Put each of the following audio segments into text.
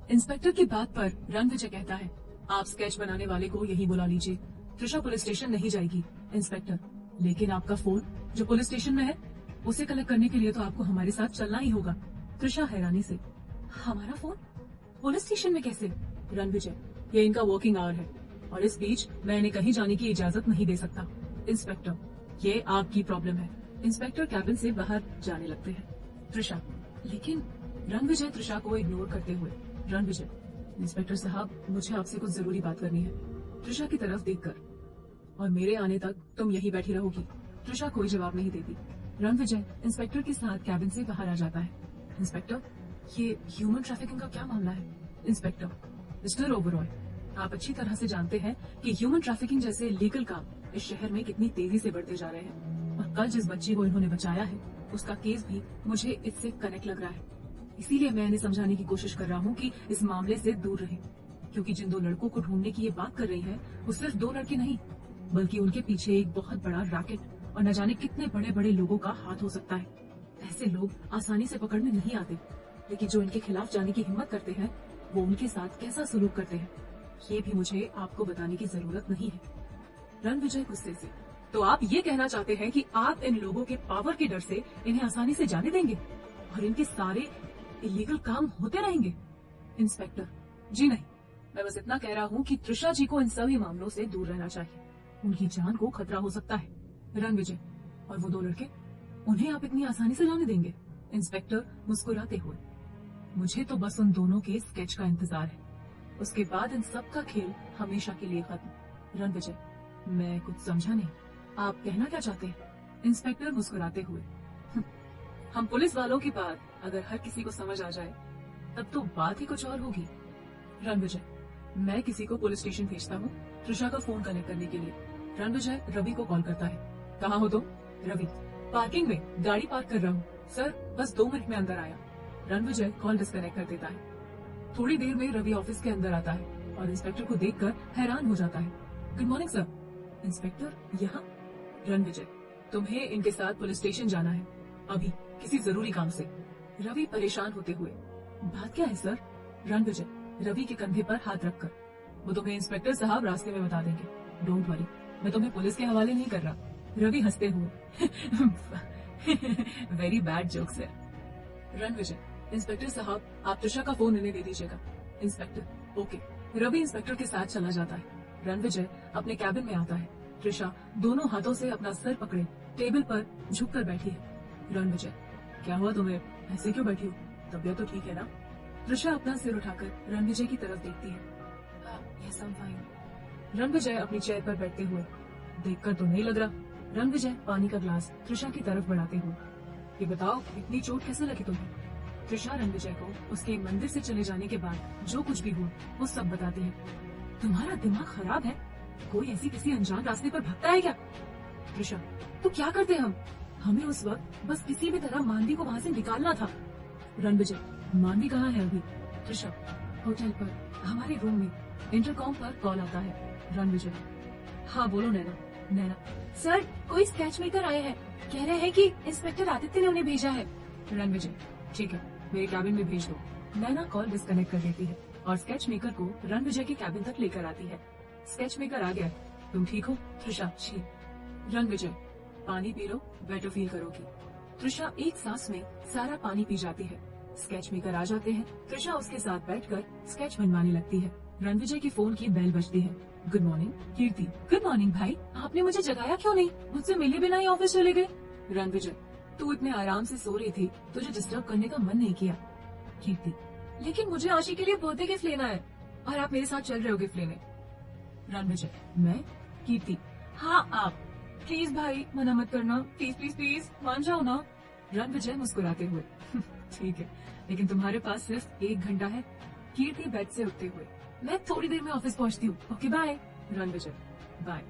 Inspector की बात पर रणविजय कहता है, आप स्केच बनाने वाले को यही बुला लीजिए। त्रिशा पुलिस स्टेशन नहीं जाएगी। इंस्पेक्टर, लेकिन आपका फोन जो पुलिस स्टेशन में है उसे कलेक्ट करने के लिए तो आपको हमारे साथ चलना ही होगा। त्रिशा हैरानी से, हमारा फोन पुलिस स्टेशन में कैसे? रणविजय, ये इनका वर्किंग आवर है और इस बीच मैं इन्हें कहीं जाने की इजाजत नहीं दे सकता। इंस्पेक्टर, ये आपकी प्रॉब्लम है। इंस्पेक्टर कैबिन से बाहर जाने लगते हैं। त्रिशा, लेकिन रणविजय त्रिशा को इग्नोर करते हुए, रणविजय, इंस्पेक्टर साहब मुझे आपसे कुछ जरूरी बात करनी है। त्रिशा की तरफ देखकर, और मेरे आने तक तुम यहीं बैठी रहोगी। त्रिशा कोई जवाब नहीं देती। रणविजय इंस्पेक्टर के साथ कैबिन से बाहर आ जाता है। इंस्पेक्टर, ये ह्यूमन ट्रैफिकिंग का क्या मामला है? इंस्पेक्टर, मिस्टर ओबरॉय, आप अच्छी तरह से जानते हैं कि ह्यूमन ट्रैफिकिंग जैसे लीगल काम इस शहर में कितनी तेजी से बढ़ते जा रहे हैं, और कल जिस बच्ची को इन्होंने बचाया है उसका केस भी मुझे इससे कनेक्ट लग रहा है। इसीलिए मैं इन्हें समझाने की कोशिश कर रहा हूँ कि इस मामले से दूर रहें, क्योंकि जिन दो लड़कों को ढूंढने की ये बात कर रही है वो सिर्फ दो लड़के नहीं, बल्कि उनके पीछे एक बहुत बड़ा रैकेट और न जाने कितने बड़े बड़े लोगों का हाथ हो सकता है। ऐसे लोग आसानी से पकड़ में नहीं आते, लेकिन जो इनके खिलाफ जाने की हिम्मत करते हैं वो उनके साथ कैसा सलूक करते हैं ये भी मुझे आपको बताने की जरूरत नहीं है। रणविजय गुस्से से, तो आप ये कहना चाहते हैं कि आप इन लोगों के पावर के डर से इन्हें आसानी से जाने देंगे और इनके सारे इलीगल काम होते रहेंगे? इंस्पेक्टर, जी नहीं, मैं बस इतना कह रहा हूँ कि त्रिशा जी को इन सभी मामलों से दूर रहना चाहिए। उनकी जान को खतरा हो सकता है। रणविजय, और वो दो लड़के, उन्हें आप इतनी आसानी से जाने देंगे? इंस्पेक्टर मुस्कुराते हुए, मुझे तो बस उन दोनों के स्केच का इंतजार है, उसके बाद इन सब का खेल हमेशा के लिए खत्म। रणविजय, मैं कुछ समझा नहीं, आप कहना क्या चाहते हैं? इंस्पेक्टर मुस्कुराते हुए, हम पुलिस वालों की बात अगर हर किसी को समझ आ जाए तब तो बात ही कुछ और होगी। रणविजय, मैं किसी को पुलिस स्टेशन भेजता हूँ त्रिशा का फोन कनेक्ट करने के लिए। रणविजय रवि को कॉल करता है। कहाँ हो तुम? रवि, पार्किंग में गाड़ी पार्क कर रहा हूँ सर, बस 2 मिनट में अंदर आया। रणविजय कॉल डिस्कनेक्ट कर देता है। थोड़ी देर में रवि ऑफिस के अंदर आता है और इंस्पेक्टर को देखकर हैरान हो जाता है। Good morning sir. इंस्पेक्टर, यहाँ? रणविजय, तुम्हें इनके साथ पुलिस स्टेशन जाना है अभी, किसी जरूरी काम से। रवि परेशान होते हुए, बात क्या है सर? रणविजय रवि के कंधे पर हाथ रखकर, वो तुम्हें इंस्पेक्टर साहब रास्ते में बता देंगे, डोंट वरी, मैं तुम्हें पुलिस के हवाले नहीं कर रहा। रवि हंसते हुए, very bad joke sir. Ranvijay, inspector साहब आप त्रिशा का फोन इन्हें दे दीजिएगा। Inspector, okay. रवि इंस्पेक्टर के साथ चला जाता है। रणविजय अपने कैबिन में आता है। त्रिशा दोनों हाथों से अपना सर पकड़े टेबल पर झुककर बैठी है। रणविजय, क्या हुआ तुम्हें, ऐसे क्यों बैठी हो? तबीयत तो ठीक है ना? त्रिशा अपना सिर उठाकर रणविजय की तरफ देखती है। Yes, I am fine. Ranvijay अपनी चेयर पर बैठते हुए, देखकर तो नहीं लग रहा। रणविजय पानी का ग्लास त्रिशा की तरफ बढ़ाते हुए, ये बताओ इतनी चोट कैसे लगी तुम्हें? त्रिशा रणविजय को उसके मंदिर से चले जाने के बाद जो कुछ भी हुआ वो सब बताती है। तुम्हारा दिमाग खराब है? कोई ऐसी किसी अनजान रास्ते पर भटकता है क्या? त्रिशा, तो क्या करते हम? हमें उस वक्त बस किसी भी तरह मानवी को वहाँ से निकालना था। रणविजय, मानवी कहाँ है अभी? त्रिशा, होटल पर हमारे रूम में। इंटरकॉम पर कॉल आता है। रणविजय, हाँ बोलो नैना। नैना, सर कोई स्केच मेकर आए हैं, कह रहे हैं कि इंस्पेक्टर आदित्य ने उन्हें भेजा है। रणविजय, ठीक है, मेरे कैबिन में भेज दो। नैना कॉल डिस्कनेक्ट कर देती है और स्केच मेकर को रणविजय के कैबिन तक लेकर आती है। स्केच मेकर आ गया। तुम ठीक हो? त्रिशा, छी। रणविजय, पानी पी लो, बेटर फील करोगी। त्रिशा एक सांस में सारा पानी पी जाती है। स्केच मेकर आ जाते हैं। त्रिशा उसके साथ बैठकर स्केच बनवाने लगती है। रणविजय की फोन की बेल बजती है। गुड मॉर्निंग कीर्ति। गुड मॉर्निंग भाई, आपने मुझे जगाया क्यों नहीं? मुझसे मिले बिना ही ऑफिस चले गए। रणविजय, तू इतने आराम से सो रही थी, तुझे डिस्टर्ब करने का मन नहीं किया। कीर्ति, लेकिन मुझे आशी के लिए बर्थडे गिफ्ट लेना है और आप मेरे साथ चल रहे हो गिफ्ट लेने। रणविजय, मैं? कीर्ति, हाँ आप। प्लीज भाई मना मत करना, प्लीज प्लीज प्लीज मान जाओ ना। रणविजय मुस्कुराते हुए, ठीक है, लेकिन तुम्हारे पास सिर्फ 1 घंटा है। कीर्ति बेड से उठते हुए, मैं थोड़ी देर में ऑफिस पहुंचती हूँ, ओके बाय। रणविजय, बाय।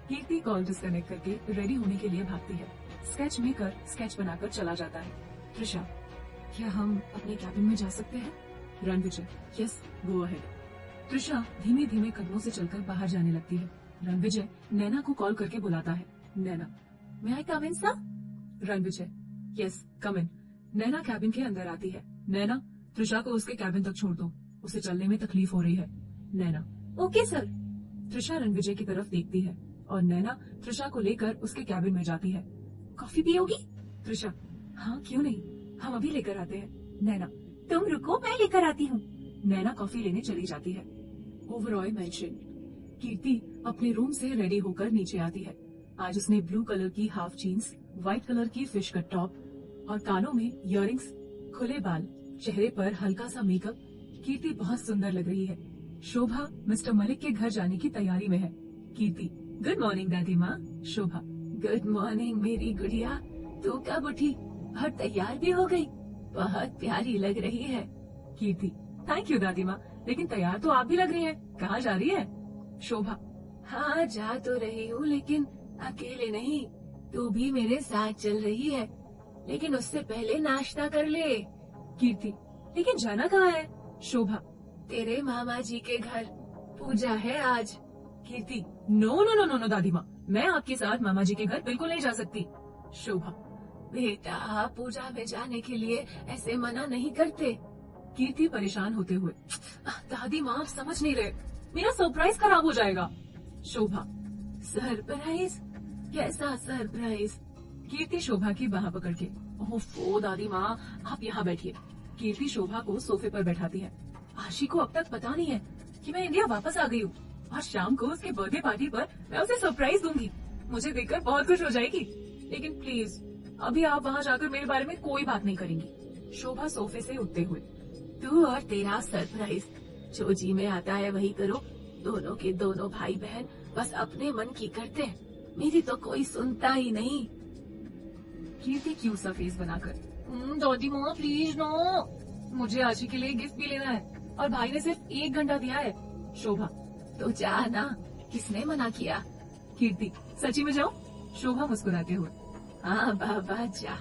कीर्ति कॉल डिस्कनेक्ट करके रेडी होने के लिए भागती है। स्केच मेकर स्केच बनाकर चला जाता है। त्रिशा, क्या हम अपने कैबिन में जा सकते हैं? Ranvijay, yes go ahead. Trisha धीमे धीमे कदमों से चलकर बाहर जाने लगती है। रणविजय नैना को कॉल करके बुलाता है। नैना, मैं आई कम इन सर? रणविजय, यस कम इन। नैना कैबिन के अंदर आती है। नैना, त्रिशा को उसके कैबिन तक छोड़ दो। उसे चलने में तकलीफ हो रही है। नैना, ओके सर। त्रिशा रणविजय की तरफ देखती है और नैना त्रिशा को लेकर उसके कैबिन में जाती है। कॉफी पियोगी? त्रिशा, हाँ क्यों नहीं, हम अभी लेकर आते हैं। नैना, तुम रुको, मैं लेकर आती हूँ। नैना कॉफी लेने चली जाती है। ओवरऑय मेंशन। कीर्ति अपने रूम से रेडी होकर नीचे आती है। आज उसने ब्लू कलर की हाफ जीन्स, व्हाइट कलर की फिश कट टॉप और कानों में इयररिंग्स, खुले बाल, चेहरे पर हल्का सा मेकअप। कीर्ति बहुत सुंदर लग रही है। शोभा मिस्टर मलिक के घर जाने की तैयारी में है। कीर्ति, गुड मॉर्निंग दादी माँ। शोभा, गुड मॉर्निंग मेरी गुड़िया, तू कब उठी और तैयार भी हो गई? बहुत प्यारी लग रही है। कीर्ति, थैंक यू दादी माँ, लेकिन तैयार तो आप भी लग रही है, कहाँ जा रही है? शोभा, हाँ जा तो रही हूँ, लेकिन अकेले नहीं, तू भी मेरे साथ चल रही है, लेकिन उससे पहले नाश्ता कर ले। कीर्ति, लेकिन जाना कहाँ है? शोभा, तेरे मामा जी के घर पूजा है आज। Kirti, no no no no no दादी माँ, मैं आपके साथ मामा जी के घर बिल्कुल नहीं जा सकती। शोभा, बेटा पूजा में जाने के लिए ऐसे मना नहीं करते। कीर्ति परेशान होते हुए, दादी माँ आप समझ नहीं रहे, मेरा सरप्राइज खराब हो जाएगा। शोभा, सरप्राइज? कैसा सरप्राइज? कीर्ति शोभा की बाह पकड़ के, ओफो दादी माँ आप यहाँ बैठिए। कीर्ति शोभा को सोफे पर बैठाती है। आशी को अब तक पता नहीं है कि मैं इंडिया वापस आ गई हूँ और शाम को उसके बर्थडे पार्टी पर मैं उसे सरप्राइज दूंगी। मुझे देखकर बहुत खुश हो जाएगी, लेकिन प्लीज अभी आप वहाँ जाकर मेरे बारे में कोई बात नहीं करेंगी। शोभा सोफे से उठते हुए, तू और तेरा सरप्राइज, जो जी में आता है वही करो। दोनों के दोनों भाई बहन बस अपने मन की करते हैं, मेरी तो कोई सुनता ही नहीं। कीर्ति क्यों सा फेस बनाकर, दादी माँ प्लीज नो। मुझे आशी के लिए गिफ्ट भी लेना है और भाई ने सिर्फ 1 घंटा दिया है। शोभा, तो जा ना, किसने मना किया? कीर्ति, सच्ची में जाओ? शोभा मुस्कुराते हुए, हाँ बाबा जा।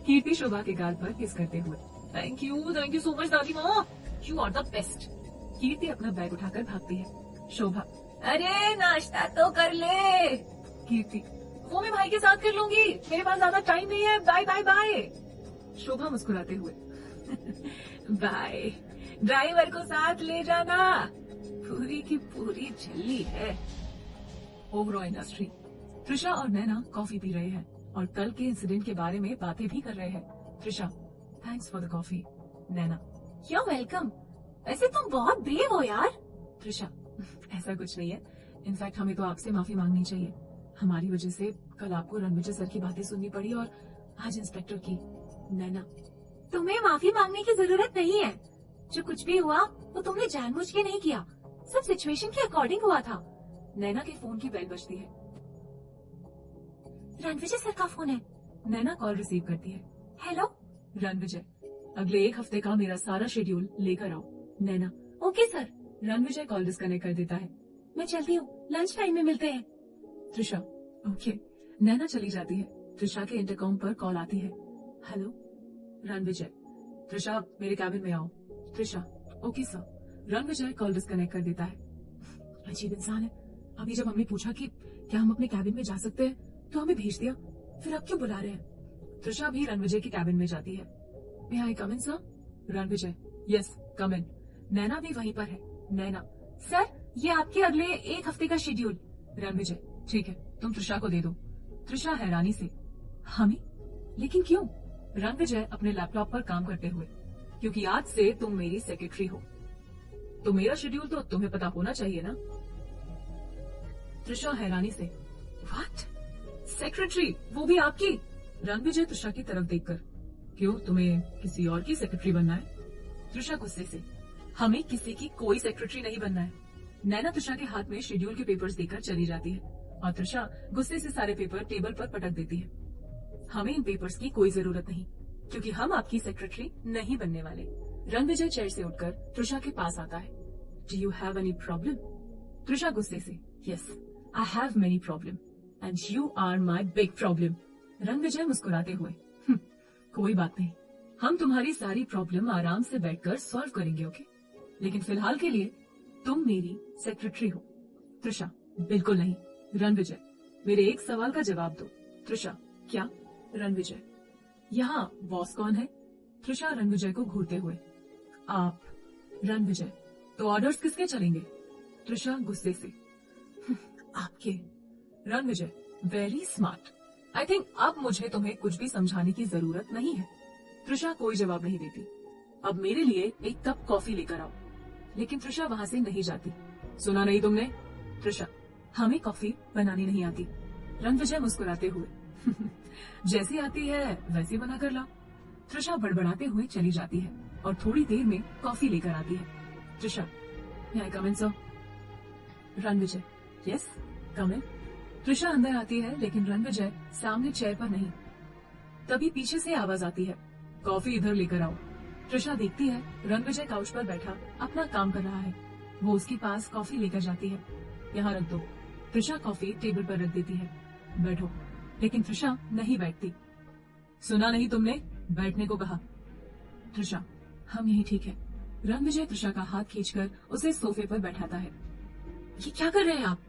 कीर्ति शोभा के गाल पर किस करते हुए, थैंक यू सो मच दादी माँ, यू आर द बेस्ट। कीर्ति अपना बैग उठाकर भागती है। शोभा, अरे नाश्ता तो कर ले। कीर्ति, वो मैं भाई के साथ कर लूंगी, मेरे पास ज्यादा टाइम नहीं है, बाय बाय बाय। शोभा मुस्कुराते हुए, बाय, ड्राइवर को साथ ले जाना, पूरी की पूरी झल्ली है। Overall industry. त्रिशा और नैना कॉफी पी रहे हैं और कल के इंसिडेंट के बारे में बातें भी कर रहे हैं। Trisha, thanks for the coffee. Naina, you welcome. वैसे तुम बहुत ब्रेव हो यार। त्रिशा, ऐसा कुछ नहीं है, इनफैक्ट हमें तो आपसे माफी मांगनी चाहिए। हमारी वजह से कल आपको रणविजय सर की बातें सुननी पड़ी और आज इंस्पेक्टर की। नैना, तुम्हें माफी मांगने की जरूरत नहीं है, जो कुछ भी हुआ वो तुमने जानबूझ के नहीं किया, सब सिचुएशन के अकॉर्डिंग हुआ था। नैना के फोन की बेल बजती है। रणविजय सर का फोन है। नैना कॉल रिसीव करती है। हेलो रणविजय, अगले 1 हफ्ते का मेरा सारा शेड्यूल लेकर आओ। Naina, okay sir. Ranvijay call disconnect कर देता है। मैं चलती हूँ, लंच टाइम में मिलते हैं। त्रिशा, ओके। नैना चली जाती है। त्रिशा के इंटरकॉम पर कॉल आती है। हेलो रणविजय, त्रिशा मेरे कैबिन में आओ। Trisha, okay sir. Ranvijay call disconnect कर देता है। अजीब इंसान है, अभी जब हमने पूछा कि क्या हम अपने कैबिन में जा सकते हैं तो हमें भेज दिया, फिर अब क्यों बुला रहे हैं? त्रिशा भी रणविजय के कैबिन में जाती है। मे आई कम इन सर? रणविजय, यस कम इन। नैना भी वहीं पर है। नैना, सर ये आपके अगले 1 हफ्ते का शेड्यूल। रणविजय, ठीक है, तुम त्रिशा को दे दो। त्रिशा हैरानी से, हमें? लेकिन क्यों? रणविजय अपने लैपटॉप पर काम करते हुए, क्योंकि आज से तुम मेरी सेक्रेटरी हो, तो मेरा शेड्यूल तो तुम्हें पता होना चाहिए ना। त्रिशा हैरानी से, व्हाट? सेक्रेटरी, वो भी आपकी? रणविजय त्रिशा की तरफ देखकर, क्यों तुम्हें किसी और की सेक्रेटरी बनना है? त्रिशा गुस्से से, हमें किसी की कोई सेक्रेटरी नहीं बनना है। नैना त्रिशा के हाथ में शेड्यूल के पेपर्स देकर चली जाती है और त्रिशा गुस्से से सारे पेपर टेबल पर पटक देती है। हमें इन पेपर्स की कोई जरूरत नहीं, क्योंकि हम आपकी सेक्रेटरी नहीं बनने वाले। रणविजय चेयर से उठकर त्रिशा के पास आता है। Do you have any problem? Trisha गुस्से से, yes I have many problem and you are my big problem. Ranvijay मुस्कुराते हुए, कोई बात नहीं, हम तुम्हारी सारी प्रॉब्लम आराम से बैठकर सॉल्व करेंगे, ओके? लेकिन फिलहाल के लिए तुम मेरी सेक्रेटरी हो। त्रिशा, बिल्कुल नहीं। रणविजय, मेरे एक सवाल का जवाब दो। त्रिशा, क्या? रणविजय, यहाँ बॉस कौन है? त्रिशा रणविजय को घूरते हुए, आप। रणविजय, तो ऑर्डर्स किसके चलेंगे? त्रिशा गुस्से से। आपके। Ranvijay, very smart. I think अब मुझे तुम्हें कुछ भी समझाने की जरूरत नहीं है। त्रिशा कोई जवाब नहीं देती। अब मेरे लिए एक कप कॉफी लेकर आओ। लेकिन त्रिशा वहां से नहीं जाती। सुना नहीं तुमने? त्रिशा, हमें कॉफी बनानी नहीं आती। रणविजय मुस्कुराते हुए। जैसी आती है वैसी बना कर लाओ। त्रिशा बड़बड़ाते हुए चली जाती है और थोड़ी देर में कॉफी लेकर आती है। Trisha, may I come in, sir? Ranvijay, yes come in. Trisha अंदर आती है लेकिन रणविजय सामने चेयर पर नहीं। तभी पीछे से आवाज आती है, कॉफी इधर लेकर आओ। त्रिशा देखती है रणविजय काउच पर बैठा अपना काम कर रहा है। वो उसके पास कॉफी लेकर जाती है। यहाँ रख दो। त्रिशा कॉफी टेबल पर रख देती है। बैठो। लेकिन त्रिशा नहीं बैठती। सुना नहीं तुमने? बैठने को कहा। त्रिशा, हम यही ठीक है। रणविजय त्रिशा का हाथ खींचकर उसे सोफे पर बैठाता है। ये क्या कर रहे हैं आप?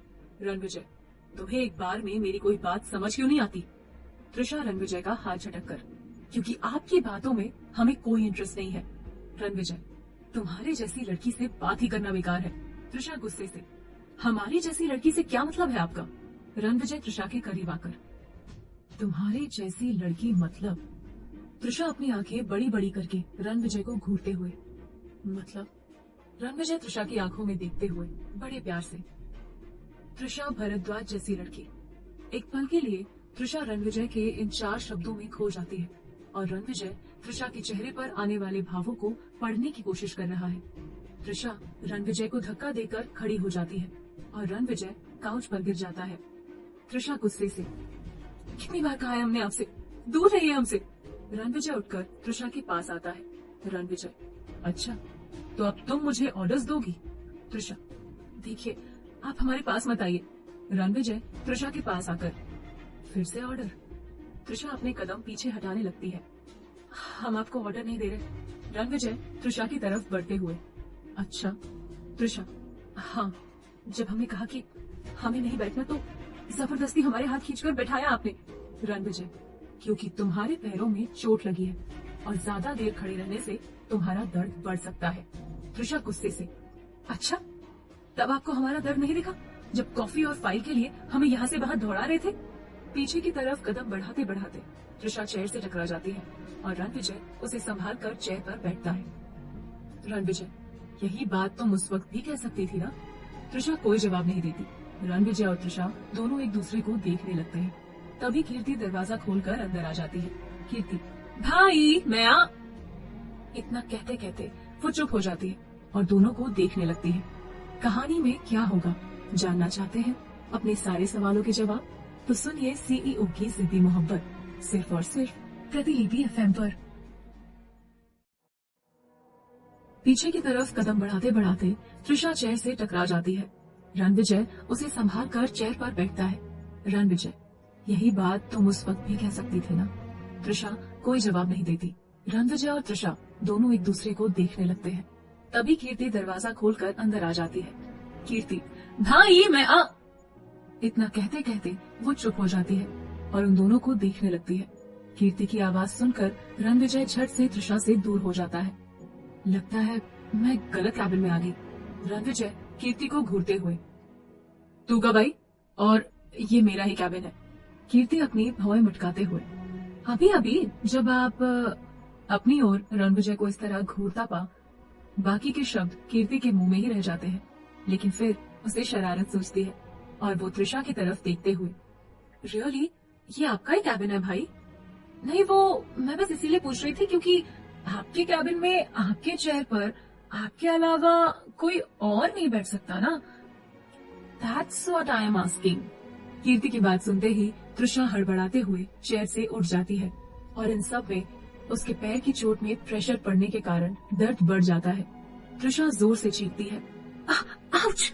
रणविजय, तुम्हें एक बार में मेरी कोई बात समझ क्यों नहीं आती? त्रिशा रणविजय का हाथ झटक कर, क्योंकि आपकी बातों में हमें कोई इंटरेस्ट नहीं है। रणविजय, तुम्हारे जैसी लड़की से बात ही करना बेकार है। त्रिशा गुस्से से, हमारी जैसी लड़की से क्या मतलब है आपका? रणविजय त्रिशा के करीब आकर, तुम्हारे जैसी लड़की मतलब? त्रिशा अपनी आंखें बड़ी बड़ी करके रणविजय को घूरते हुए, मतलब? रणविजय त्रिशा की आंखों में देखते हुए बड़े प्यार से, त्रिशा भरद्वाज जैसी लड़की। एक पल के लिए त्रिशा रणविजय के इन 4 शब्दों में खो जाती है और रणविजय त्रिशा के चेहरे पर आने वाले भावों को पढ़ने की कोशिश कर रहा है। त्रिशा रणविजय को धक्का देकर खड़ी हो जाती है और रणविजय काउच पर गिर जाता है। त्रिशा गुस्से से, कितनी बार कहा है हमने आपसे, दूर रहिए हमसे। रणविजय उठकर त्रिशा के पास आता है। रणविजय, अच्छा तो अब तुम मुझे ऑर्डर्स दोगी? त्रिशा, देखिए आप हमारे पास मत आइए। रणविजय त्रिशा के पास आकर, फिर से ऑर्डर? त्रिशा अपने कदम पीछे हटाने लगती है। हम आपको ऑर्डर नहीं दे रहे। रणविजय त्रिशा की तरफ बढ़ते हुए, अच्छा? त्रिशा, हाँ, जब हमने कहा कि हमें नहीं बैठना तो जबरदस्ती हमारे हाथ खींचकर बैठाया आपने। रणविजय, क्योंकि तुम्हारे पैरों में चोट लगी है और ज्यादा देर खड़े रहने से तुम्हारा दर्द बढ़ सकता है। त्रिशा गुस्से से, अच्छा तब आपको हमारा दर्द नहीं दिखा जब कॉफी और फाइल के लिए हमें यहाँ से वहाँ दौड़ा रहे थे? पीछे की तरफ कदम बढ़ाते बढ़ाते त्रिशा चेयर से टकरा जाती है और रणविजय उसे संभाल कर चेयर पर बैठता है। रणविजय, यही बात तुम उस वक्त भी कह सकती थी ना? त्रिशा कोई जवाब नहीं देती। रणविजय और त्रिशा दोनों एक दूसरे को देखने लगते हैं। तभी कीर्ति दरवाजा खोलकर अंदर आ जाती है। कीर्ति, भाई मैं आ। इतना कहते कहते वो चुप हो जाती है और दोनों को देखने लगती है। कहानी में क्या होगा जानना चाहते हैं अपने सारे सवालों के जवाब? तो सुनिए सीईओ की जिद्दी मोहब्बत, सिर्फ और सिर्फ प्रतिलिपि एफएम पर। पीछे की तरफ कदम बढ़ाते बढ़ाते त्रिशा चेयर से टकरा जाती है। रणविजय उसे संभाल कर चेयर पर बैठता है। रणविजय, यही बात तुम उस वक्त भी कह सकती थी ना? त्रिशा कोई जवाब नहीं देती। रणविजय और त्रिशा दोनों एक दूसरे को देखने लगते हैं। तभी कीर्ति दरवाजा खोलकर अंदर आ जाती है। कीर्ति, भाई मैं आ। इतना कहते कहते वो चुप हो जाती है और उन दोनों को देखने लगती है। कीर्ति की आवाज सुनकर रणविजय झट से त्रिशा से दूर हो जाता है। लगता है मैं गलत कैबिन में आ गई। रणविजय कीर्ति को घूरते हुए, तू कब आई? और ये मेरा ही कैबिन है। कीर्ति अपनी भौएं मटकाते हुए, अभी अभी जब आप अपनी ओर रणविजय को इस तरह घूरता पा। बाकी के शब्द कीर्ति के मुंह में ही रह जाते हैं, लेकिन फिर उसे शरारत सूझती है और वो त्रिशा की तरफ देखते हुए, रियली ये आपका ही कैबिन है भाई? नहीं, वो मैं बस इसीलिए पूछ रही थी क्योंकि आपके कैबिन में आपके चेयर पर आपके अलावा कोई और नहीं बैठ सकता ना? That's what I am asking. कीर्ति की बात सुनते ही त्रिशा हड़बड़ाते हुए चेयर से उठ जाती है और इन सब में उसके पैर की चोट में प्रेशर पड़ने के कारण दर्द बढ़ जाता है। त्रिशा जोर से चीखती है, आउच!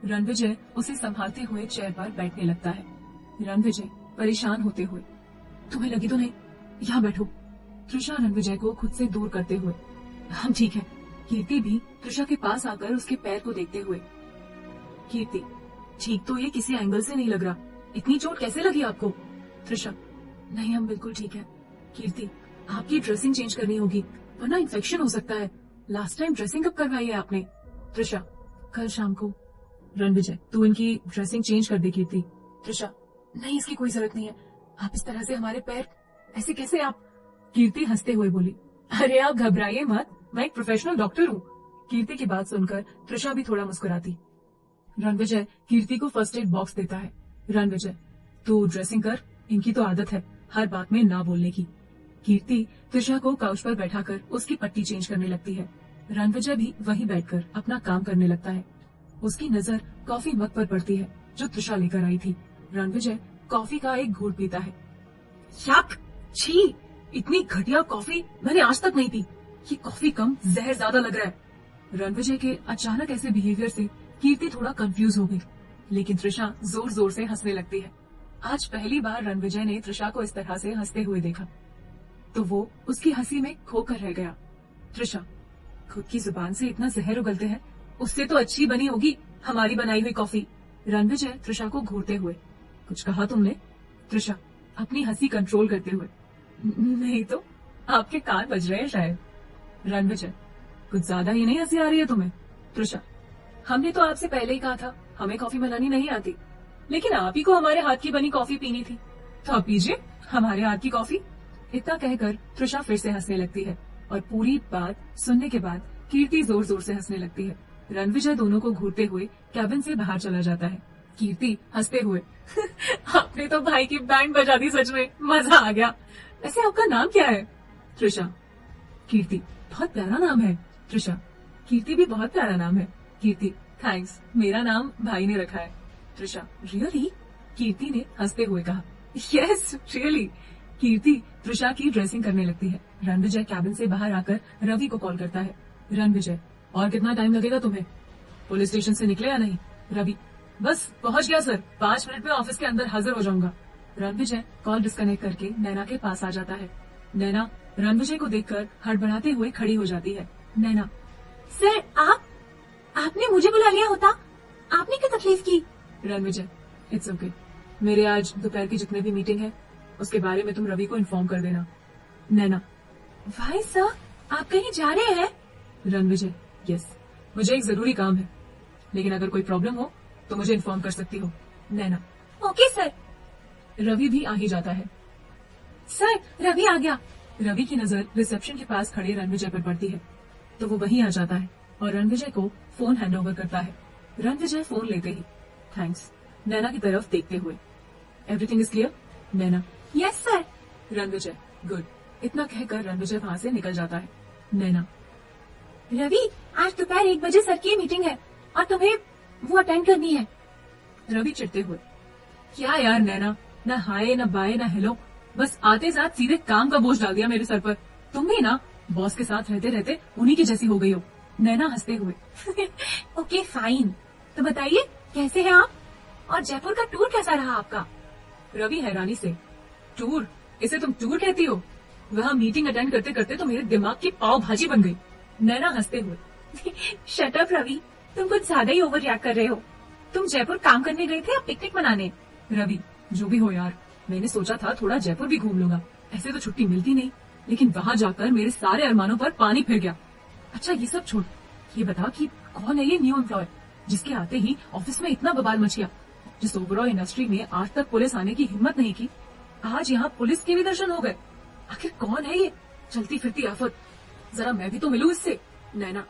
रणविजय उसे संभालते हुए चेयर पर बैठने लगता है। रणविजय परेशान होते हुए, तुम्हें लगी तो नहीं? यहाँ बैठो। त्रिशा रणविजय को खुद से दूर करते हुए, हम ठीक है। कीर्ति भी त्रिशा के पास आकर उसके पैर को देखते हुए, कीर्ति, ठीक तो ये किसी एंगल से नहीं लग रहा, इतनी चोट कैसे लगी आपको? त्रिशा, नहीं हम बिल्कुल ठीक है। कीर्ति, आपकी ड्रेसिंग चेंज करनी होगी वरना इन्फेक्शन हो सकता है। लास्ट टाइम ड्रेसिंग कब करवाई है आपने? त्रिशा, कल शाम को। रणविजय, तू इनकी ड्रेसिंग चेंज कर दे कीर्ति। त्रिशा, नहीं इसकी कोई जरूरत नहीं है, आप इस तरह से हमारे पैर ऐसे कैसे आप। कीर्ति हंसते हुए बोली, अरे आप घबराइए मत, मैं एक प्रोफेशनल डॉक्टर हूँ। कीर्ति की बात सुनकर त्रिशा भी थोड़ा मुस्कुराती। रणविजय कीर्ति को फर्स्ट एड बॉक्स देता है। रणविजय, तू ड्रेसिंग कर, इनकी तो आदत है हर बात में ना बोलने की। कीर्ति त्रिशा को काउच पर बैठाकर उसकी पट्टी चेंज करने लगती है। रणविजय भी वहीं बैठकर अपना काम करने लगता है। उसकी नजर कॉफी मग पर पड़ती है जो त्रिशा लेकर आई थी। रणविजय कॉफी का एक घूंट पीता है। शक, छी, इतनी घटिया कॉफी मैंने आज तक नहीं पी। ये कॉफी कम, जहर ज्यादा लग रहा है। रणविजय के अचानक ऐसे बिहेवियर से कीर्ति थोड़ा कंफ्यूज हो गई, लेकिन त्रिशा जोर जोर से हंसने लगती है। आज पहली बार रणविजय ने त्रिशा को इस तरह से हंसते हुए देखा तो वो उसकी हंसी में खोकर रह गया। त्रिशा, खुद की जुबान से इतना जहर उगलते हैं, उससे तो अच्छी बनी होगी हमारी बनाई हुई कॉफी। रणविजय त्रिशा को घूरते हुए, कुछ कहा तुमने? त्रिशा अपनी हंसी कंट्रोल करते हुए, नहीं तो आपके कान बज रहे हैं शायद। रणविजय, कुछ ज्यादा ही नहीं हंसी आ रही है तुम्हें? त्रिशा, हमने तो आपसे पहले ही कहा था हमें कॉफी बनानी नहीं आती, लेकिन आप ही को हमारे हाथ की बनी कॉफी पीनी थी, तो आप पीजिए हमारे हाथ की कॉफी। इतना कहकर त्रिशा फिर से हंसने लगती है और पूरी बात सुनने के बाद कीर्ति जोर जोर से हंसने लगती है। रणविजय दोनों को घूरते हुए कैबिन से बाहर चला जाता है। कीर्ति हंसते हुए, आपने तो भाई की बैंड बजा दी, सच में मजा आ गया। वैसे आपका नाम क्या है? त्रिशा। कीर्ति, बहुत प्यारा नाम है। त्रिशा, कीर्ति भी बहुत प्यारा नाम है। कीर्ति, थैंक्स, मेरा नाम भाई ने रखा है। त्रिशा, रियली? कीर्ति ने हंसते हुए कहा, यस रियली। कीर्ति त्रिशा की ड्रेसिंग करने लगती है। रणविजय कैबिन से बाहर आकर रवि को कॉल करता है। रणविजय, और कितना टाइम लगेगा तुम्हें? पुलिस स्टेशन से निकले या नहीं? रवि, बस पहुंच गया सर, 5 मिनट में ऑफिस के अंदर हाजिर हो जाऊंगा। रणविजय कॉल डिस्कनेक्ट करके नैना के पास आ जाता है। नैना रणविजय को देखकर हड़बड़ाते हुए खड़ी हो जाती है। नैना, सर आपने मुझे बुला लिया होता, आपने क्या तकलीफ की? रणविजय, इट्स ओके, मेरे आज दोपहर की जितने भी मीटिंग है उसके बारे में तुम रवि को इन्फॉर्म कर देना। नैना, भाई सर आप कहीं जा रहे हैं? रणविजय, यस, मुझे एक जरूरी काम है, लेकिन अगर कोई प्रॉब्लम हो तो मुझे इन्फॉर्म कर सकती हो। नैना, ओके सर। रवि भी आ ही जाता है। सर रवि आ गया। रवि की नजर रिसेप्शन के पास खड़े रणविजय पर पड़ती है तो वो वहीं आ जाता है और रणविजय को फोन हैंडओवर करता है। रणविजय फोन लेते ही, थैंक्स, नैना की तरफ देखते हुए, everything is clear? Naina, yes sir. Ranvijay, good. इतना कहकर रणविजय वहां से निकल जाता है। नैना, रवि, आज दोपहर 1 बजे सर की मीटिंग है और तुम्हें वो अटेंड करनी है। रवि चिढ़ते हुए, क्या यार नैना, ना हाय ना बाय ना हेलो, बस आते साथ सीधे काम का बोझ डाल दिया मेरे सर पर। तुम भी ना बॉस के साथ रहते रहते उन्हीं की जैसी हो गई हो। नैना हंसते हुए, ओके फाइन, तो बताइए कैसे हैं आप और जयपुर का टूर कैसा रहा आपका? रवि हैरानी से, टूर? इसे तुम टूर कहती हो? वहाँ मीटिंग अटेंड करते करते तो मेरे दिमाग की पाव भाजी बन गई। नैना हंसते हुए, शट अप रवि, तुम कुछ ज्यादा ही ओवर रिएक्ट कर रहे हो। तुम जयपुर काम करने गए थे या पिकनिक मनाने? रवि, जो भी हो यार, मैंने सोचा था थोड़ा जयपुर भी घूम लूंगा, ऐसे तो छुट्टी मिलती नहीं, लेकिन वहाँ जाकर मेरे सारे अरमानों पर पानी फिर गया। अच्छा ये सब छोड़, ये बता कि कौन है ये न्यू एम्प्लॉय जिसके आते ही ऑफिस में इतना बवाल मच गया, जिस ओवरऑल इंडस्ट्री में आज तक पुलिस आने की हिम्मत नहीं की, आज यहाँ पुलिस के भी दर्शन हो गए। आखिर कौन है ये चलती फिरती आफत? जरा मैं भी तो मिलूं इससे। नैना,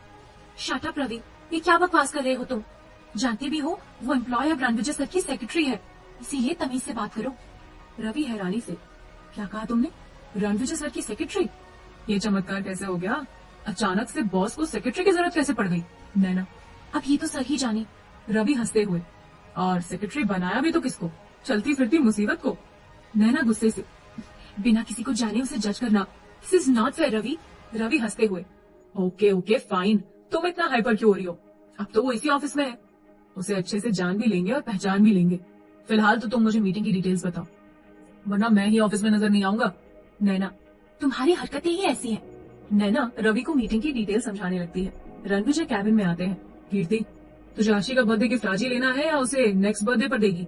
शट अप रवि, ये क्या बकवास कर रहे हो तुम? जानते भी हो वो एम्प्लॉय अब रणविजय सर की सेक्रेटरी है, इसीलिए तमीज से बात करो। रवि हैरानी से, क्या कहा तुमने? रणविजय सर की सेक्रेटरी? ये चमत्कार कैसे हो गया? अचानक से बॉस को सेक्रेटरी की जरूरत कैसे पड़ गई? नैना, अब ये तो सर ही जाने। रवि हंसते हुए, और सेक्रेटरी बनाया भी तो किसको? चलती फिरती मुसीबत को। नैना गुस्से से, बिना किसी को जाने उसे जज करना, this is not fair Ravi. Ravi हंसते हुए, ओके ओके फाइन, तुम इतना हाइपर क्यों हो रही हो? अब तो वो इसी ऑफिस में है, उसे अच्छे से जान भी लेंगे और पहचान भी लेंगे। फिलहाल तो तुम मुझे मीटिंग की डिटेल्स बताओ, वरना मैं ही ऑफिस में नजर नहीं आऊंगा। नैना, तुम्हारी हरकतें ही ऐसी हैं। नैना रवि को मीटिंग की डिटेल समझाने लगती है। रणविजय कैबिन में आते हैं। कीर्ति, तुझे आशी का बर्थडे गिफ्ट आज ही लेना है या उसे नेक्स्ट बर्थडे पर देगी?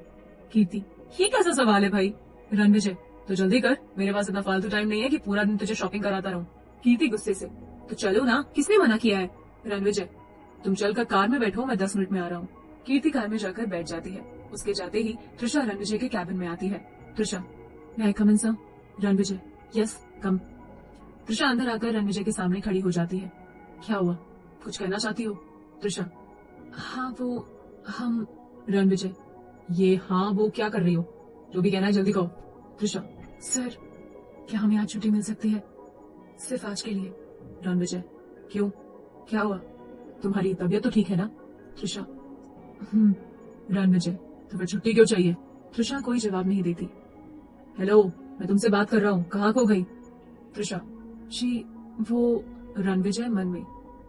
कीर्ति, ये कैसा सवाल है भाई? रणविजय, तो जल्दी कर, मेरे पास इतना फालतू टाइम नहीं है कि पूरा दिन तुझे शॉपिंग कराता रहूं। कीर्ति गुस्से से, तो चलो ना, किसने मना किया है? रणविजय, तुम चलकर कार में बैठो, मैं 10 मिनट में आ रहा हूँ। कीर्ति कार में जाकर बैठ जाती है। उसके जाते ही त्रिशा रणविजय के कैबिन में आती है। Trisha, may I come in, sir? Ranvijay, yes कम। त्रिशा अंदर आकर रणविजय के सामने खड़ी हो जाती है। क्या हुआ, कुछ कहना चाहती हो? त्रिशा, हाँ वो हम। रणविजय, ये हाँ वो क्या कर रही हो? जो भी कहना है जल्दी कहो। त्रिशा, सर क्या हमें आज छुट्टी मिल सकती है, सिर्फ आज के लिए? रणविजय, क्यों, क्या हुआ? तुम्हारी तबीयत तो ठीक है ना? त्रिशा, रणविजय, तुम्हें छुट्टी क्यों चाहिए? त्रिशा कोई जवाब नहीं देती। हेलो, मैं तुमसे बात कर रहा हूँ, कहाँ खो गई? त्रिशा, जी वो। रणविजय मन में,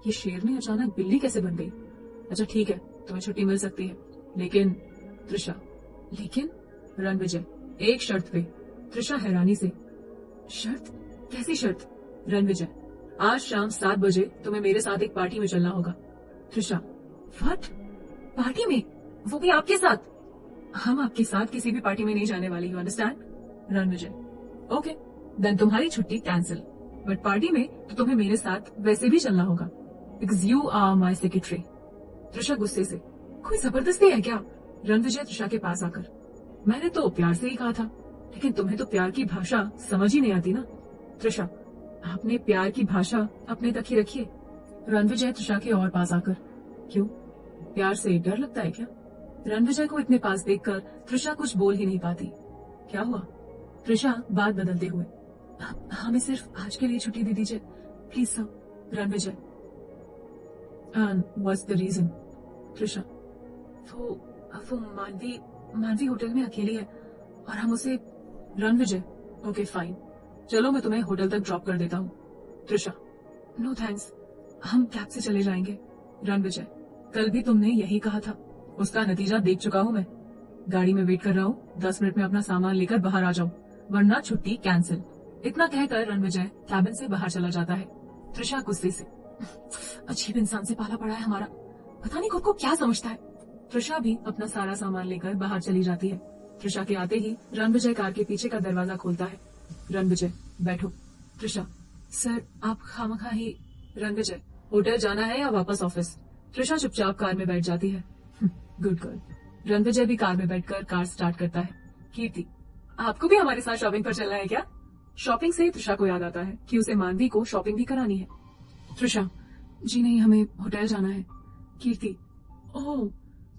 ये शेरनी अचानक बिल्ली कैसे बन गई? अच्छा ठीक है, तुम्हें छुट्टी मिल सकती है, लेकिन। त्रिशा, लेकिन? रणविजय, एक शर्त पे। त्रिशा हैरानी से, शर्त? कैसी शर्त? रणविजय, आज शाम 7 बजे तुम्हें मेरे साथ एक पार्टी में चलना होगा। त्रिशा, व्हाट? पार्टी में? वो भी आपके साथ? हम आपके साथ किसी भी पार्टी में नहीं जाने वाली, you understand? Ranvijay, okay then तुम्हारी छुट्टी कैंसिल, बट पार्टी में तो तुम्हें मेरे साथ वैसे भी चलना होगा, because you are my secretary. Trisha गुस्से से, कोई जबरदस्ती है क्या? रणविजय त्रिशा के पास आकर, मैंने तो प्यार से ही कहा था, लेकिन तुम्हें तो प्यार की भाषा समझ ही नहीं आती ना। त्रिशा, आपने प्यार की भाषा अपने तक ही रखिए। रणविजय त्रिशा के और पास आकर, क्यों, प्यार से डर लगता है क्या? रणविजय को इतने पास देखकर त्रिशा कुछ बोल ही नहीं पाती। क्या हुआ? त्रिशा बात बदलते हुए, हमें सिर्फ आज के लिए छुट्टी दे दीजिए please sir. Ranvijay, and what's the reason? Trisha, वो मानवी होटल में अकेली है और हम उसे। रणविजय, ओके फाइन, चलो मैं तुम्हें होटल तक ड्रॉप कर देता हूँ। त्रिशा, नो थैंक्स, हम कैब से चले जाएंगे। रणविजय, कल भी तुमने यही कहा था, उसका नतीजा देख चुका हूँ मैं। गाड़ी में वेट कर रहा हूँ, 10 मिनट में अपना सामान लेकर बाहर आ जाओ, वरना छुट्टी कैंसिल। इतना कहकर रणविजय कैबिन से बाहर चला जाता है। त्रिशा गुस्से से, अजीब इंसान से पाला पड़ा है हमारा, पता नहीं खुद को क्या समझता है। त्रिशा भी अपना सारा सामान लेकर बाहर चली जाती है। त्रिशा के आते ही रणविजय कार के पीछे का दरवाजा खोलता है। रणविजय, बैठो। त्रिशा, सर आप खामखा ही। रणविजय, होटल जाना है या वापस ऑफिस? त्रिशा चुपचाप कार में बैठ जाती है। Good girl. रणविजय भी कार में बैठकर कार स्टार्ट करता है। कीर्ति, आपको भी हमारे साथ शॉपिंग पर चलना है क्या? शॉपिंग से त्रिशा को याद आता है कि उसे मानवी को शॉपिंग भी करानी है। त्रिशा, जी नहीं, हमें होटल जाना है। कीर्ति, ओह।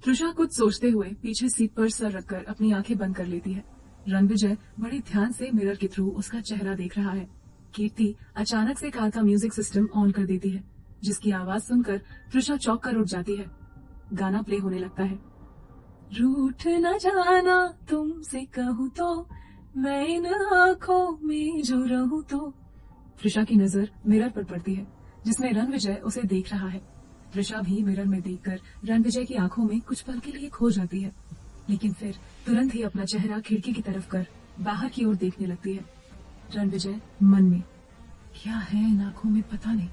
त्रिशा कुछ सोचते हुए पीछे सीट पर सर रखकर अपनी आंखें बंद कर लेती है। रणविजय बड़े ध्यान से मिरर के थ्रू उसका चेहरा देख रहा है। कीर्ति अचानक से कार का म्यूजिक सिस्टम ऑन कर देती है, जिसकी आवाज सुनकर त्रिशा चौंक कर उठ जाती है। गाना प्ले होने लगता है। रूठ न जाना तुमसे कहूँ तो, मैं इन आँखों में जो रहूं तो। त्रिशा की नजर मिरर पर पड़ती है, जिसमें रणविजय उसे देख रहा है। त्रिशा भी मिरर में देखकर रणविजय की आंखों में कुछ पल के लिए खो जाती है, लेकिन फिर तुरंत ही अपना चेहरा खिड़की की तरफ कर बाहर की ओर देखने लगती है। रणविजय मन में, क्या है इन आंखों में पता नहीं,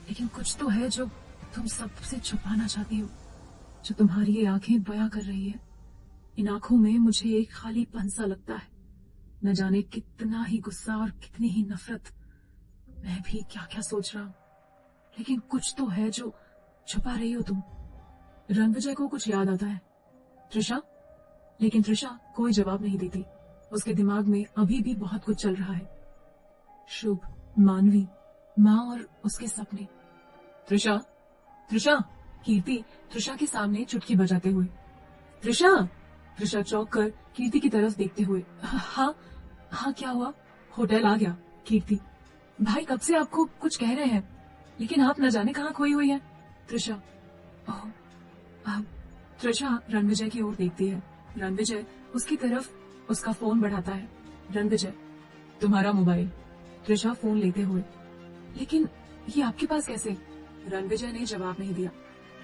लेकिन कुछ तो है जो तुम सबसे छुपाना चाहती हो, जो तुम्हारी ये आंखें बयां कर रही है। इन आंखों में मुझे एक खालीपन सा लगता है, न जाने कितना ही गुस्सा और कितनी ही नफरत। मैं भी क्या क्या सोच रहा हूँ, लेकिन कुछ तो है जो छुपा रही हो तुम। रणविजय को कुछ याद आता है। त्रिशा, लेकिन त्रिशा कोई जवाब नहीं देती। उसके दिमाग में अभी भी बहुत कुछ चल रहा है। शुभ, मानवी, माँ और उसके सपने। त्रिशा, त्रिशा। कीर्ति त्रिशा के सामने चुटकी बजाते हुए, त्रिशा। त्रिशा चौंक कर कीर्ति की तरफ देखते हुए, हाँ क्या हुआ? होटल आ गया। कीर्ति, भाई कब से आपको कुछ कह रहे हैं, लेकिन आप न जाने कहाँ खोई हुई है। त्रिशा, ओह। त्रिशा रणविजय की ओर देखती है। रणविजय उसकी तरफ उसका फोन बढ़ाता है। रणविजय, तुम्हारा मोबाइल। त्रिशा फोन लेते हुए, लेकिन ये आपके पास कैसे? रणविजय ने जवाब नहीं दिया,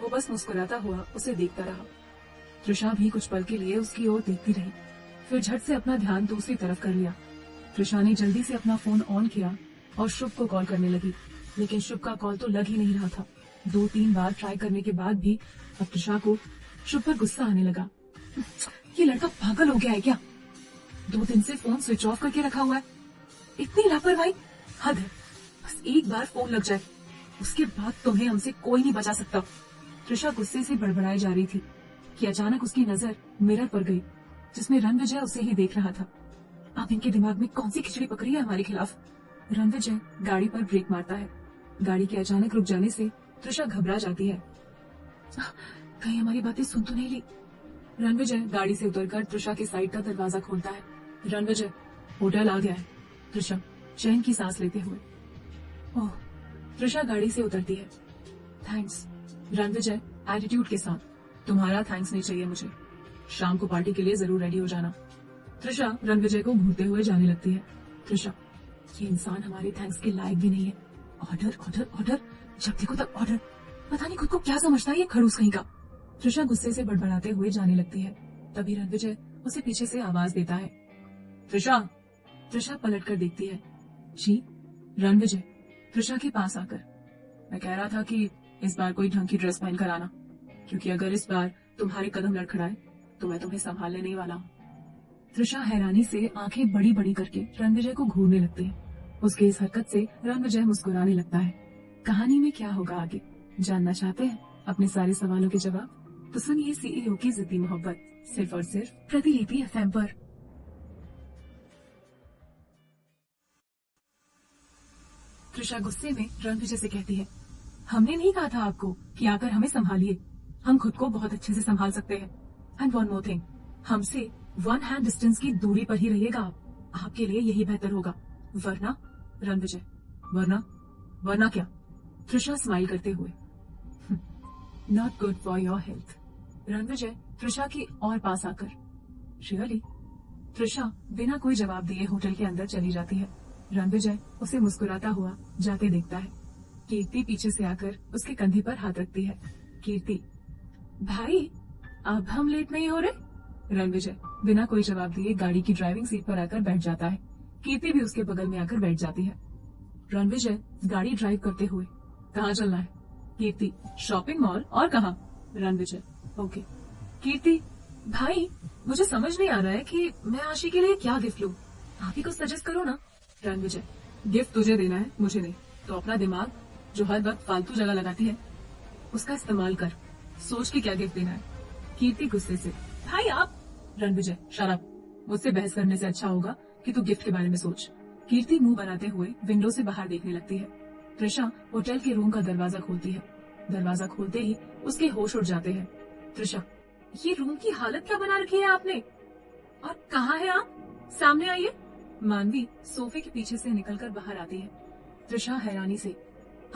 वो बस मुस्कुराता हुआ उसे देखता रहा। त्रिशा भी कुछ पल के लिए उसकी ओर देखती रही, फिर झट से अपना ध्यान दूसरी तरफ कर लिया। त्रिशा ने जल्दी से अपना फोन ऑन किया और शुभ को कॉल करने लगी, लेकिन शुभ का कॉल तो लग ही नहीं रहा था। 2-3 बार ट्राई करने के बाद भी अब त्रिशा को शुभ पर गुस्सा आने लगा। ये लड़का पागल हो गया है क्या? 2 दिन से फोन स्विच ऑफ करके रखा हुआ है। इतनी लापरवाही, हद है। बस एक बार फोन लग जाए, उसके बाद तुम्हें हमसे कोई नहीं बचा सकता। त्रिशा गुस्से से बड़बड़ाई जा रही थी कि अचानक उसकी नजर मिरर पर गई जिसमें रणविजय उसे ही देख रहा था। अब इनके दिमाग में कौन सी खिचड़ी पकड़ी है हमारे खिलाफ। रणविजय गाड़ी पर ब्रेक मारता है। गाड़ी के अचानक रुक जाने से त्रिशा घबरा जाती है। कहीं हमारी बातें सुन तो नहीं ली। रणविजय गाड़ी से उतरकर त्रिशा के साइड का दरवाजा खोलता है। रणविजय, होटल आ गया है। त्रिशा चैन की सांस लेते हुए। ओह। त्रिशा गाड़ी से उतरती है। थैंक्स। रणविजय एटीट्यूड के साथ, तुम्हारा थैंक्स नहीं चाहिए मुझे, शाम को पार्टी के लिए जरूर रेडी हो जाना। त्रिशा रणविजय को घूरते हुए जाने लगती है। त्रिशा, ये इंसान हमारे थैंक्स के लायक भी नहीं है। ऑर्डर ऑर्डर ऑर्डर, जब देखो तब ऑर्डर। पता नहीं खुद को क्या समझता है ये खड़ूस कहीं का। त्रिशा गुस्से से बड़बड़ाते हुए जाने लगती है। तभी रणविजय उसे पीछे से आवाज देता है, त्रिशा। त्रिशा पलट कर देखती है। जी। रणविजय त्रिशा के पास आकर, मैं कह रहा था कि इस बार कोई ढंग की ड्रेस पहन कर आना, क्योंकि अगर इस बार तुम्हारे कदम लड़खड़ाए तो मैं तुम्हें संभालने नहीं वाला हूँ। त्रिशा हैरानी से आंखें बड़ी बड़ी करके रणविजय को घूरने लगती है। उसके इस हरकत से रणविजय मुस्कुराने लगता है। कहानी में क्या होगा आगे जानना चाहते हैं अपने सारे सवालों के जवाब? तो सुनिए सीईओ की जिद्दी मोहब्बत, सिर्फ और सिर्फ प्रतिलिपि एफएम पर। त्रिशा गुस्से में रणविजय से कहती है, हमने नहीं कहा था आपको कि आकर हमें संभालिए, हम खुद को बहुत अच्छे से संभाल सकते हैं। एंड वन मोर थिंग, हमसे 1 हैंड डिस्टेंस की दूरी पर ही रहिएगा आप, आपके लिए यही बेहतर होगा। वरना? रणविजय, वरना क्या? त्रिशा स्माइल करते हुए, not good for your health. Ranvijay Trisha की और पास आकर, रियली? त्रिशा बिना कोई जवाब दिए होटल के अंदर चली जाती है। रणविजय उसे मुस्कुराता हुआ जाते देखता है। कीर्ति पीछे से आकर उसके कंधे पर हाथ रखती है। कीर्ति, भाई अब हम लेट नहीं हो रहे? रणविजय बिना कोई जवाब दिए गाड़ी की ड्राइविंग सीट पर आकर बैठ जाता है। कीर्ति भी उसके बगल में आकर बैठ जाती है। रणविजय गाड़ी ड्राइव करते हुए, कहाँ चलना है? कीर्ति, शॉपिंग मॉल। और कहाँ? रणविजय, ओके। कीर्ति, भाई मुझे समझ नहीं आ रहा है कि मैं आशी के लिए क्या गिफ्ट लूं, आप ही कुछ सजेस्ट करो ना। रणविजय, गिफ्ट तुझे देना है, मुझे नहीं, तो अपना दिमाग जो हर वक्त फालतू जगह लगाती है उसका इस्तेमाल कर, सोच के क्या गिफ्ट देना है। कीर्ति गुस्से से, भाई आप। रणविजय, शराब, मुझसे बहस करने से अच्छा होगा कि तू गिफ्ट के बारे में सोच। कीर्ति मुंह बनाते हुए विंडो से बाहर देखने लगती है। त्रिशा होटल के रूम का दरवाजा खोलती है। दरवाजा खोलते ही उसके होश उड़ जाते हैं। त्रिशा, ये रूम की हालत क्या बना रखी है आपने, और कहाँ है आप? सामने आइए। मानवी सोफे के पीछे से निकलकर बाहर आती है। त्रिशा हैरानी से,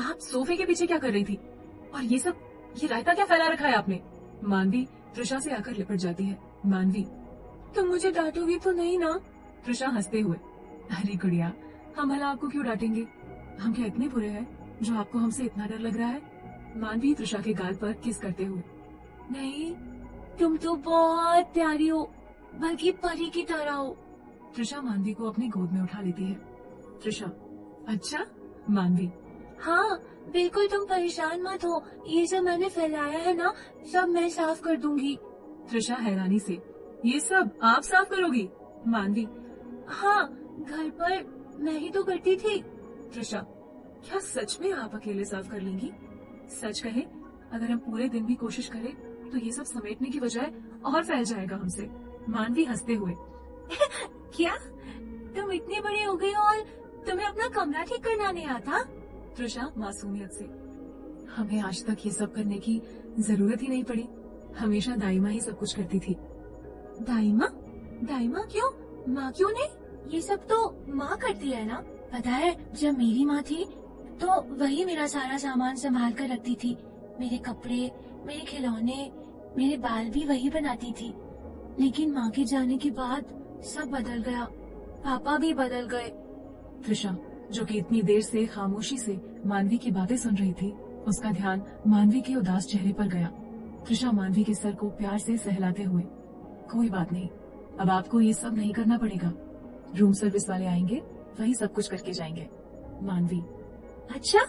आप सोफे के पीछे क्या कर रही थी, और ये सब, ये रायता क्या फैला रखा है आपने? मानवी त्रिशा से आकर लिपट जाती है। मानवी, तुम मुझे डांटोगी तो नहीं ना? त्रिशा हंसते हुए, अरे गुड़िया, हम भला आपको क्यों डांटेंगे, हम क्या इतने बुरे हैं जो आपको हमसे इतना डर लग रहा है? मानवी त्रिशा के गाल पर किस करते हुए, नहीं, तुम तो बहुत प्यारी हो, बल्कि परी की तरह हो। त्रिशा मानवी को अपनी गोद में उठा लेती है। त्रिशा, अच्छा? मानवी, हाँ बिल्कुल, तुम परेशान मत हो, ये सब मैंने फैलाया है ना, सब मैं साफ कर दूंगी। त्रिशा हैरानी से, ये सब आप साफ करोगी? मानवी, हाँ, घर पर मैं ही तो करती थी। त्रिशा, क्या सच में आप अकेले साफ कर लेंगी? सच कहे, अगर हम पूरे दिन भी कोशिश करें तो ये सब समेटने की बजाय और फैल जाएगा हमसे। मानवी हंसते हुए, क्या तुम इतनी बड़ी हो गई और तुम्हें अपना कमरा ठीक करना नहीं आता? त्रिशा मासूमियत से, हमें आज तक ये सब करने की जरूरत ही नहीं पड़ी, हमेशा दाइमा ही सब कुछ करती थी। दाइमा? दाइमा क्यों? माँ क्यों नहीं? ये सब तो माँ करती है ना। पता है, जब मेरी माँ थी तो वही मेरा सारा सामान संभाल कर रखती थी, मेरे कपड़े, मेरे खिलौने, मेरे बाल भी वही बनाती थी। लेकिन माँ के जाने के बाद सब बदल गया, पापा भी बदल गए। त्रिशा, जो कि इतनी देर से खामोशी से मानवी की बातें सुन रही थी, उसका ध्यान मानवी के उदास चेहरे पर गया। त्रिशा मानवी के सर को प्यार से सहलाते हुए, कोई बात नहीं, अब आपको ये सब नहीं करना पड़ेगा, रूम सर्विस वाले आएंगे, वही सब कुछ करके जाएंगे। मानवी, अच्छा,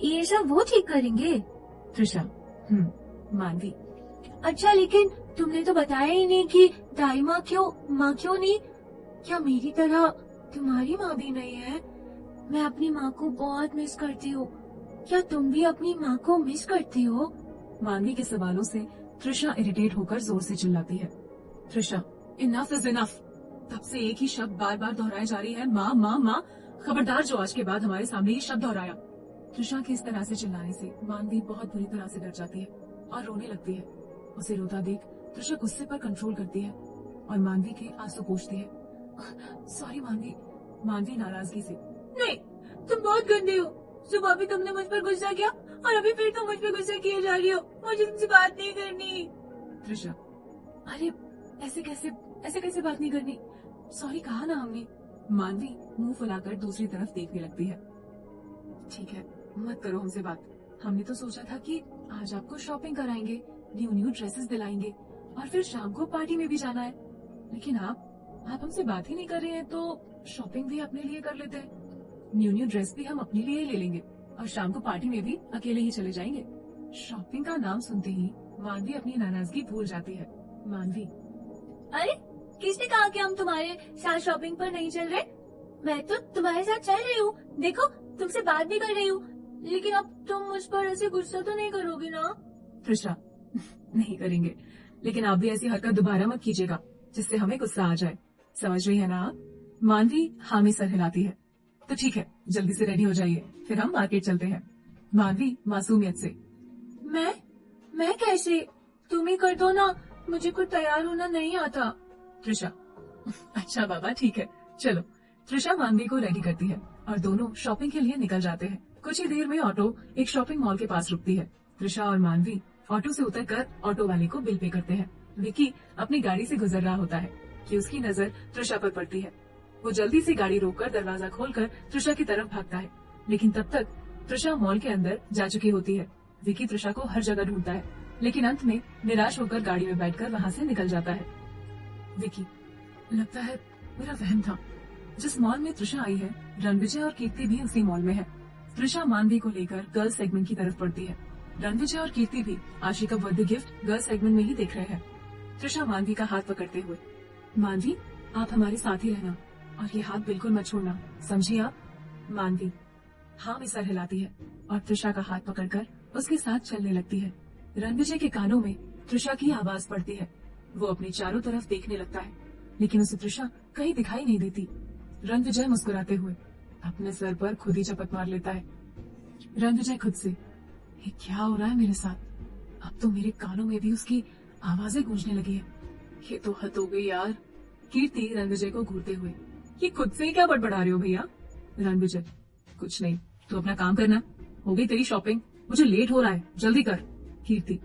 ये सब वो ठीक करेंगे? त्रिशा, मानवी, अच्छा, लेकिन तुमने तो बताया ही नहीं कि दाई माँ क्यों, माँ क्यों नहीं? क्या मेरी तरह तुम्हारी माँ भी नहीं है? मैं अपनी माँ को बहुत मिस करती हूँ, क्या तुम भी अपनी माँ को मिस करती हो? मानवी के सवालों से तृषा इरिटेट होकर जोर से चिल्लाती है। तृषा, इनफ इज इनफ। तब से एक ही शब्द बार बार दोहराई जा रही है, माँ माँ माँ। खबरदार जो आज के बाद हमारे सामने ये शब्द दोहराया। तृषा के इस तरह से चिल्लाने से मानवी बहुत बुरी तरह से डर जाती है और रोने लगती है। उसे रोता देख तृषा गुस्से पर कंट्रोल करती है और मानवी के आंसू पोंछती है। सॉरी मानवी। मानवी नाराजगी से, नहीं, तुम बहुत गंदे हो। सुबह भी तुमने मुझ पर गुस्सा किया और अभी फिर तुम मुझ पर गुस्सा किए जा रही हो। मुझे तुमसे बात नहीं करनी। तृषा, अरे ऐसे कैसे बात नहीं करनी? सॉरी कहा ना हमने। मानवी मुंह फुलाकर दूसरी तरफ देखने लगती है। ठीक है, मत करो हमसे बात। हमने तो सोचा था कि आज आपको शॉपिंग कराएंगे, न्यू ड्रेसेस दिलाएंगे और फिर शाम को पार्टी में भी जाना है। लेकिन आप हमसे बात ही नहीं कर रहे हैं, तो शॉपिंग भी अपने लिए कर लेते हैं। न्यू ड्रेस भी हम अपने लिए ही ले लेंगे और शाम को पार्टी में भी अकेले ही चले जाएंगे। शॉपिंग का नाम सुनते ही मानवी अपनी नाराजगी भूल जाती है। मानवी, अरे किसने कहा कि हम तुम्हारे साथ शॉपिंग पर नहीं चल रहे? मैं तो तुम्हारे साथ चल रही हूँ। देखो, तुमसे बात भी कर रही हूँ। लेकिन अब तुम मुझ पर ऐसे गुस्सा तो नहीं करोगे ना? तृषा, नहीं करेंगे, लेकिन आप भी ऐसी हरकत दोबारा मत कीजिएगा जिससे हमें गुस्सा आ जाए। समझ रही है ना आप? मानवी हाँ में सर हिलाती है। तो ठीक है, जल्दी से रेडी हो जाइए, फिर हम मार्केट चलते हैं। मानवी मासूमियत से, मैं कैसे? तुम ही कर दो ना, मुझे कुछ तैयार होना नहीं आता। तृषा, अच्छा बाबा ठीक है, चलो। तृषा मानवी को रेडी करती है और दोनों शॉपिंग के लिए निकल जाते हैं। कुछ ही देर में ऑटो एक शॉपिंग मॉल के पास रुकती है। तृषा और मानवी ऑटो से उतरकर ऑटो वाले को बिल पे करते हैं। विकी अपनी गाड़ी से गुजर रहा होता है कि उसकी नजर तृषा पर पड़ती है। वो जल्दी से गाड़ी रोककर दरवाजा खोलकर तृषा की तरफ भागता है, लेकिन तब तक तृषा मॉल के अंदर जा चुकी होती है। विकी तृषा को हर जगह ढूंढता है, लेकिन अंत में निराश होकर गाड़ी में बैठकर वहाँ से निकल जाता है। विकी, लगता है मेरा वहम था। जिस मॉल में तृषा आई है, रणविजय और कीर्ति भी उसी मॉल में है। तृषा मानवी को लेकर गर्ल्स सेगमेंट की तरफ बढ़ती है। रणविजय और कीर्ति भी आशी का बर्थडे गिफ्ट गर्ल्स सेगमेंट में ही देख रहे हैं। तृषा मानवी का हाथ पकड़ते हुए, मानवी आप हमारे साथ ही रहना और ये हाथ बिल्कुल मत छोड़ना, समझी आप? मानवी हाँ में सर हिलाती है और तृषा का हाथ पकड़कर उसके साथ चलने लगती है। रणविजय के कानों में तृषा की आवाज पड़ती है। वो अपने चारों तरफ देखने लगता है, लेकिन उसे तृषा कहीं दिखाई नहीं देती। रणविजय मुस्कुराते हुए अपने सर पर खुद ही चपत मार लेता है। रणविजय खुद से, ये क्या हो रहा है मेरे साथ? अब तो मेरे कानों में भी उसकी आवाजें गूंजने लगी है। ये तो हद हो गई यार। कीर्ति रणविजय को घूरते हुए, ये खुद से ही क्या बड़बड़ा रहे हो भैया? रणविजय, कुछ नहीं, तू अपना काम करना। हो गई तेरी शॉपिंग, मुझे लेट हो रहा है, जल्दी कर। कीर्ति,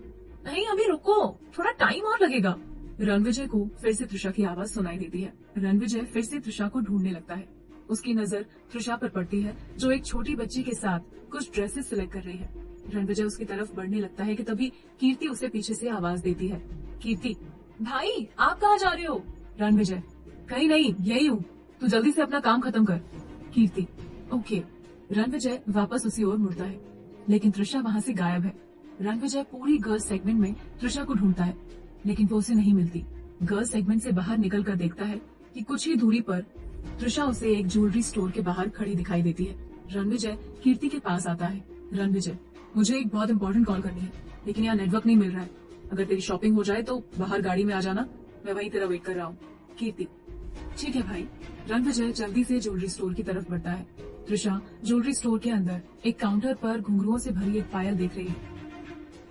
नहीं अभी रुको, थोड़ा टाइम और लगेगा। रणविजय को फिर से तृषा की आवाज सुनाई देती है। रणविजय फिर से तृषा को ढूंढने लगता है। उसकी नजर तृषा पर पड़ती है, जो एक छोटी बच्ची के साथ कुछ ड्रेसेस सिलेक्ट कर रही है। रणविजय उसकी तरफ बढ़ने लगता है कि तभी कीर्ति उसे पीछे से आवाज देती है। कीर्ति, भाई आप कहाँ जा रहे हो? रणविजय, कहीं नहीं, यही हूँ, तू जल्दी से अपना काम खत्म कर। कीर्ति, ओके। रणविजय वापस उसी ओर मुड़ता है, लेकिन तृषा वहाँ से गायब है। रणविजय पूरी गर्ल्स सेगमेंट में तृषा को ढूंढता है, लेकिन वो उसे नहीं मिलती। गर्ल्स सेगमेंट से बाहर निकलकर देखता है कि कुछ ही दूरी पर तृषा उसे एक ज्वेलरी स्टोर के बाहर खड़ी दिखाई देती है। रणविजय कीर्ति के पास आता है। रणविजय, मुझे एक बहुत इंपॉर्टेंट कॉल करनी है, लेकिन यहाँ नेटवर्क नहीं मिल रहा है। अगर तेरी शॉपिंग हो जाए तो बाहर गाड़ी में आ जाना, मैं वहीं तेरा वेट कर रहा हूँ। कीर्ति, ठीक है भाई। रणविजय जल्दी से ज्वेलरी स्टोर की तरफ बढ़ता है। तृषा ज्वेलरी स्टोर के अंदर एक काउंटर पर घुंघरुओं से भरी एक पायल देख रही है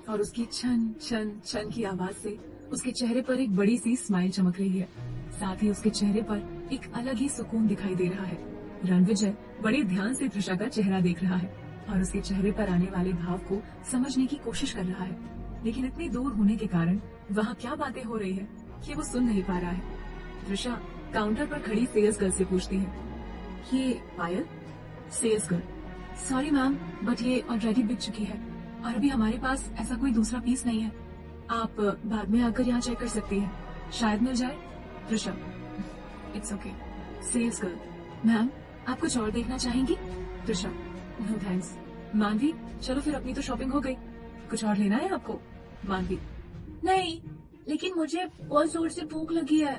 और उसकी छन छन छन की आवाज से उसके चेहरे पर एक बड़ी सी स्माइल चमक रही है। साथ ही उसके चेहरे पर एक अलग ही सुकून दिखाई दे रहा है। रणविजय बड़े ध्यान से तृषा का चेहरा देख रहा है और उसके चेहरे पर आने वाले भाव को समझने की कोशिश कर रहा है, लेकिन इतनी दूर होने के कारण वहाँ क्या बातें हो रही है कि वो सुन नहीं पा रहा है। तृषा काउंटर पर खड़ी सेल्स गर्ल से पूछती है, ये पायल? Sales girl, sorry ma'am, but ये ऑलरेडी बिक चुकी है और अभी हमारे पास ऐसा कोई दूसरा पीस नहीं है। आप बाद में आकर यहाँ चेक कर सकती हैं, शायद मिल जाए। Trisha, it's okay. Sales girl, ma'am आप कुछ और देखना चाहेंगी? Trisha, no thanks. मानवी, चलो फिर अपनी तो शॉपिंग हो गई, कुछ और लेना है आपको? मानवी, नहीं, लेकिन मुझे बहुत जोर से भूख लगी है।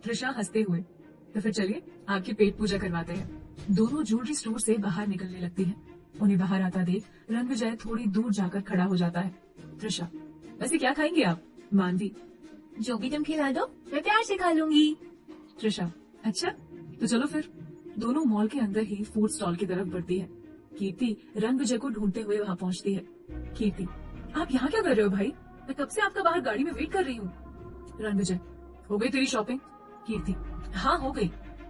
तृषा हंसते हुए, तो फिर चलिए आपकी पेट पूजा करवाते हैं। दोनों ज्वेलरी स्टोर से बाहर निकलने लगती हैं। उन्हें बाहर आता देख रणविजय थोड़ी दूर जाकर खड़ा हो जाता है। त्रिशा, वैसे क्या खाएंगे आप? मानवी, जो भी तुम खिला दो मैं प्यार से खा लूंगी। त्रिशा, अच्छा तो चलो फिर। दोनों मॉल के अंदर ही फूड स्टॉल की तरफ बढ़ती है। कीर्ति रणविजय को ढूंढते हुए वहाँ पहुँचती है। कीर्ति, आप यहाँ क्या कर रहे हो भाई? मैं कब से आपका बाहर गाड़ी में वेट कर रही हूँ। रणविजय, हो गई तेरी शॉपिंग? कीर्ति, हाँ हो गई,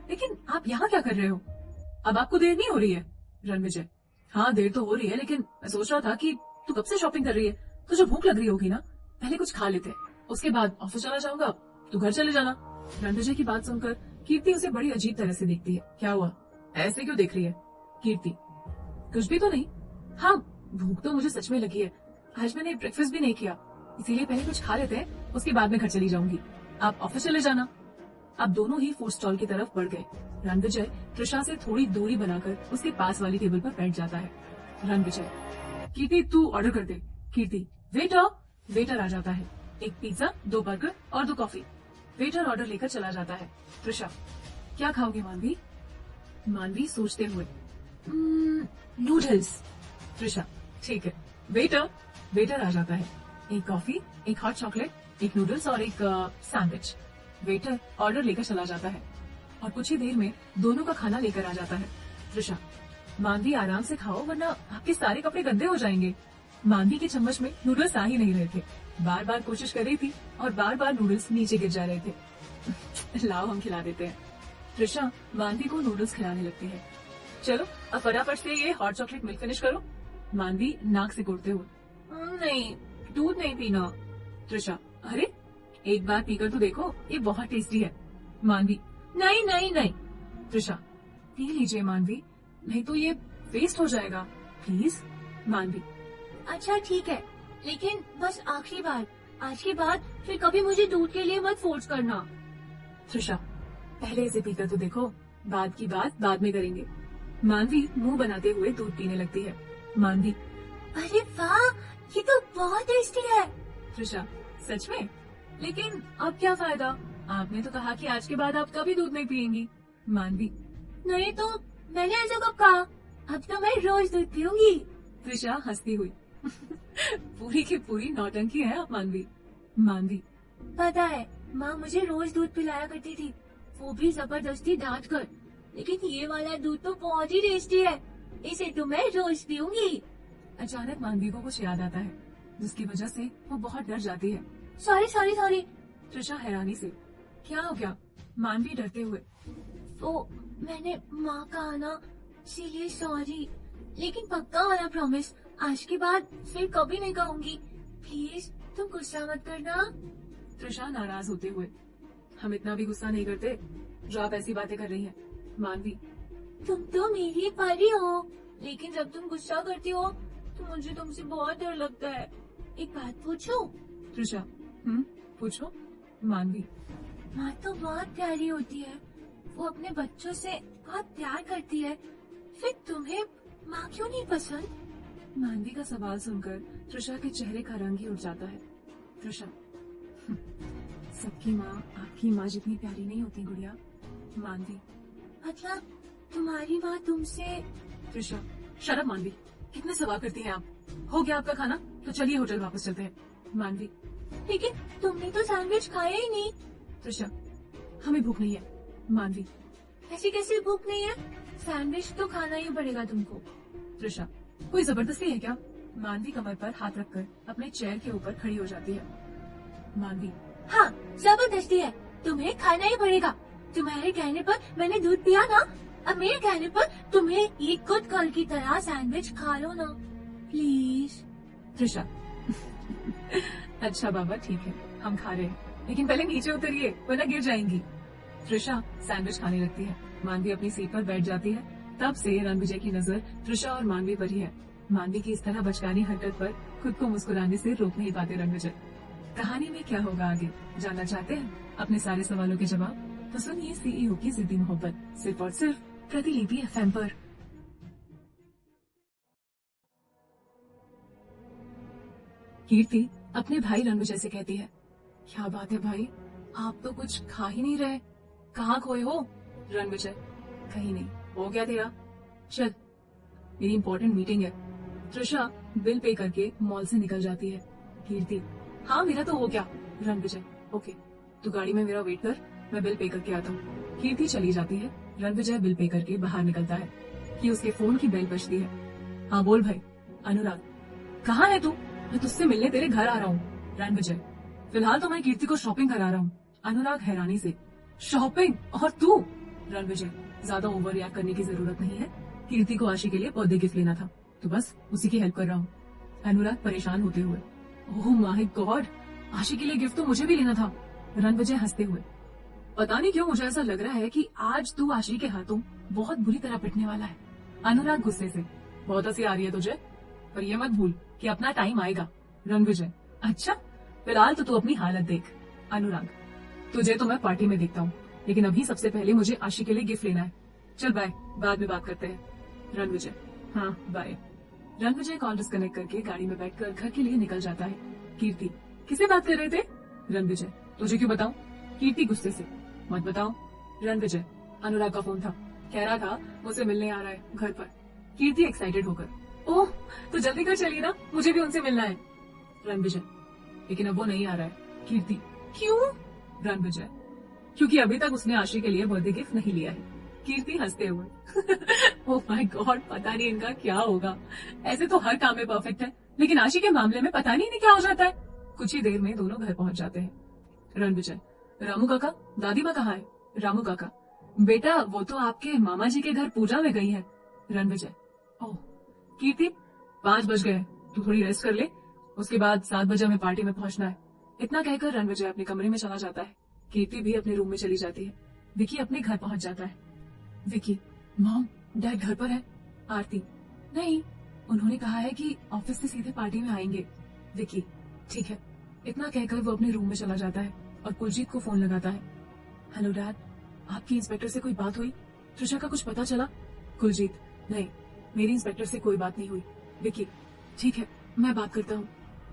लेकिन आप यहाँ क्या कर रहे हो? अब आपको देर नहीं हो रही है? रणविजय, हाँ देर तो हो रही है, लेकिन मैं सोच रहा था कि तू कब से शॉपिंग कर रही है, तुझे भूख लग रही होगी ना, पहले कुछ खा लेते हैं, उसके बाद ऑफिस चला जाऊंगा, तू घर चले जाना। रणविजय की बात सुनकर कीर्ति उसे बड़ी अजीब तरह से देखती है। क्या हुआ, ऐसे क्यों देख रही है? कीर्ति, कुछ भी तो नहीं। हाँ भूख तो मुझे सच में लगी है, आज मैंने ब्रेकफास्ट भी नहीं किया, इसीलिए पहले कुछ खा लेते हैं, उसके बाद में घर चली जाऊंगी, आप ऑफिस चले जाना। अब दोनों ही फूड स्टॉल की तरफ बढ़ गए। रणविजय त्रिशा से थोड़ी दूरी बनाकर उसके पास वाली टेबल पर बैठ जाता है। रणविजय, कीर्ति तू ऑर्डर कर दे। कीर्ति, वेटर। वेटर आ जाता है, एक पिज्जा, 2 बर्गर और 2 कॉफी। वेटर ऑर्डर लेकर चला जाता है। त्रिशा, क्या खाओगे मानवी? मानवी सोचते हुए, नूडल्स। त्रिशा, ठीक है। वेटर। वेटर आ जाता है, एक कॉफी, एक हॉट चॉकलेट, एक नूडल्स और एक सैंडविच। वेटर ऑर्डर लेकर चला जाता है और कुछ ही देर में दोनों का खाना लेकर आ जाता है। त्रिशा, मानवी आराम से खाओ वरना आपके सारे कपड़े गंदे हो जाएंगे। मानवी के चम्मच में नूडल्स आ ही नहीं रहे थे, बार बार कोशिश कर रही थी और बार बार नूडल्स नीचे गिर जा रहे थे। लाओ हम खिला देते हैं। त्रिशा मानवी को नूडल्स खिलाने लगती है। चलो अब फटाफट से ये हॉट चॉकलेट मिल्क फिनिश करो। मानवी नाक से कुड़ते हुए, नहीं दूध नहीं पीना। त्रिशा, अरे एक बार पीकर तो देखो, ये बहुत टेस्टी है। मानवी, नहीं नहीं नहीं। त्रिशा, पी लीजिए मानवी, नहीं तो ये वेस्ट हो जाएगा प्लीज। मानवी, अच्छा ठीक है, लेकिन बस आखिरी बार, आज के बाद फिर कभी मुझे दूध के लिए मत फोर्स करना। त्रिशा, पहले इसे पीकर तो देखो, बाद की बात बाद में करेंगे। मानवी मुंह बनाते हुए दूध पीने लगती है। मानवी, अरे वाह, ये तो बहुत टेस्टी है। त्रिशा, सच में? लेकिन अब क्या फायदा, आपने तो कहा कि आज के बाद आप कभी दूध नहीं पिएंगी। मानवी, नहीं तो मैंने ऐसा कब कहा, अब तो मैं रोज दूध पीऊंगी। त्रिशा हंसती हुई, पूरी की पूरी नौटंकी है आप मानवी। मानवी, पता है माँ मुझे रोज दूध पिलाया करती थी, वो भी जबरदस्ती डांट कर, लेकिन ये वाला दूध तो बहुत ही टेस्टी है, इसे तो मैं रोज पीऊंगी। अचानक मानवी को कुछ याद आता है, जिसकी वजह से वो बहुत डर जाती है। Sorry sorry sorry. त्रिशा हैरानी से, क्या हो गया? मानवी डरते हुए, तो मैंने माँ का आना, इसीलिए सॉरी, लेकिन पक्का वाला प्रॉमिस, आज के बाद फिर कभी नहीं कहूंगी, प्लीज तुम गुस्सा मत करना। त्रिशा नाराज होते हुए, हम इतना भी गुस्सा नहीं करते जो आप ऐसी बातें कर रही हैं। मानवी, तुम तो मेरी परी हो, लेकिन जब तुम गुस्सा करती हो तो मुझे तुमसे बहुत डर लगता है। एक बात पूछूं? त्रिशा, पूछो। मानवी, माँ तो बहुत प्यारी होती है, वो अपने बच्चों से बहुत प्यार करती है, फिर तुम्हें माँ क्यों नहीं पसंद? मानवी का सवाल सुनकर त्रिशा के चेहरे का रंग ही उठ जाता है। त्रिशा, सबकी माँ आपकी माँ जितनी प्यारी नहीं होती गुड़िया। मानवी, मतलब तुम्हारी माँ तुमसे? त्रिशा, शर्म मानवी, कितने सवाल करती हैं आप। हो गया आपका खाना, तो चलिए होटल वापस चलते हैं। मानवी, लेकिन तुमने तो सैंडविच खाया ही नहीं। त्रिशा, हमें भूख नहीं है। मानवी, ऐसी कैसी भूख नहीं है, सैंडविच तो खाना ही पड़ेगा तुमको। त्रिशा, कोई जबरदस्ती है क्या? मानवी कमर पर हाथ रखकर अपने चेयर के ऊपर खड़ी हो जाती है। मानवी, हाँ जबरदस्ती है, तुम्हें खाना ही पड़ेगा, तुम्हारे कहने पर मैंने दूध पिया ना, अब मेरे कहने पर तुम्हें ये खुद कल की तरह सैंडविच खा लो ना प्लीज। त्रिशा, अच्छा बाबा ठीक है, हम खा रहे हैं, लेकिन पहले नीचे उतरिए वरना गिर जाएंगी। त्रिशा सैंडविच खाने लगती है। मानवी अपनी सीट पर बैठ जाती है। तब से रणविजय की नजर त्रिशा और मानवी पर ही है। मानवी की इस तरह बचकानी हरकत पर खुद को मुस्कुराने से रोक नहीं पाते रणविजय। कहानी में क्या होगा आगे जानना चाहते हैं अपने सारे सवालों के जवाब? तो सुनिए सीईओ की जिद्दी मोहब्बत, सिर्फ और सिर्फ प्रतिलिपि एफएम पर। कीर्ति अपने भाई रणविजय से कहती है, क्या बात है भाई, आप तो कुछ खा ही नहीं रहे, कहाँ खोए हो? रणविजय, कहीं नहीं, हो गया तेरा, चल मेरी इंपॉर्टेंट मीटिंग है। त्रिशा बिल पे करके मॉल से निकल जाती है। कीर्ति, हाँ मेरा तो हो गया। रणविजय, ओके तू गाड़ी में मेरा वेट कर, मैं बिल पे करके आता हूँ। कीर्ति चली जाती है। रणविजय बिल पे करके बाहर निकलता है कि उसके फोन की बेल बजती है। हाँ बोल भाई। अनुराग, कहाँ है तू? मैं तुझसे मिलने तेरे घर आ रहा हूँ। रणविजय, फिलहाल तो मैं कीर्ति को शॉपिंग करा रहा हूँ। अनुराग हैरानी से, शॉपिंग और तू? रणविजय, ज्यादा ओवर रिएक्ट करने की जरूरत नहीं है। कीर्ति को आशी के लिए बर्थडे गिफ्ट लेना था, तो बस उसी की हेल्प कर रहा हूँ। अनुराग परेशान होते हुए, ओह माय गॉड, आशी के लिए गिफ्ट तो मुझे भी लेना था। रणविजय हंसते हुए, पता नहीं क्यों मुझे ऐसा लग रहा है कि आज तू आशी के हाथों बहुत बुरी तरह पिटने वाला है। अनुराग गुस्से से, बहुत हंसी आ रही है तुझे, पर ये मत भूल कि अपना टाइम आएगा। रणविजय, अच्छा फिलहाल तो तू अपनी हालत देख। अनुराग, तुझे तो मैं पार्टी में देखता हूँ, लेकिन अभी सबसे पहले मुझे आशी के लिए गिफ्ट लेना है। चल बाय, बाद में बात करते हैं। रणविजय, हाँ बाय। रणविजय कॉल डिस्कनेक्ट करके गाड़ी में बैठकर घर के लिए निकल जाता है। कीर्ति, किससे बात कर रहे थे? रणविजय, तुझे क्यों बताऊं? कीर्ति गुस्से से, मत बताओ। रणविजय, अनुराग का फोन था, कह रहा था मुझसे मिलने आ रहा है घर पर। कीर्ति एक्साइटेड होकर, ओह तो जल्दी कर चलिए ना, मुझे भी उनसे मिलना है। रणविजय, लेकिन अब वो नहीं आ रहा है। कीर्ति, क्यों? रणविजय, क्योंकि अभी तक उसने आशी के लिए बर्थडे गिफ्ट नहीं लिया है। कीर्ति हंसते हुए, ओह माय गॉड, पता नहीं इनका क्या होगा। ऐसे तो हर काम में परफेक्ट है, लेकिन आशी के मामले में पता नहीं इन्हें क्या हो जाता है। कुछ ही देर में दोनों घर पहुंच जाते हैं। रणविजय, रामू काका, दादी माँ कहाँ है? रामू काका, बेटा वो तो आपके मामा जी के घर पूजा में गई है। रणविजय, ओह। कीर्ति, 5 बज गए, तू थोड़ी रेस्ट कर ले, उसके बाद 7 बजे हमें पार्टी में पहुंचना है। इतना कहकर रणविजय अपने कमरे में चला जाता है। कीर्ति भी अपने रूम में चली जाती है। विकी अपने घर पहुंच जाता है। विकी, मॉम डैड घर पर है? आरती, नहीं, उन्होंने कहा है कि ऑफिस से सीधे पार्टी में आएंगे। विकी, ठीक है। इतना कहकर वो अपने रूम में चला जाता है और कुलजीत को फोन लगाता है। हेलो डैड, आपकी इंस्पेक्टर से कोई बात हुई? त्रिशा का कुछ पता चला? कुलजीत, नहीं, मेरी इंस्पेक्टर से कोई बात नहीं हुई। विकी, ठीक है, मैं बात करता हूँ।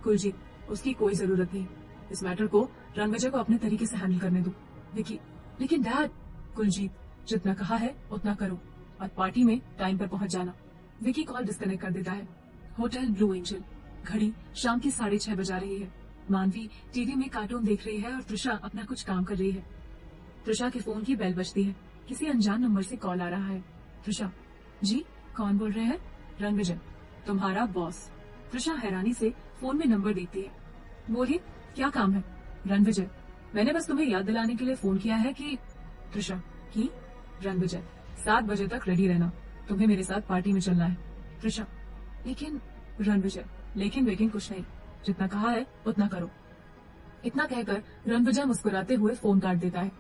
कुलजीत, उसकी कोई जरूरत नहीं, इस मैटर को रणविजय को अपने तरीके से हैंडल करने दो। विकी, लेकिन डैड। कुलजीत, जितना कहा है उतना करो और पार्टी में टाइम पर पहुंच जाना। विकी कॉल डिस्कनेक्ट कर देता है। होटल ब्लू एंजल, घड़ी शाम की 6:30 बजा रही है। मानवी टीवी में कार्टून देख रही है और त्रिशा अपना कुछ काम कर रही है। त्रिशा के फोन की बेल बजती है। किसी अनजान नंबर से कॉल आ रहा है। त्रिशा, जी कौन बोल रहे हैं? रणविजय, तुम्हारा बॉस। त्रिशा हैरानी से फोन में नंबर देखती है। बोलिए, क्या काम है? रणविजय, मैंने बस तुम्हें याद दिलाने के लिए फोन किया है कि। त्रिशा, की? रणविजय, 7 बजे तक रेडी रहना, तुम्हें मेरे साथ पार्टी में चलना है। त्रिशा, लेकिन। रणविजय, लेकिन कुछ नहीं, जितना कहा है उतना करो। इतना कहकर रणविजय मुस्कुराते हुए फोन काट देता है।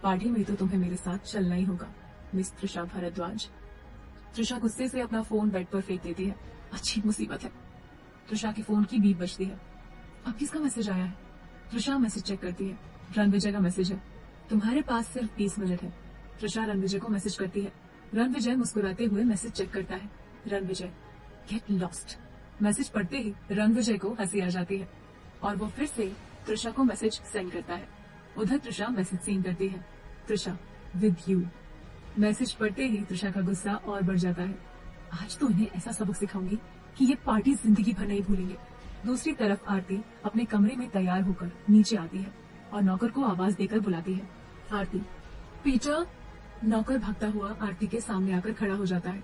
पार्टी में तो तुम्हें मेरे साथ चलना ही होगा, मिस त्रिशा भारद्वाज। त्रिशा गुस्से से अपना फोन बेड पर फेंक देती है। अच्छी मुसीबत है। त्रिशा के फोन की बीप बजती है। अब किसका मैसेज आया है? त्रिशा मैसेज चेक करती है। रणविजय का मैसेज है। तुम्हारे पास सिर्फ 20 मिनट है। त्रिशा रणविजय को मैसेज करती है। रणविजय मुस्कुराते हुए मैसेज चेक करता है। Ranvijay, get lost. मैसेज पढ़ते ही रणविजय को हंसी आ जाती है और वो फिर से त्रिशा को मैसेज सेंड करता है। उधर त्रिशा मैसेज सीन करती है। Trisha, with you. मैसेज पढ़ते ही त्रिशा का गुस्सा और बढ़ जाता है। आज तो इन्हें ऐसा सबक सिखाऊंगी कि ये पार्टी जिंदगी भर नहीं भूलेंगे। दूसरी तरफ आरती अपने कमरे में तैयार होकर नीचे आती है और नौकर को आवाज देकर बुलाती है। आरती, पीटर। नौकर भागता हुआ आरती के सामने आकर खड़ा हो जाता है।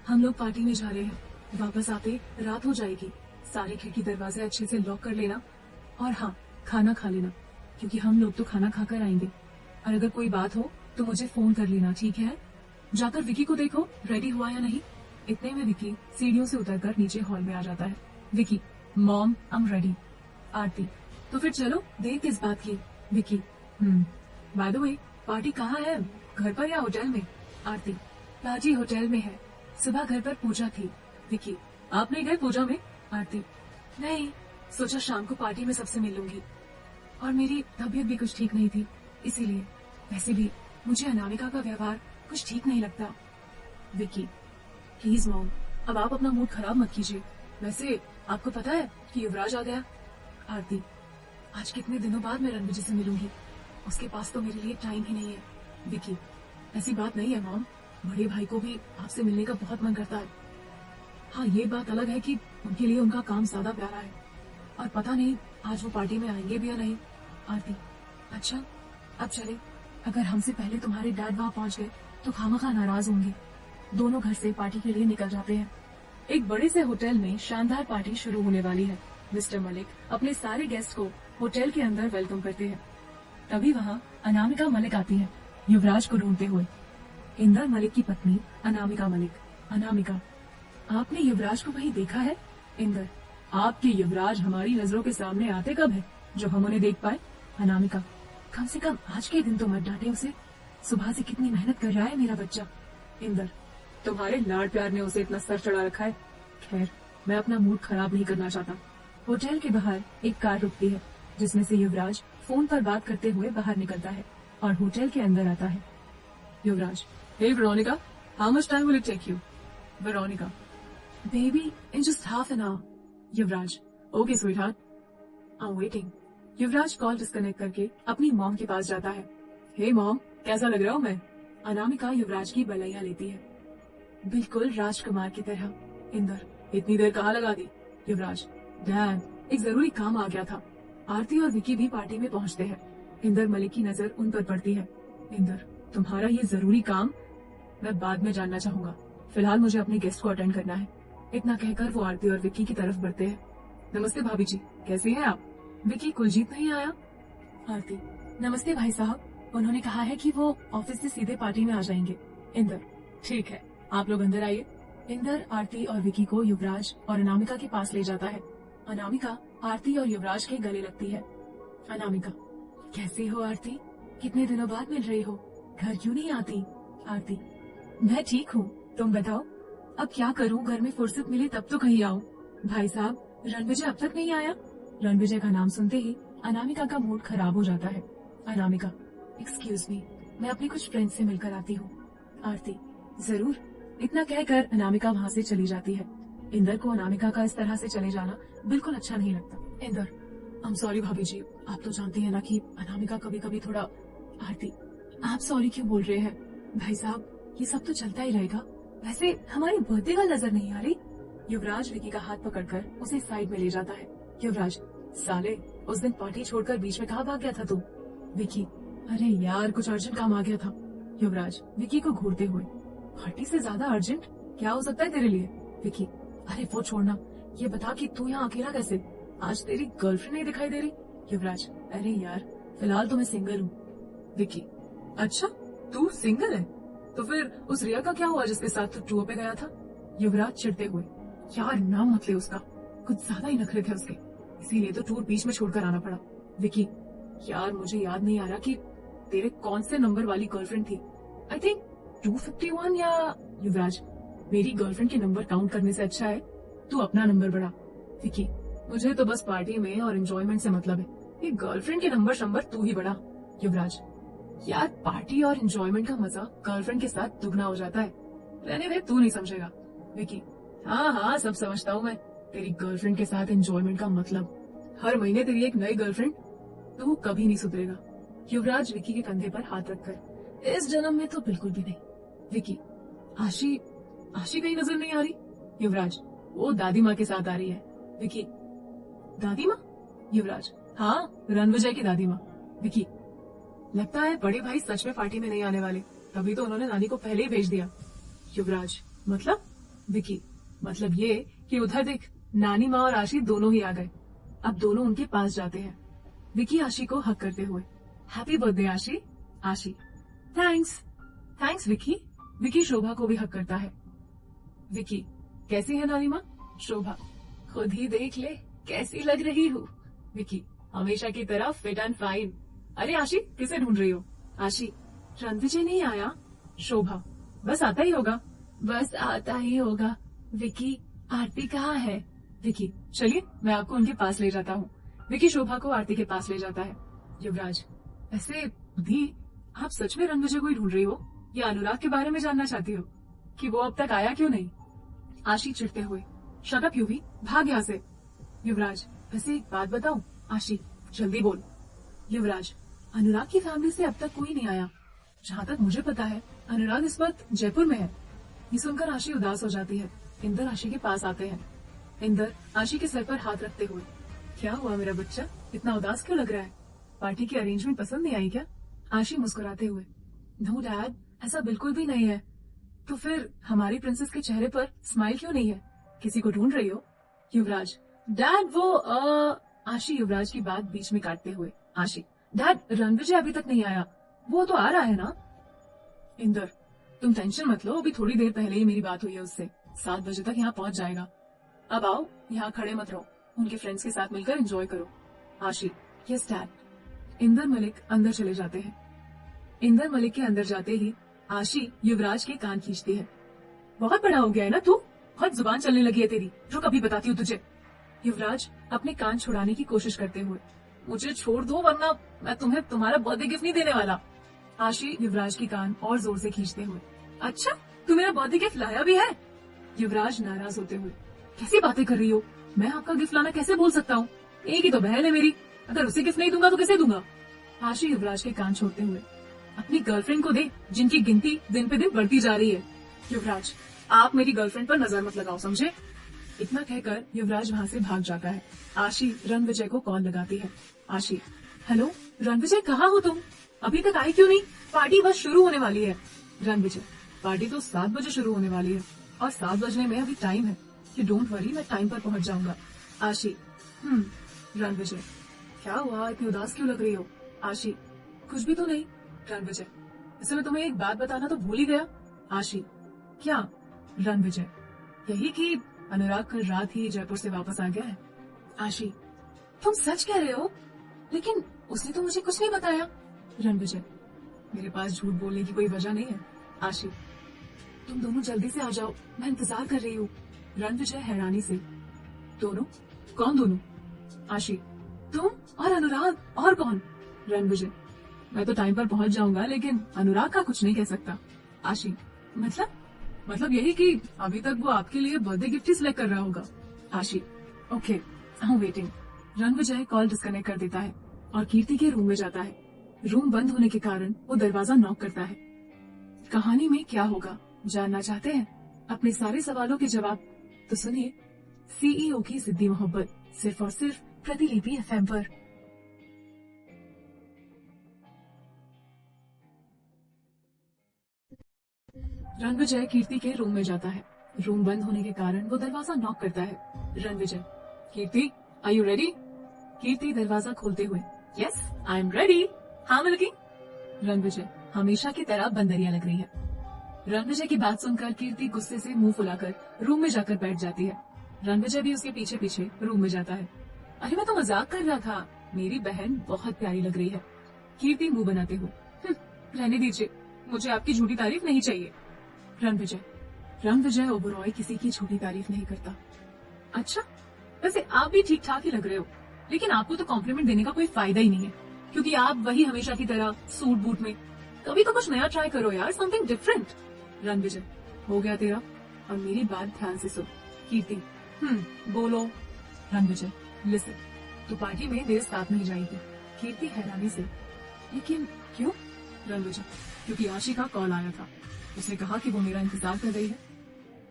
हम लोग पार्टी में जा रहे हैं, वापस आते रात हो जाएगी। सारे खिड़की दरवाजे अच्छे से लॉक कर लेना और हाँ, खाना खा लेना, क्योंकि हम लोग तो खाना खाकर आएंगे। और अगर कोई बात हो तो मुझे फोन कर लेना, ठीक है? जाकर विकी को देखो रेडी हुआ या नहीं। इतने में विकी सीढ़ियों से उतरकर नीचे हॉल में आ जाता है। Vicky, mom I am ready. Aarti, तो फिर चलो, देर किस बात की? Vicky, by the way, party कहाँ है, घर पर या होटल में? आरती, पार्टी होटल में है, सुबह घर पर पूजा थी। विकी, आप नहीं गए पूजा में? आरती, नहीं, सोचा शाम को पार्टी में सबसे मिल लूंगी, और मेरी तबीयत भी कुछ ठीक नहीं थी, इसीलिए। वैसे भी मुझे अनामिका का व्यवहार कुछ ठीक नहीं लगता। विकी, प्लीज मॉम, अब आप अपना मूड खराब मत कीजिए। वैसे आपको पता है कि युवराज आ गया? आरती, आज कितने दिनों बाद मैं रणविजय से मिलूंगी, उसके पास तो मेरे लिए टाइम ही नहीं है। विकी, ऐसी बात नहीं है मॉम, बड़े भाई को भी आपसे मिलने का बहुत मन करता है। हाँ, ये बात अलग है कि उनके लिए उनका काम ज्यादा प्यारा है और पता नहीं आज वो पार्टी में आएंगे भी या नहीं। आरती, अच्छा अब चले। अगर हमसे पहले तुम्हारे डैड वहाँ पहुँच गए तो खामखा नाराज होंगे। दोनों घर से पार्टी के लिए निकल जाते हैं। एक बड़े से होटल में शानदार पार्टी शुरू होने वाली है। मिस्टर मलिक अपने सारे गेस्ट को होटल के अंदर वेलकम करते हैं। तभी वहाँ अनामिका मलिक आती है, युवराज को ढूंढते हुए। इंदर मलिक की पत्नी अनामिका मलिक। अनामिका, आपने युवराज को कहीं देखा है? इंदर, आपके युवराज हमारी नजरों के सामने आते कब है जो हम उन्हें देख पाए? अनामिका, कम से कम आज के दिन तो मत डांटे उसे। सुबह से कितनी मेहनत कर रहा है मेरा बच्चा। इंदर, तुम्हारे लाड प्यार ने उसे इतना सर चढ़ा रखा है। खैर, मैं अपना मूड खराब नहीं करना चाहता। होटल के बाहर एक कार रुकती है जिसमें से युवराज फोन पर बात करते हुए बाहर निकलता है और होटल के अंदर आता है। Yuvraj, hey Veronica, how much time will it take you? Veronica, baby, in just half an hour. Yuvraj, okay sweetheart, I am waiting. Yuvraj call disconnect करके अपनी मॉम के पास जाता है। हे मॉम, कैसा लग रहा हूँ मैं? अनामिका युवराज की बलैया लेती है। बिल्कुल राजकुमार की तरह। इंदर, इतनी देर कहाँ लगा दी? युवराज, डैड, एक जरूरी काम आ गया था। आरती और विकी भी पार्टी में पहुंचते हैं। इंदर मलिक की नजर उन पर पड़ती है। इंदर, तुम्हारा ये जरूरी काम मैं बाद में जानना चाहूंगा। फिलहाल मुझे अपने गेस्ट को अटेंड करना है। इतना कहकर वो आरती और विक्की की तरफ बढ़ते हैं। नमस्ते भाभी जी, कैसी हैं आप? विक्की, कुलजीत नहीं आया? आरती, नमस्ते भाई साहब, उन्होंने कहा है कि वो ऑफिस से सीधे पार्टी में आ जाएंगे। इंदर, ठीक है, आप लोग अंदर आइए। इंदर आरती और विकी को युवराज और अनामिका के पास ले जाता है। अनामिका आरती और युवराज के गले लगती है। अनामिका, कैसी हो आरती? कितने दिनों बाद मिल रही हो, घर क्यों नहीं आती? आरती, मैं ठीक हूँ, तुम बताओ। अब क्या करूँ, घर में फुर्सत मिले तब तो कहीं आऊँ। भाई साहब, रणविजय अब तक नहीं आया? रणविजय का नाम सुनते ही अनामिका का मूड खराब हो जाता है। अनामिका, एक्सक्यूज मी, मैं अपने कुछ फ्रेंड से मिलकर आती हूँ। आरती, जरूर। इतना कहकर अनामिका वहाँ से चली जाती है। इंदर को अनामिका का इस तरह से चले जाना बिल्कुल अच्छा नहीं लगता। इंदर, आई एम सॉरी भाभी जी, आप तो जानती है ना कि अनामिका कभी कभी थोड़ा। आरती, आप सॉरी क्यों बोल रहे हैं? भाई साहब, ये सब तो चलता ही रहेगा। वैसे हमारी बर्थडे का नजर नहीं आ रही। युवराज विकी का हाथ पकड़कर उसे साइड में ले जाता है। युवराज, साले, उस दिन पार्टी छोड़कर बीच में कहाँ भाग गया था तू? विकी, अरे यार, कुछ अर्जेंट काम आ गया था। युवराज विकी को घूरते हुए, पार्टी से ज्यादा अर्जेंट क्या हो सकता है तेरे लिए? विकी, अरे वो छोड़ना, ये बता कि तू यहाँ अकेला कैसे? आज तेरी गर्लफ्रेंड नहीं दिखाई दे रही? युवराज, अरे यार, फिलहाल तो मैं सिंगल हूँ। विकी, अच्छा, तू सिंगल है? तो फिर उस रिया का क्या हुआ जिसके साथ तू टूर पे गया था? युवराज चिढ़ते हुए, यार नाम मत ले उसका, कुछ ज्यादा ही नखरे थे उसके, इसीलिए तो टूर बीच में छोड़कर आना पड़ा। विकी, यार मुझे याद नहीं आ रहा कि तेरे कौन से नंबर वाली गर्लफ्रेंड थी। आई थिंक 251 या। युवराज, मेरी गर्लफ्रेंड के नंबर काउंट करने से अच्छा है तू अपना नंबर बढ़ा। विकी, मुझे तो बस पार्टी में और एंजॉयमेंट से मतलब है, ये गर्लफ्रेंड के नंबर तू ही बढ़ा। युवराज, यार पार्टी और एंजॉयमेंट का मजा गर्लफ्रेंड के साथ दुगना हो जाता है। रहने दे, तू नहीं समझेगा। विकी, हाँ हाँ, सब समझता हूँ मैं, तेरी गर्लफ्रेंड के साथ एंजॉयमेंट का मतलब हर महीने तेरी एक नई गर्लफ्रेंड, तू कभी नहीं सुधरेगा। युवराज विकी के कंधे पर हाथ रखकर, इस जन्म में तो बिल्कुल भी नहीं। विकी, आशी कहीं नजर नहीं आ रही? युवराज, वो दादी माँ के साथ आ रही है। विकी, दादी माँ? युवराज, हाँ, रणविजय की दादी माँ। विकी, लगता है बड़े भाई सच में पार्टी में नहीं आने वाले, तभी तो उन्होंने नानी को पहले ही भेज दिया। युवराज, मतलब? विकी, मतलब ये कि उधर देख, नानी माँ और आशी दोनों ही आ गए। अब दोनों उनके पास जाते हैं। विकी आशी को हक करते हुए, हैप्पी बर्थडे आशी। आशी, थैंक्स विकी। विकी शोभा को भी हक करता है। विकी, कैसी है नानी माँ? शोभा, खुद ही देख ले कैसी लग रही हूँ। विकी, हमेशा की तरह फिट एंड फाइन। अरे आशी, किसे ढूंढ रही हो? आशी, रणविजय नहीं आया? शोभा, बस आता ही होगा। विकी, आरती कहाँ है? विकी, चलिए मैं आपको उनके पास ले जाता हूँ। विकी शोभा को आरती के पास ले जाता है। युवराज, ऐसे दी, आप सच में रणविजय को ही ढूंढ रही हो या अनुराग के बारे में जानना चाहती हो कि वो अब तक आया क्यों नहीं? आशी चिढ़ते हुए, शट अप यूवी, भाग यहाँ से। युवराज, वैसे एक बात बताऊं? आशी, जल्दी बोल। युवराज, अनुराग की फैमिली से अब तक कोई नहीं आया। जहाँ तक मुझे पता है अनुराग इस वक्त जयपुर में है। ये सुनकर आशी उदास हो जाती है। इंदर आशी के पास आते हैं। इंदर आशी के सर पर हाथ रखते हुए, क्या हुआ मेरा बच्चा, इतना उदास क्यों लग रहा है? पार्टी की अरेंजमेंट पसंद नहीं आई क्या? आशी मुस्कुराते हुए, नो डैड, ऐसा बिल्कुल भी नहीं है। तो फिर हमारी प्रिंसेस के चेहरे पर स्माइल क्यों नहीं है? किसी को ढूंढ रही हो? युवराज, डैड वो आशी युवराज की बात बीच में काटते हुए, आशी, डैड रणविजय अभी तक नहीं आया, वो तो आ रहा है ना? इंदर, तुम टेंशन मत लो, अभी थोड़ी देर पहले ही मेरी बात हुई है उससे, 7 बजे तक यहाँ पहुंच जाएगा। अब आओ, यहाँ खड़े मत रहो, उनके फ्रेंड्स के साथ मिलकर एंजॉय करो। आशी, यस डैड। इंदर मलिक अंदर चले जाते हैं। इंदर मलिक के अंदर जाते ही आशी युवराज के कान खींचती है। बहुत बड़ा हो गया है ना तू, बहुत जुबान चलने लगी है तेरी, जो कभी बताती हूँ तुझे। युवराज अपने कान छुड़ाने की कोशिश करते हुए, मुझे छोड़ दो वरना मैं तुम्हें तुम्हारा बर्थडे गिफ्ट नहीं देने वाला। आशी युवराज की कान और जोर से खींचते हुए, अच्छा तू मेरा बर्थडे गिफ्ट लाया भी है? युवराज नाराज होते हुए, कैसी बातें कर रही हो, मैं आपका गिफ्ट लाना कैसे बोल सकता हूँ? एक ही तो बहन है मेरी, अगर उसे गिफ्ट नहीं दूंगा तो कैसे दूंगा? आशी युवराज के कान छोड़ते हुए, अपनी गर्लफ्रेंड को दे जिनकी गिनती दिन पे दिन बढ़ती जा रही है। युवराज, आप मेरी गर्लफ्रेंड पर नजर मत लगाओ, समझे? इतना कहकर युवराज वहाँ से भाग जाता है। आशी रणविजय को कॉल लगाती है। आशी, हेलो रणविजय, कहाँ हो तुम? अभी तक आई क्यों नहीं? पार्टी बस शुरू होने वाली है। रणविजय, पार्टी तो 7 बजे शुरू होने वाली है और 7 बजने में अभी टाइम है। यू डोंट वरी, मैं टाइम पर पहुंच जाऊंगा। आशी, रणविजय, क्या हुआ, इतनी उदास क्यों लग रही हो? आशी, कुछ भी तो नहीं। रणविजय, वैसे मैं तुम्हें एक बात बताना तो भूल ही गया। आशी, क्या? रणविजय, यही कि अनुराग कल रात ही जयपुर से वापस आ गया है। आशी, तुम सच कह रहे हो? लेकिन उसने तो मुझे कुछ नहीं बताया। रणविजय, मेरे पास झूठ बोलने की कोई वजह नहीं है। आशी, तुम दोनों जल्दी से आ जाओ, मैं इंतजार कर रही हूँ। रणविजय हैरानी से, दोनों? कौन दोनों? आशी, तुम और अनुराग, और कौन? रणविजय, मैं तो टाइम पर पहुंच जाऊंगा लेकिन अनुराग का कुछ नहीं कह सकता। आशी, मतलब यही कि अभी तक वो आपके लिए बर्थडे गिफ्ट ही सिलेक्ट कर रहा होगा। आशी, okay, I am waiting. Ranvijay call disconnect कर देता है और कीर्ति के रूम में जाता है। रूम बंद होने के कारण वो दरवाजा नॉक करता है। कहानी में क्या होगा जानना चाहते हैं? अपने सारे सवालों के जवाब तो सुनिए सीईओ की जिद्दी मोहब्बत, सिर्फ और सिर्फ प्रतिलिपि एफएम पर। रणविजय कीर्ति के रूम में जाता है। रूम बंद होने के कारण वो दरवाजा नॉक करता है। रणविजय, कीर्ति, आर यू रेडी? कीर्ति दरवाजा खोलते हुए, yes I am ready, how am looking? Ranvijay, हमेशा की तरह बंदरिया लग रही है। रणविजय की बात सुनकर कीर्ति गुस्से से मुंह फुलाकर रूम में जाकर बैठ जाती है। रणविजय भी उसके पीछे पीछे रूम में जाता है। अरे मैं तो मजाक कर रहा था, मेरी बहन बहुत प्यारी लग रही है। कीर्ति मुंह बनाते हुए, रहने दीजिए, मुझे आपकी झूठी तारीफ नहीं चाहिए। रणविजय ओबरॉय किसी की झूठी तारीफ नहीं करता। अच्छा, वैसे आप भी ठीक ठाक ही लग रहे हो, लेकिन आपको तो कॉम्प्लीमेंट देने का कोई फायदा ही नहीं है, क्योंकि आप वही हमेशा की तरह सूट बूट में। कभी तो कुछ नया ट्राई करो यार, समथिंग डिफरेंट। रणविजय, हो गया तेरा, और मेरी बात ध्यान से सुन। कीर्ति, बोलो। रणविजय, लिसन, तो पार्टी में मेरे साथ नहीं जाएगी। कीर्ति हैरानी से, लेकिन क्यों? रणविजय, क्योंकि आशी का कॉल आया था, उसने कहा कि वो मेरा इंतजार कर रही है।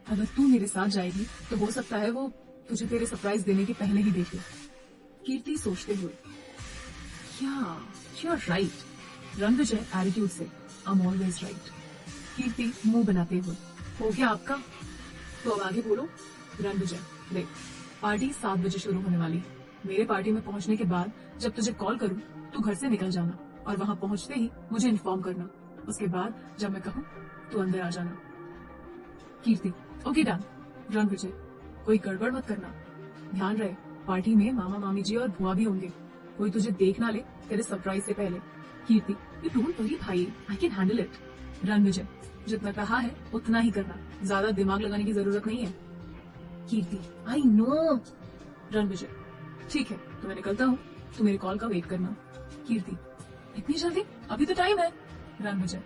अगर तू मेरे साथ जाएगी तो हो सकता है वो तुझे तेरे सरप्राइज देने के पहले ही देख ले। कीर्ति सोचते हुए, you are right. Ranvijay attitude से, I am always right. Kirti मुंह बनाते हुए, हो गया आपका? तो अब आगे बोलो। रणविजय, देख, पार्टी 7 बजे शुरू होने वाली है। मेरे पार्टी में पहुंचने के बाद जब तुझे कॉल करूं तो घर से निकल जाना और वहां पहुंचते ही मुझे इन्फॉर्म करना। उसके बाद जब मैं कहूं तो अंदर आ जाना। कीर्ति, ओके डन। रणविजय, कोई गड़बड़ मत करना, ध्यान रहे पार्टी में मामा मामी जी और बुआ भी होंगे, कोई तुझे देख ना ले तेरे सरप्राइज से पहले। कीर्ति, यू डोंट वरी भाई, I can handle it. Ranvijay, जितना कहा है उतना ही करना, ज्यादा दिमाग लगाने की जरूरत नहीं है। कीर्ति, आई नो। रणविजय, ठीक है, तो मैं निकलता हूँ, तू मेरे कॉल का वेट करना। कीर्ति, इतनी जल्दी? अभी तो टाइम है। रणविजय,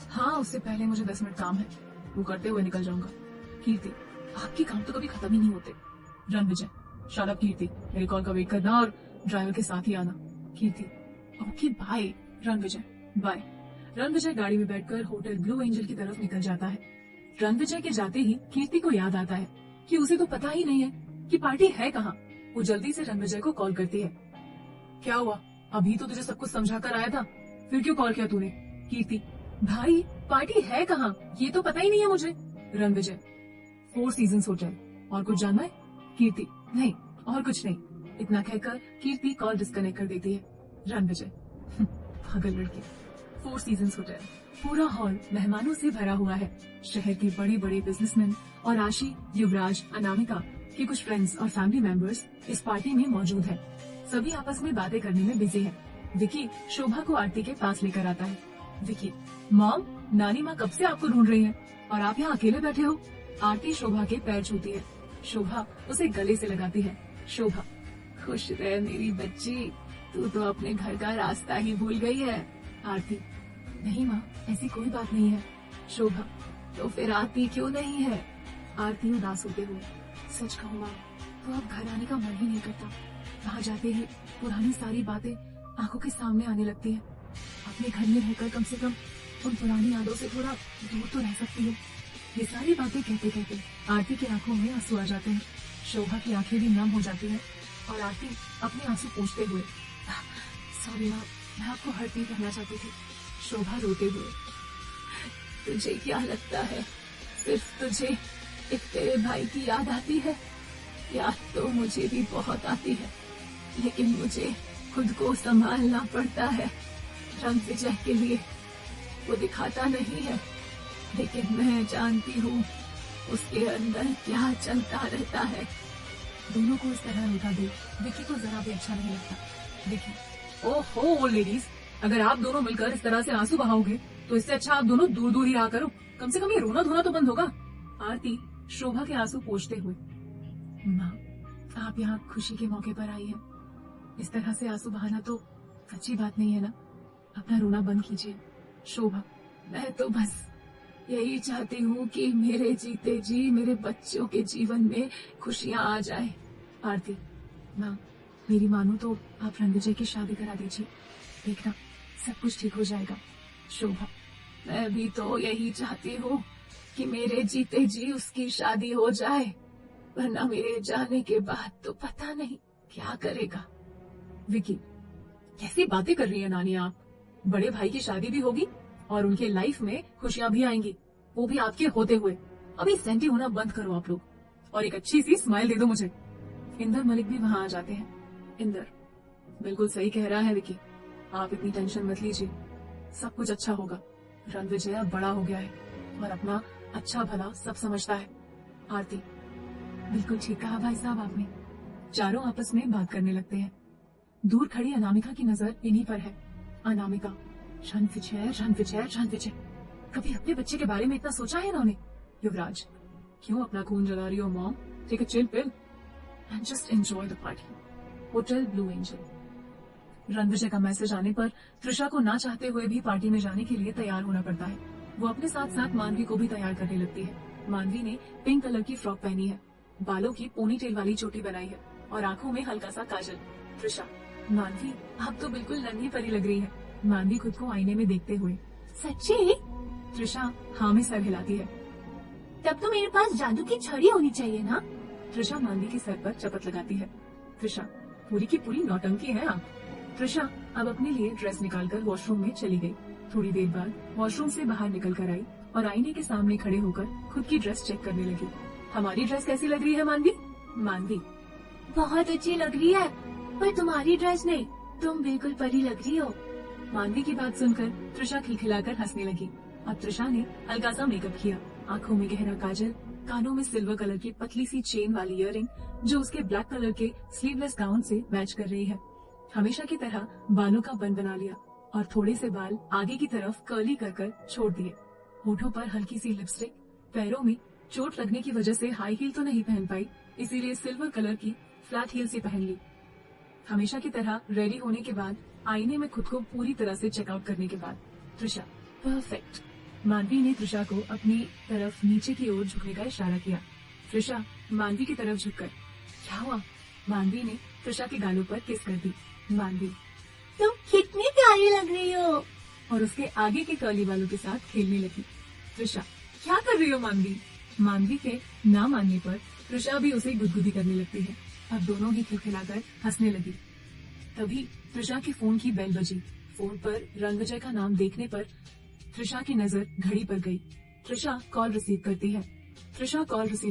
हाँ, उससे पहले मुझे 10 मिनट काम है, वो करते हुए निकल जाऊंगा। कीर्ति, आपके काम तो कभी खत्म ही नहीं होते। रणविजय, शट अप कीर्ति, मेरे कॉल का वेट करना और ड्राइवर के साथ ही आना। Kirti, okay bye. Ranvijay, bye. Ranvijay गाड़ी में बैठकर होटल ब्लू एंजल की तरफ निकल जाता है। रणविजय के जाते ही कीर्ति को याद आता है कि उसे तो पता ही नहीं है कि पार्टी है कहाँ। वो जल्दी से रणविजय को कॉल करती है। क्या हुआ? अभी तो तुझे सब कुछ समझा कर आया था, फिर क्यों कॉल किया तूने? कीर्ति, भाई पार्टी है कहाँ, ये तो पता ही नहीं है मुझे। Ranvijay, 4 seasons hotel. और कुछ जानना है? कीर्ति, नहीं और कुछ नहीं। इतना कहकर कीर्ति कॉल डिस्कनेक्ट कर देती है। रणविजय, पागल लड़की। 4 सीजन्स होटल। पूरा हॉल मेहमानों से भरा हुआ है। शहर के बड़े बड़े बिजनेसमैन और आशी, युवराज, अनामिका के कुछ फ्रेंड्स और फैमिली मेंबर्स इस पार्टी में मौजूद है। सभी आपस में बातें करने में बिजी है। विकी शोभा को आरती के पास लेकर आता है। विकी, मॉम, नानी माँ कब से आपको ढूंढ रही है और आप यहाँ अकेले बैठे हो। आरती शोभा के पैर छूती है। शोभा उसे गले से लगाती है। शोभा, खुश रह मेरी बच्ची, तू तो अपने घर का रास्ता ही भूल गई है। आरती, नहीं माँ, ऐसी कोई बात नहीं है। शोभा, तो फिर आती क्यों नहीं है? आरती उदास होते हुए, सच कहूँ माँ, तो अब घर आने का मन ही नहीं करता। वहाँ जाते ही पुरानी सारी बातें आंखों के सामने आने लगती हैं। अपने घर में रहकर कम से कम उन पुरानी यादों से थोड़ा दूर तो रह सकती हूँ। ये सारी बातें कहते कहते आरती की आंखों में आंसू आ जाते हैं। शोभा की आंखें भी नम हो जाती हैं और आरती अपने आंसू पोंछते हुए, सॉरी माँ, मैं आपको हर्ट नहीं करना चाहती थी। शोभा रोते हुए, तुझे क्या लगता है सिर्फ तुझे एक तेरे भाई की याद आती है? याद तो मुझे भी बहुत आती है, लेकिन मुझे खुद को संभालना पड़ता है। रणविजय के लिए वो दिखाता नहीं है, लेकिन मैं जानती हूँ उसके अंदर क्या चलता रहता है। दोनों को इस तरह रोता देख विकी को जरा भी अच्छा नहीं लगता। विकी, ओहो लेडीज, अगर आप दोनों मिलकर इस तरह से आंसू बहाओगे तो इससे अच्छा आप दोनों दूर दूर ही रहा करो। कम से कम ये रोना धोना तो बंद होगा। आरती शोभा के आंसू पोंछते हुए, माँ, आप यहाँ खुशी के मौके पर आई हैं। इस तरह से आंसू बहाना तो अच्छी बात नहीं है ना। अपना रोना बंद कीजिए। शोभा, मैं तो बस यही चाहती हूँ कि मेरे जीते जी मेरे बच्चों के जीवन में खुशियाँ आ जाए। आरती, माँ, मेरी मानो तो आप रणविजय की शादी करा दीजिए, देखना सब कुछ ठीक हो जाएगा। शोभा, मैं भी तो यही चाहती हूँ कि मेरे जीते जी उसकी शादी हो जाए, वरना मेरे जाने के बाद तो पता नहीं क्या करेगा। विकी, कैसी बातें कर रही है नानी आप? बड़े भाई की शादी भी होगी और उनके लाइफ में खुशियां भी आएंगी, वो भी आपके होते हुए। अभी सेंटी होना बंद करो आप लोग और एक अच्छी सी स्माइल दे दो मुझे। इंदर मलिक भी वहाँ आ जाते हैं। इंदर, बिल्कुल सही कह रहा है विकी, आप इतनी टेंशन मत लीजिए, सब कुछ अच्छा होगा। रणविजय अब बड़ा हो गया है और अपना अच्छा भला सब समझता है। आरती, बिल्कुल ठीक कहा भाई साहब आपने। चारों आपस में बात करने लगते हैं। दूर खड़ी अनामिका की नजर इन्हीं पर है। अनामिका, रणविजय रणविजय रणविजय, कभी अपने बच्चे के बारे में इतना सोचा है इन्होंने? युवराज, क्यों अपना खून जला रही हो mom? Take a chill pill and just enjoy the party. Hotel blue angel. Ranvijay का मैसेज आने पर त्रिशा को ना चाहते हुए भी पार्टी में जाने के लिए तैयार होना पड़ता है। वो अपने साथ साथ मानवी को भी तैयार करने लगती है। मानवी ने पिंक कलर की फ्रॉक पहनी है, बालों की पोनी टेल वाली चोटी बनाई है और आंखों में हल्का सा काजल। त्रिशा, मानवी आप तो बिल्कुल नन्ही परी लग रही है। मानवी खुद को आईने में देखते हुए, सच्ची? त्रिशा हाँ में सर हिलाती है। तब तो मेरे पास जादू की छड़ी होनी चाहिए ना? त्रिशा मानवी के सर पर चपत लगाती है। त्रिशा, पूरी की पूरी नौटंकी है आप। त्रिशा अब अपने लिए ड्रेस निकालकर वॉशरूम में चली गई। थोड़ी देर बाद वॉशरूम से बाहर निकल कर आई और आईने के सामने खड़े होकर खुद की ड्रेस चेक करने लगी। हमारी ड्रेस कैसी लग रही है मानवी? मानवी, बहुत अच्छी लग रही है, पर तुम्हारी ड्रेस नहीं, तुम बिल्कुल परी लग रही हो। मानवी की बात सुनकर त्रिशा खिलखिलाकर हंसने लगी। अब त्रिशा ने हल्का सा मेकअप किया, आंखों में गहरा काजल, कानों में सिल्वर कलर की पतली सी चेन वाली इयररिंग जो उसके ब्लैक कलर के स्लीवलेस गाउन से मैच कर रही है। हमेशा की तरह बालों का बन बना लिया और थोड़े से बाल आगे की तरफ कर्ली कर छोड़ दिए। होठों पर हल्की सी लिपस्टिक, पैरों में चोट लगने की वजह से हाई हील तो नहीं पहन पाई, इसीलिए सिल्वर कलर की फ्लैट हील से पहन ली। हमेशा की तरह रेडी होने के बाद आईने में खुद को पूरी तरह से चेकआउट करने के बाद त्रिशा, परफेक्ट। मानवी ने त्रिशा को अपनी तरफ नीचे की ओर झुकने का इशारा किया। त्रिशा मानवी की तरफ झुककर, क्या हुआ? मानवी ने त्रिशा के गालों पर किस कर दी। मानवी, तुम कितनी प्यारी लग रही हो। और उसके आगे के कर्ली बालों के साथ खेलने लगी। त्रिशा, क्या कर रही हो मानवी? मानवी के ना मानने पर त्रिशा भी उसे गुदगुदी करने लगती है। अब दोनों ही खिलखिलाकर हंसने लगी। तभी त्रिशा के फोन की बेल बजी। फोन पर रणविजय का नाम देखने पर त्रिशा की नजर घड़ी पर गई। त्रिशा कॉल रिसीव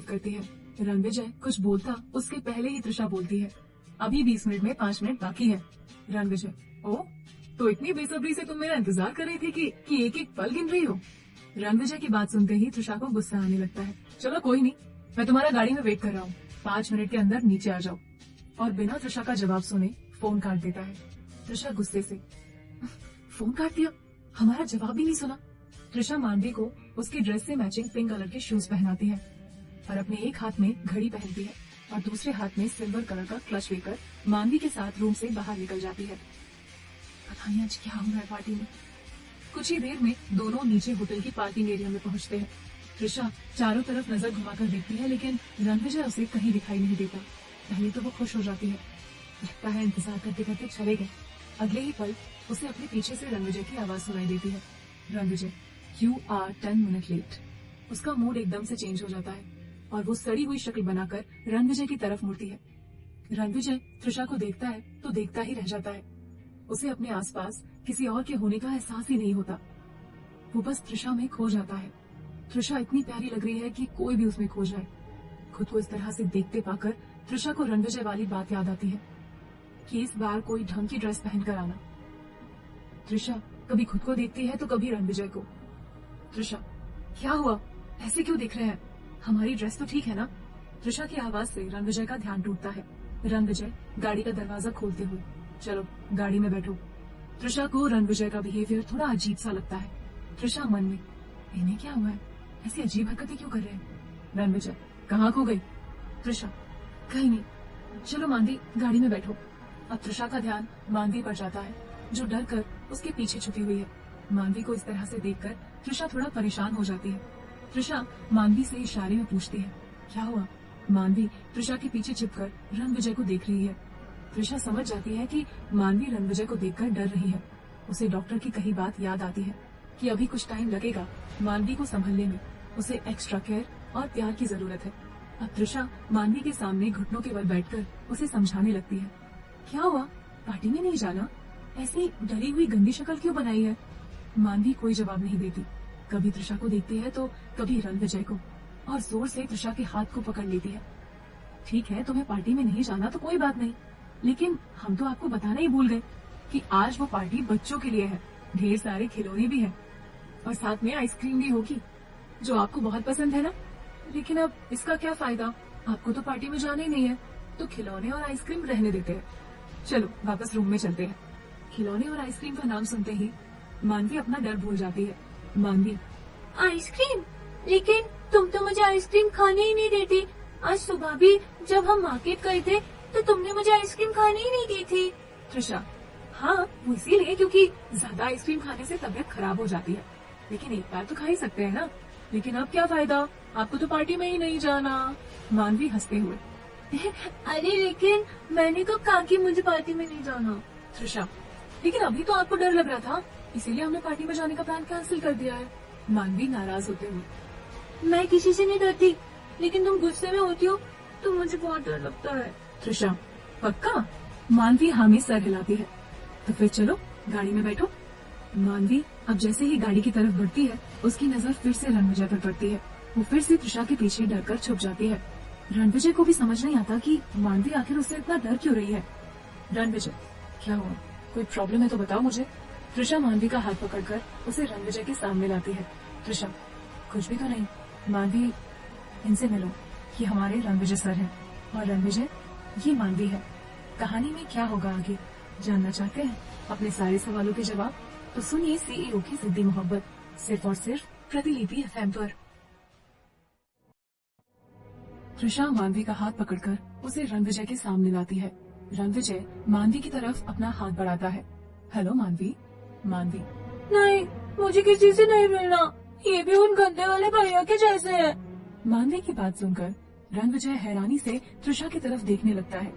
करती है। रणविजय कुछ बोलता उसके पहले ही त्रिशा बोलती है, अभी 20 मिनट में 5 मिनट बाकी है। रणविजय, ओ, तो इतनी बेसब्री से तुम मेरा इंतजार कर रही थी कि एक एक पल गिन रही हो। रणविजय की बात सुनते ही त्रिशा को गुस्सा आने लगता है। चलो कोई नहीं, मैं तुम्हारा गाड़ी में वेट कर रहा हूँ, 5 मिनट के अंदर नीचे आ जाओ। और बिना त्रिशा का जवाब सुने फोन काट देता है। त्रिशा गुस्से से, फोन काट दिया, हमारा जवाब भी नहीं सुना। त्रिशा मानवी को उसकी ड्रेस से मैचिंग पिंक कलर के शूज पहनाती है और अपने एक हाथ में घड़ी पहनती है और दूसरे हाथ में सिल्वर कलर का क्लच लेकर मानवी के साथ रूम से बाहर निकल जाती है। पता नहीं आज क्या हो रहा है पार्टी में। कुछ ही देर में दोनों नीचे होटल की पार्किंग एरिया में पहुंचते हैं। त्रिशा चारों तरफ नजर घुमाकर देखती है, लेकिन रणविजय उसे कहीं दिखाई नहीं देता। पहले तो वो खुश हो जाती है, लगता है इंतजार करते करते चले गए। अगले ही पल उसे अपने पीछे से रणविजय की आवाज सुनाई देती है, Ranvijay, you are 10 minute late. उसका मूड एकदम से चेंज हो जाता है और वो सड़ी हुई शक्ल बनाकर रणविजय की तरफ मुड़ती है। रणविजय त्रिशा को देखता है तो देखता ही रह जाता है। उसे अपने आसपास किसी और के होने का एहसास ही नहीं होता। वो बस त्रिशा में खो जाता है। त्रिशा इतनी प्यारी लग रही है कि कोई भी उसमें खो जाए। खुद को इस तरह से देखते पाकर त्रिशा को रणविजय वाली बात याद आती है कि इस बार कोई ढंग की ड्रेस पहनकर आना। त्रिशा कभी खुद को देखती है तो कभी रणविजय को। त्रिशा, क्या हुआ, ऐसे क्यों दिख रहे हैं? हमारी ड्रेस तो ठीक है ना? त्रिशा की आवाज से रणविजय का ध्यान टूटता है। रणविजय गाड़ी का दरवाजा खोलते हुए, चलो गाड़ी में बैठो। त्रिशा को रणविजय का बिहेवियर थोड़ा अजीब सा लगता है। त्रिशा मन में, इन्हें क्या हुआ है, ऐसी अजीब हरकतें क्यों कर रहे हैं? रणविजय, कहाँ खो गई? त्रिशा, कहीं नहीं, चलो मानवी गाड़ी में बैठो। अब त्रिशा का ध्यान मानवी पर जाता है, जो डर कर उसके पीछे छुपी हुई है। मानवी को इस तरह से देखकर त्रिशा थोड़ा परेशान हो जाती है। त्रिशा मानवी से इशारे में पूछती है, क्या हुआ? मानवी त्रिशा के पीछे छिपकर रणविजय को देख रही है। त्रिशा समझ जाती है कि मानवी रणविजय को देखकर डर रही है। उसे डॉक्टर की कही बात याद आती है कि अभी कुछ टाइम लगेगा मानवी को संभलने में, उसे एक्स्ट्रा केयर और प्यार की जरूरत है। अब त्रिशा मानवी के सामने घुटनों के बल बैठकर उसे समझाने लगती है, क्या हुआ, पार्टी में नहीं जाना? ऐसी डरी हुई गंदी शक्ल क्यों बनाई है? मानवी कोई जवाब नहीं देती, कभी त्रिशा को देखती है तो कभी रणविजय को, और जोर से त्रिशा के हाथ को पकड़ लेती है। ठीक है, तुम्हें पार्टी में नहीं जाना तो कोई बात नहीं, लेकिन हम तो आपको बताना ही भूल गए कि आज वो पार्टी बच्चों के लिए है। ढेर सारे खिलौने भी हैं और साथ में आइसक्रीम भी होगी, जो आपको बहुत पसंद है ना। लेकिन अब इसका क्या फायदा, आपको तो पार्टी में जाना ही नहीं है, तो खिलौने और आइसक्रीम रहने देते हैं। चलो वापस रूम में चलते हैं। खिलौने और आइसक्रीम का नाम सुनते ही मानवी अपना डर भूल जाती है। मानवी, आइसक्रीम? लेकिन तुम तो मुझे आइसक्रीम खाने ही नहीं देती। आज सुबह भी जब हम मार्केट गए थे तो तुमने मुझे आइसक्रीम खाने ही नहीं दी थी। त्रिशा, हाँ वो इसीलिए क्योंकि ज्यादा आइसक्रीम खाने से तबीयत खराब हो जाती है, लेकिन एक बार तो खा ही सकते हैं ना। लेकिन अब क्या फायदा, आपको तो पार्टी में ही नहीं जाना। मानवी हंसते हुए, अरे लेकिन मैंने कब कहा कि मुझे पार्टी में नहीं जाना? त्रिशा, लेकिन अभी तो आपको डर लग रहा था, इसीलिए हमने पार्टी में जाने का प्लान कैंसिल कर दिया है। मानवी नाराज होते हुए, मैं किसी से नहीं डरती, लेकिन तुम गुस्से में होती हो तो मुझे बहुत डर लगता है। त्रिशा, पक्का? मानवी हामी सर हिलाती है, तो फिर चलो गाड़ी में बैठो। मानवी अब जैसे ही गाड़ी की तरफ बढ़ती है, उसकी नजर फिर से रणविजय पर पड़ती है। वो फिर से त्रिशा के पीछे डरकर छुप जाती है। रणविजय को भी समझ नहीं आता कि मानवी आखिर उससे इतना डर क्यों रही है। रणविजय, क्या हुआ, कोई प्रॉब्लम है तो बताओ मुझे। त्रिशा मानवी का हाथ पकड़कर उसे रणविजय के सामने लाती है। त्रिशा, कुछ भी तो नहीं। मानवी, इनसे मिलो, ये हमारे रणविजय सर हैं, और रणविजय ये मानवी है। कहानी में क्या होगा आगे जानना चाहते हैं अपने सारे सवालों के जवाब? तो सुनिए सीईओ की जिद्दी मोहब्बत, सिर्फ और सिर्फ प्रतिलिपि एफएम पर। त्रिशा मानवी का हाथ पकड़कर उसे रणविजय के सामने लाती है। रणविजय मानवी की तरफ अपना हाथ बढ़ाता है। हेलो मानवी। मानवी, नहीं, मुझे किसी से नहीं मिलना, ये भी उन गंदे वाले भैया के जैसे है। मानवी की बात सुनकर रणविजय हैरानी से त्रिशा की तरफ देखने लगता है।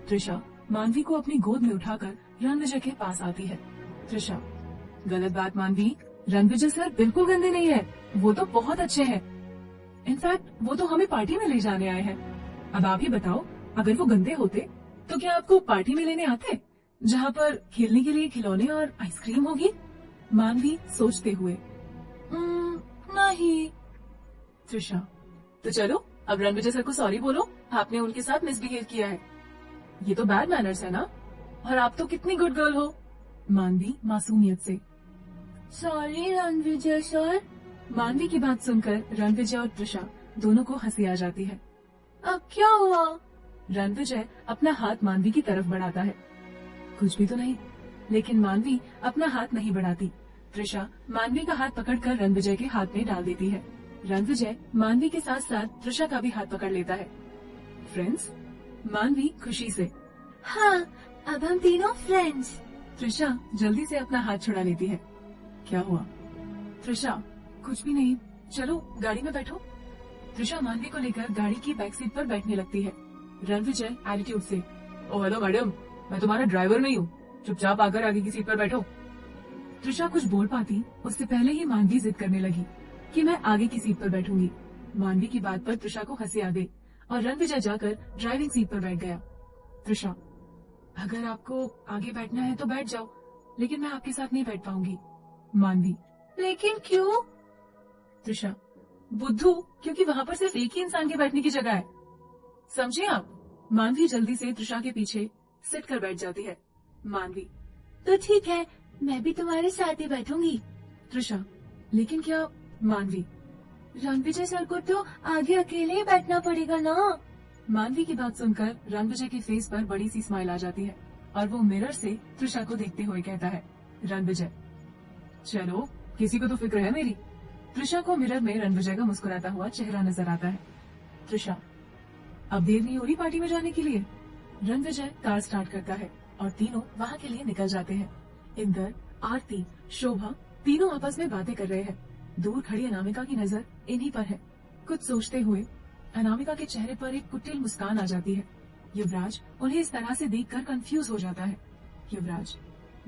त्रिशा मानवी को अपनी गोद में उठाकर रणविजय के पास आती है। त्रिशा, गलत बात मानवी, रणविजय सर बिल्कुल गंदे नहीं है, वो तो बहुत अच्छे हैं। इनफैक्ट वो तो हमें पार्टी में ले जाने आए हैं। अब आप ही बताओ, अगर वो गंदे होते तो क्या आपको पार्टी में लेने आते, जहाँ पर खेलने के लिए खिलौने और आइसक्रीम होगी? मानवी सोचते हुए। नहीं। त्रिशा, तो चलो अब रणविजय सर को सॉरी बोलो, आपने उनके साथ मिसबिहेव किया है। ये तो बैड मैनर्स है ना, और आप तो कितनी गुड गर्ल हो। मानवी मासूमियत से। Sorry Ranvijay sir. मानवी की बात सुनकर रणविजय और त्रिशा दोनों को हंसी आ जाती है। अब क्या हुआ? रणविजय अपना हाथ मानवी की तरफ बढ़ाता है। कुछ भी तो नहीं, लेकिन मानवी अपना हाथ नहीं बढ़ाती। त्रिशा मानवी का हाथ पकड़कर रणविजय के हाथ में डाल देती है। रणविजय मानवी के साथ साथ त्रिशा का भी हाथ पकड़ लेता है। फ्रेंड्स? मानवी खुशी से। हाँ, अब हम तीनों फ्रेंड्स। त्रिशा जल्दी से अपना हाथ छुड़ा लेती है। क्या हुआ? त्रिशा, कुछ भी नहीं, चलो गाड़ी में बैठो। त्रिशा मानवी को लेकर गाड़ी की बैक सीट पर बैठने लगती है। रणविजय एटीट्यूड से, ओ हेलो मैडम, मैं तुम्हारा ड्राइवर नहीं हूँ, चुपचाप आकर आगे की सीट पर बैठो। त्रिशा कुछ बोल पाती उससे पहले ही मानवी जिद करने लगी कि मैं आगे की सीट पर बैठूंगी। मानवी की बात पर त्रिशा को हंसी आ गई और रणविजय जाकर ड्राइविंग सीट पर बैठ गया। त्रिशा, अगर आपको आगे बैठना है तो बैठ जाओ, लेकिन मैं आपके साथ नहीं बैठ पाऊंगी। मानवी, लेकिन क्यों? त्रिशा, बुद्धू, क्योंकि वहाँ पर सिर्फ एक ही इंसान के बैठने की जगह है, समझे आप? मानवी जल्दी से त्रिशा के पीछे सिट कर बैठ जाती है। मानवी, तो ठीक है, मैं भी तुम्हारे साथ ही बैठूंगी। त्रिशा, लेकिन क्या? मानवी, रणविजय सर को तो आगे अकेले ही बैठना पड़ेगा ना। मानवी की बात सुनकर रणविजय के फेस पर बड़ी सी स्माइल आ जाती है और वो मिरर से त्रिशा को देखते हुए कहता है, रणविजय, चलो किसी को तो फिक्र है मेरी। त्रिशा को मिरर में रणविजय का मुस्कुराता हुआ चेहरा नजर आता है। त्रिशा, अब देर नहीं हो रही पार्टी में जाने के लिए? रणविजय कार स्टार्ट करता है और तीनों वहाँ के लिए निकल जाते हैं। इंदर, आरती, शोभा तीनों आपस में बातें कर रहे हैं। दूर खड़ी अनामिका की नजर इन्हीं पर है। कुछ सोचते हुए अनामिका के चेहरे पर एक कुटिल मुस्कान आ जाती है। युवराज उन्हें इस तरह से देखकर कंफ्यूज हो जाता है। Yuvraj,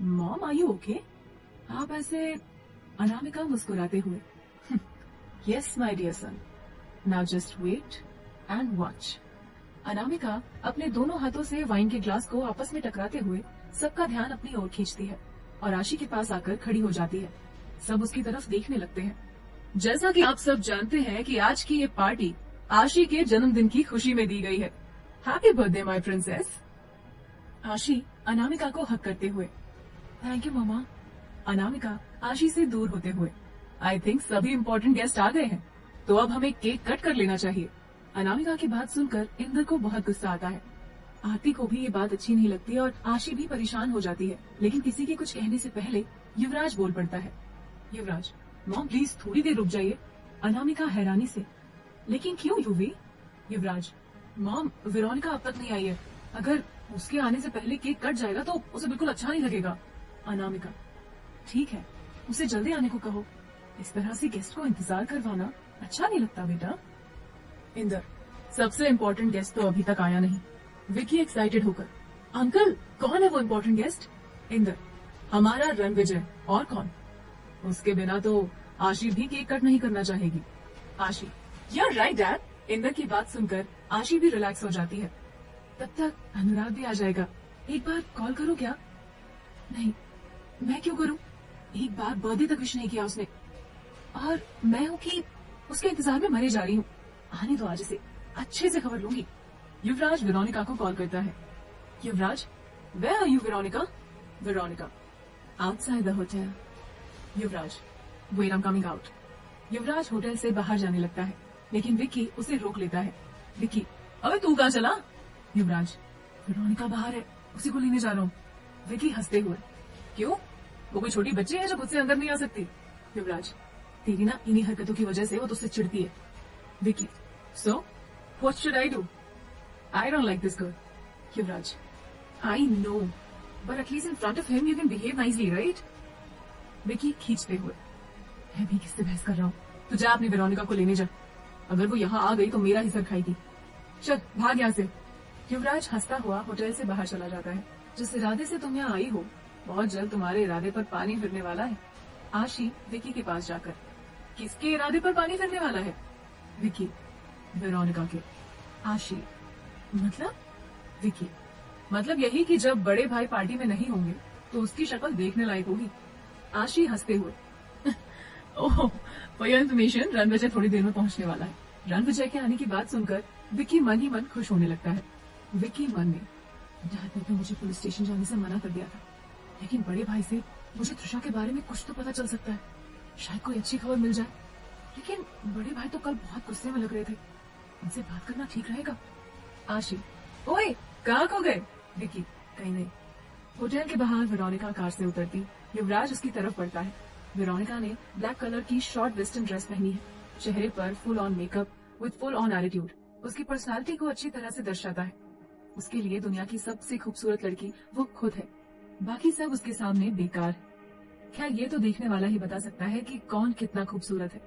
mom are you okay? आप ऐसे? अनामिका मुस्कुराते हुए, yes my dear son, now just wait and watch. Anamika अपने दोनों हाथों से वाइन के ग्लास को आपस में टकराते हुए सबका ध्यान अपनी ओर खींचती है और आशी के पास आकर खड़ी हो जाती है। सब उसकी तरफ देखने लगते हैं। जैसा कि आप सब जानते हैं कि आज की ये पार्टी आशी के जन्मदिन की खुशी में दी गई है। Happy birthday my princess. आशी अनामिका को हक करते हुए, थैंक यू मामा। अनामिका आशी से दूर होते हुए, आई थिंक सभी इम्पोर्टेंट गेस्ट आ गए हैं, तो अब हमें केक कट कर लेना चाहिए। अनामिका की बात सुनकर इंदर को बहुत गुस्सा आता है। आरती को भी ये बात अच्छी नहीं लगती और आशी भी परेशान हो जाती है, लेकिन किसी के कुछ कहने से पहले युवराज बोल पड़ता है, युवराज, मॉम प्लीज थोड़ी देर रुक जाइए। अनामिका हैरानी से, लेकिन क्यों युवी? युवराज, मॉम वेरोनिका अब तक नहीं आई है, अगर उसके आने से पहले केक कट जाएगा तो उसे बिल्कुल अच्छा नहीं लगेगा। अनामिका, ठीक है, उसे जल्दी आने को कहो, इस तरह से गेस्ट को इंतजार करवाना अच्छा नहीं लगता बेटा। इंदर, सबसे इम्पोर्टेंट गेस्ट तो अभी तक आया नहीं। विकी एक्साइटेड होकर, अंकल कौन है वो इम्पोर्टेंट गेस्ट? इंदर, हमारा रणविजय, और कौन? उसके बिना तो आशी भी केक कट नहीं करना चाहेगी। Aashi, you are right dad. Inder की बात सुनकर आशी भी रिलैक्स हो जाती है। तब तक अनुराग भी आ जाएगा, एक बार कॉल करो क्या? नहीं, मैं क्यों करूं? एक बार बर्थडे तक विश नहीं किया उसने, और मैं हूं कि उसके इंतजार में मरे जा रही हूँ। आने दो, आज से अच्छे से खबर लूंगी। युवराज वेरोनिका को कॉल करता है। Yuvraj, where are you Veronica? Veronica, outside the hotel. Yuvraj, wait I am coming out. Yuvraj hotel से बाहर जाने लगता है, लेकिन विक्की उसे रोक लेता है। विक्की, अबे तू कहाँ चला? युवराज, वेरोनिका बाहर है, उसी को लेने जा रहा हूँ। विक्की हंसते हुए, क्यों? वो कोई छोटी बच्ची है जो खुद से अंदर नहीं आ सकती? युवराज, तेरी ना इन्हीं हरकतों की वजह से वो तुझसे चिढ़ती है। Vicky, so what should I do? I don't like this girl. Yuvraj, I know, but at least in front of him you can behave nicely, right? Vicky खींचते हुए, मैं भी किससे बहस कर रहा हूँ? तू जा अपनी वेरोनिका को लेने जा, अगर वो यहाँ आ गई तो मेरा ही सर खाएगी। चल भाग यहाँ से। युवराज हंसता हुआ होटल से बाहर चला जाता है। जिस इरादे से तुम यहाँ आई हो, बहुत जल्द तुम्हारे इरादे पर पानी फिरने वाला है। आशी विकी के पास जाकर, किसके इरादे पर पानी फिरने वाला है? विकी, वेरोनिका के। आशी, मतलब? विकी, मतलब यही कि जब बड़े भाई पार्टी में नहीं होंगे तो उसकी शक्ल देखने लायक होगी। आशी हंसते हुए ओह, फॉर योर इन्फॉर्मेशन रणविजय थोड़ी देर में पहुंचने वाला है। रणविजय के आने की बात सुनकर विकी मन ही मन खुश होने लगता है। विकी मन में, डैड ने मुझे पुलिस स्टेशन जाने से मना कर दिया था, लेकिन बड़े भाई से मुझे त्रिशा के बारे में कुछ तो पता चल सकता है, शायद कोई अच्छी खबर मिल जाए। लेकिन बड़े भाई तो कल बहुत गुस्से में लग रहे थे, उनसे बात करना ठीक रहेगा। आशी, ओए कहाँ खो गए? विकी, कहीं नहीं। होटल के बाहर वेरोनिका कार से उतरती युवराज उसकी तरफ बढ़ता है। वेरोनिका ने ब्लैक कलर की शॉर्ट वेस्टर्न ड्रेस पहनी है, चेहरे पर full on makeup with full on attitude उसकी पर्सनालिटी को अच्छी तरह से दर्शाता है। उसके लिए दुनिया की सबसे खूबसूरत लड़की वो खुद है, बाकी सब उसके सामने बेकार है। खैर ये तो देखने वाला ही बता सकता है कि कौन कितना खूबसूरत है।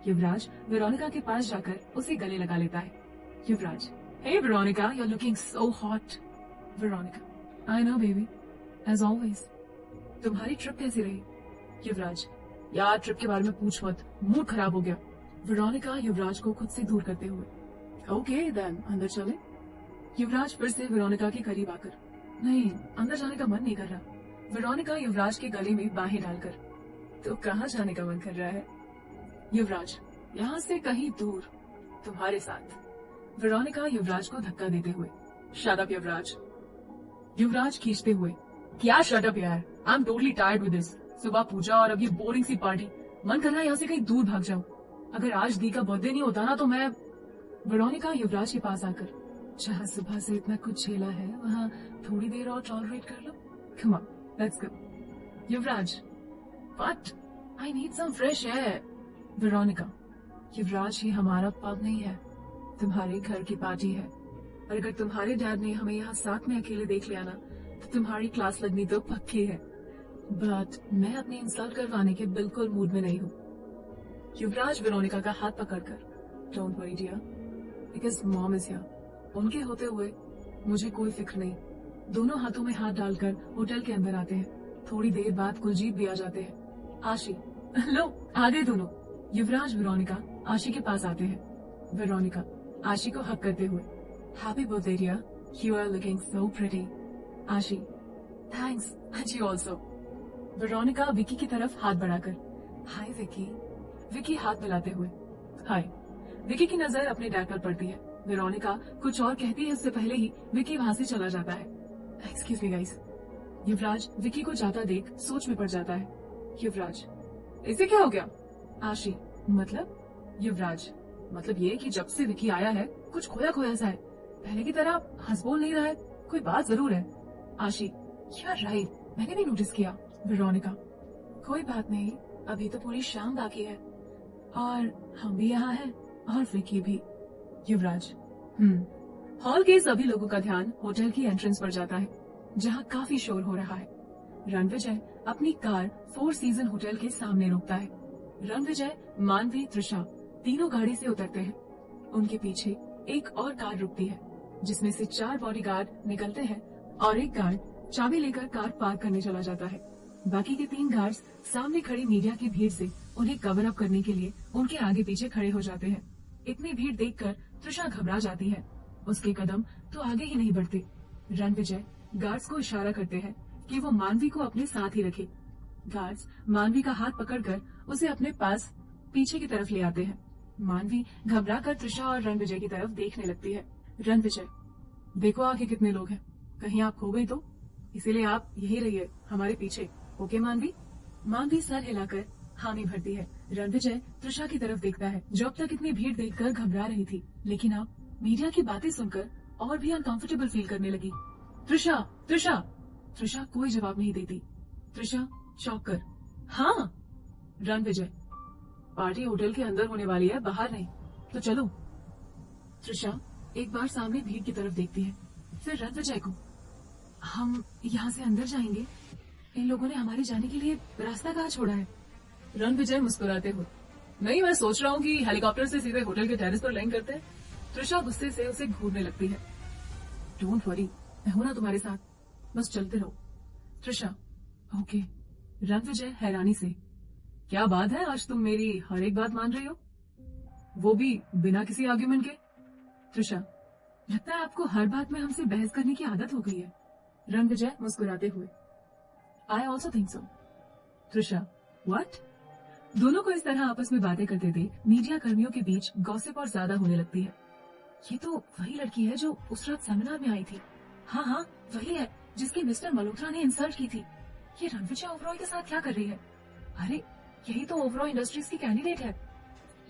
युवराज वेरोनिका के पास जाकर उसे गले लगा लेता है। Yuvraj, hey Veronica, you are looking so hot. Veronica, I know baby, as always. तुम्हारी ट्रिप कैसी रही? युवराज, यार ट्रिप के बारे में पूछ मत, मूड खराब हो गया। वेरोनिका युवराज को खुद से दूर करते हुए, ओके देन अंदर चले। युवराज फिर से वेरोनिका के करीब आकर, नहीं अंदर जाने का मन नहीं कर रहा। वेरोनिका युवराज के गले में बाहें डालकर, तो कहाँ जाने का मन कर रहा है? युवराज, यहाँ से कहीं दूर, तुम्हारे साथ। वेरोनिका युवराज को धक्का देते हुए, शट अप युवराज। युवराज खींचते हुए, क्या शट अप यार, I am totally tired with this. सुबह पूजा और अब ये बोरिंग सी पार्टी, मन कर रहा है यहाँ से कहीं दूर भाग जाऊं। अगर आज दी का बर्थडे नहीं होता ना तो मैं। वेरोनिका युवराज के पास आकर, जहाँ सुबह से इतना कुछ झेला है वहाँ थोड़ी देर और टॉलरेट कर लो। Come on, let's go. Yuvraj, but I need some fresh air. Veronica, Yuvraj ये हमारा पब नहीं है, तुम्हारे घर की पार्टी है, और अगर तुम्हारे डैड ने हमें यहाँ साथ में अकेले देख लिया ना तो तुम्हारी क्लास लगनी तो पक्की है। बट मैं अपनी इंसल्ट करवाने के बिल्कुल मूड में नहीं हूँ। युवराज वेरोनिका का हाथ पकड़कर, don't worry dear, because mom is here. उनके होते हुए मुझे कोई फिक्र नहीं। दोनों हाथों में हाथ डालकर होटल के अंदर आते हैं। थोड़ी देर बाद कुलजीत भी आ जाते हैं। आशी, लो आ गए दोनों। युवराज वेरोनिका आशी के पास आते हैं। वेरोनिका आशी को हक करते हुए, happy birthday dear, you are looking so pretty. Aashi, thanks, and you also. Veronica Vicky की तरफ हाथ बढ़ाकर, हाय विकी। विकी हाथ मिलाते हुए, हाय। विकी की नजर अपने डैड पर पड़ती है। वेरोनिका कुछ और कहती है उससे पहले ही विकी वहां से चला जाता है। Excuse me guys. Yuvraj Vicky को जाता देख सोच में पड़ जाता है। युवराज, इसे क्या हो गया? आशी, मतलब? युवराज, मतलब ये कि जब से विकी आया है कुछ खोया खोया सा है, पहले की तरह हंस बोल नहीं रहा है, कोई बात जरूर है। आशी, यू आर राइट, मैंने भी नोटिस किया। वेरोनिका, कोई बात नहीं, अभी तो पूरी शाम बाकी है और हम भी यहाँ हैं और विकी भी। युवराज, हॉल के सभी लोगों का ध्यान होटल की एंट्रेंस पर जाता है, जहाँ काफी शोर हो रहा है। रणविजय अपनी कार फोर सीजन होटल के सामने रोकता है। रणविजय, मानवी, त्रिशा तीनों गाड़ी से उतरते हैं। उनके पीछे एक और कार रुकती है, जिसमें से 4 बॉडीगार्ड निकलते हैं और एक गार्ड चाबी लेकर कार पार्क करने चला जाता है। बाकी के 3 गार्ड्स सामने खड़ी मीडिया की भीड़ से उन्हें कवर अप करने के लिए उनके आगे पीछे खड़े हो जाते हैं। इतनी भीड़ देखकर त्रिशा घबरा जाती है, उसके कदम तो आगे ही नहीं बढ़ते। रणविजय गार्ड्स को इशारा करते हैं कि वो मानवी को अपने साथ ही रखे। गार्ड्स मानवी का हाथ पकड़कर उसे अपने पास पीछे की तरफ ले आते हैं। मानवी घबराकर त्रिशा और रणविजय की तरफ देखने लगती है। रणविजय, देखो आगे कितने लोग हैं, कहीं आप खो गई तो, इसीलिए आप यही रहिए हमारे पीछे, ओके मानवी? मानवी सर हिलाकर हामी भरती है। रणविजय त्रिशा की तरफ देखता है, जो अब तक इतनी भीड़ देखकर घबरा रही थी, लेकिन अब मीडिया की बातें सुनकर और भी अनकंफर्टेबल फील करने लगी। त्रिशा, त्रिशा। त्रिशा कोई जवाब नहीं देती। त्रिशा चौंक कर, हाँ। रणविजय, पार्टी होटल के अंदर होने वाली है, बाहर नहीं, तो चलो। त्रिशा एक बार सामने भीड़ की तरफ देखती है, फिर रणविजय को, हम यहाँ से अंदर जाएंगे, इन लोगों ने हमारे जाने के लिए रास्ता कहाँ छोड़ा है? रणविजय मुस्कुराते हुए, नहीं मैं सोच रहा हूँ कि हेलीकॉप्टर से सीधे होटल के टेरेस पर लैंड करते हैं। त्रिशा गुस्से से उसे घूरने लगती है। डोंट वरी, मैं हूं ना तुम्हारे साथ, बस चलते रहो। त्रिशा, ओके। रणविजय हैरानी से, क्या बात है, आज तुम मेरी हर एक बात मान रही हो, वो भी बिना किसी आर्ग्यूमेंट के? त्रिशा, लगता है आपको हर बात में हमसे बहस करने की आदत हो गई है। रणविजय मुस्कुराते हुए, I also think so. Trisha, what? दोनों को इस तरह आपस में बातें करते देख मीडिया कर्मियों के बीच गॉसिप और ज्यादा होने लगती है। ये तो वही लड़की है जो उस रात सेमिनार में आई थी। हाँ हाँ, वही है जिसकी मिस्टर मल्होत्रा ने इंसल्ट की थी। ये रणविजय ओबरॉय के साथ क्या कर रही है? अरे, यही तो ओबरॉय इंडस्ट्रीज की कैंडिडेट है।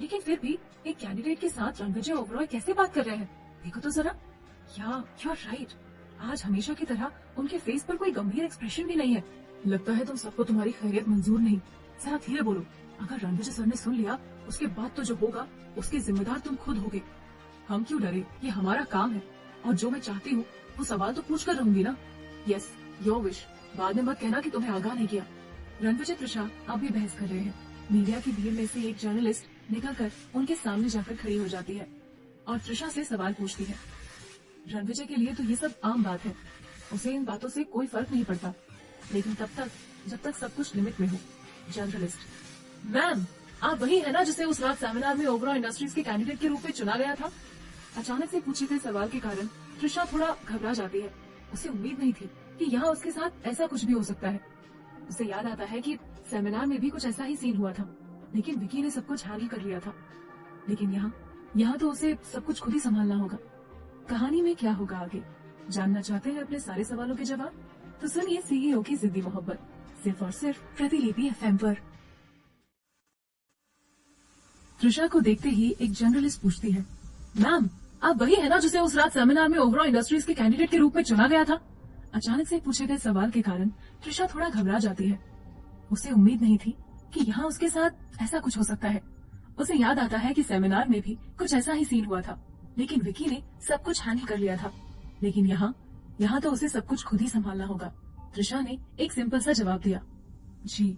लेकिन फिर भी एक कैंडिडेट के साथ रणविजय ओबरॉय कैसे बात कर रहे हैं? देखो तो जरा। या यू आर राइट, आज हमेशा की तरह उनके फेस पर कोई गंभीर एक्सप्रेशन भी नहीं है। लगता है तुम सबको तुम्हारी खैरियत मंजूर नहीं। जरा धीरे बोलो, अगर रणविजय सर ने सुन लिया उसके बाद तो जो होगा उसके जिम्मेदार तुम खुद होगे। हम क्यों डरे, ये हमारा काम है। और जो मैं चाहती हूँ वो सवाल तो पूछ कर रहूंगी ना। Yes, your wish. बाद में मत कहना कि तुम्हें आगाह नहीं किया। रणविजय त्रिशा अब भी बहस कर रहे हैं। मीडिया की भीड़ में से एक जर्नलिस्ट निकलकर उनके सामने जाकर खड़ी हो जाती है और त्रिशा से सवाल पूछती है। रणविजय के लिए तो ये सब आम बात है, उसे इन बातों से कोई फर्क नहीं पड़ता, लेकिन तब तक जब तक सब कुछ लिमिट में हो। जर्नलिस्ट, मैम, आप वही है ना जिसे उस रात सेमिनार में ओबरॉय इंडस्ट्रीज के कैंडिडेट के रूप में चुना गया था? अचानक से पूछे गए सवाल के कारण त्रिशा थोड़ा घबरा जाती है। उसे उम्मीद नहीं थी कि यहाँ उसके साथ ऐसा कुछ भी हो सकता है। उसे याद आता है कि सेमिनार में भी कुछ ऐसा ही सीन हुआ था, लेकिन विकी ने सब कुछ हैंडल कर लिया था। लेकिन यहाँ तो उसे सब कुछ खुद ही संभालना होगा। कहानी में क्या होगा आगे, जानना चाहते हैं अपने सारे सवालों के जवाब? तो सुनिए सीईओ की जिद्दी मोहब्बत, सिर्फ और सिर्फ प्रतिलिपि एफएम पर। त्रिशा को देखते ही एक जर्नलिस्ट पूछती है, मैम, आप वही है ना जिसे उस रात सेमिनार में ओबरॉय इंडस्ट्रीज के कैंडिडेट के रूप में चुना गया था? अचानक से पूछे गए सवाल के कारण त्रिशा थोड़ा घबरा जाती है। उसे उम्मीद नहीं थी कि यहाँ उसके साथ ऐसा कुछ हो सकता है। उसे याद आता है कि सेमिनार में भी कुछ ऐसा ही सीन हुआ था, लेकिन विकी ने सब कुछ हैंडल कर लिया था। लेकिन यहाँ तो उसे सब कुछ खुद ही संभालना होगा। त्रिशा ने एक सिंपल सा जवाब दिया, जी।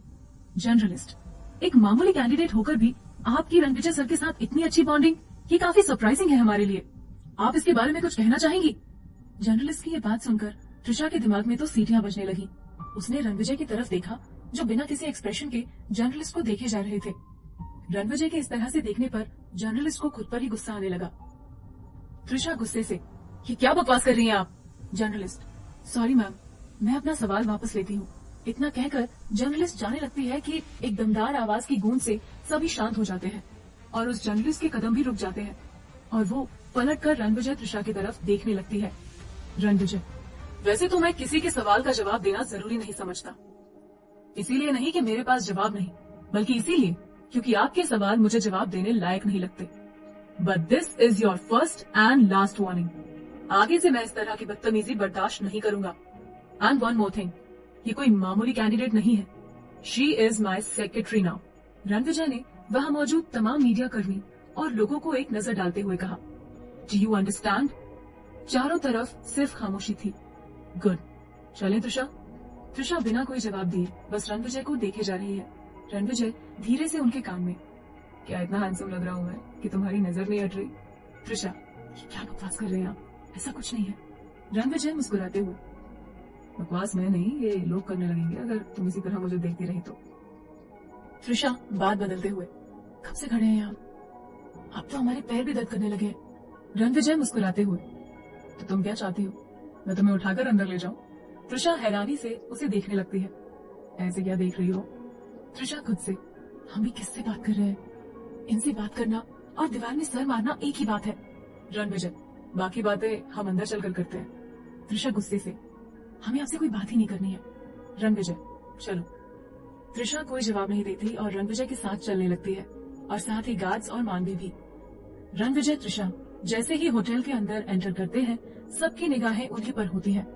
जर्नलिस्ट, एक मामूली कैंडिडेट होकर भी आपकी रणविजय सर के साथ इतनी अच्छी बॉन्डिंग, ये काफी सरप्राइजिंग है हमारे लिए। आप इसके बारे में कुछ कहना चाहेंगी? जर्नलिस्ट की ये बात सुनकर त्रिशा के दिमाग में तो सीटियां बजने लगी। उसने रणविजय की तरफ देखा जो बिना किसी एक्सप्रेशन के जर्नलिस्ट को देखे जा रहे थे। रणविजय के इस तरह से देखने पर जर्नलिस्ट को खुद पर ही गुस्सा आने लगा। त्रिशा गुस्से से, ये क्या बकवास कर रही हैं आप? जर्नलिस्ट, सॉरी मैम, मैं अपना सवाल वापस लेती हूँ। इतना कहकर जर्नलिस्ट जाने लगती है कि एक दमदार आवाज की गूंज से सभी शांत हो जाते हैं और उस जर्नलिस्ट के कदम भी रुक जाते हैं और वो पलटकर रणविजय त्रिशा की तरफ देखने लगती है। रणविजय, वैसे तो मैं किसी के सवाल का जवाब देना जरूरी नहीं समझता। इसीलिए नहीं कि मेरे पास जवाब नहीं, बल्कि इसीलिए क्योंकि आपके सवाल मुझे जवाब देने लायक नहीं लगते। But this is your first and last warning. आगे से मैं इस तरह की बदतमीजी बर्दाश्त नहीं करूंगा। एंड वन मोर थिंग, ये कोई मामूली कैंडिडेट नहीं है। She is my secretary now. Ranvijay ने वहां मौजूद तमाम मीडिया कर्मी और लोगों को एक नजर डालते हुए कहा, डू यू अंडरस्टैंड? चारों तरफ सिर्फ खामोशी थी। गुड, चलें त्रिशा। त्रिशा बिना कोई जवाब दिए बस रणविजय को देखे जा रही है। रणविजय धीरे से उनके कान में, क्या इतना हैंडसम लग रहा हूं मैं कि तुम्हारी नजर नहीं हट रही? त्रिशा, ये क्या बकवास कर रहे हैं आप? ऐसा कुछ नहीं है। रणविजय मुस्कुराते हुए, बकवास मैं नहीं, ये लोग करने लगेंगे अगर तुम इसी तरह मुझे देखती रही तो। त्रिशा बात बदलते हुए, कब से खड़े हैं यहाँ? अब तो हमारे पैर भी दर्द करने लगे। रणविजय मुस्कुराते हुए, तो तुम क्या चाहती हो, मैं तुम्हें उठाकर अंदर ले जाऊं? त्रिशा हैरानी से उसे देखने लगती है। ऐसे क्या देख रही हो? त्रिशा खुद से, हम भी किससे बात कर रहे हैं? इनसे बात करना और दीवार में सर मारना एक ही बात है। रणविजय, बाकी बातें हम अंदर चलकर करते हैं। त्रिशा गुस्से से, हमें आपसे कोई बात ही नहीं करनी है। रणविजय, चलो। त्रिशा कोई जवाब नहीं देती और रणविजय के साथ चलने लगती है और साथ ही गार्ड्स और मानवी भी। रणविजय त्रिशा जैसे ही होटल के अंदर एंटर करते हैं, सबकी निगाहें उन्हीं पर होती हैं।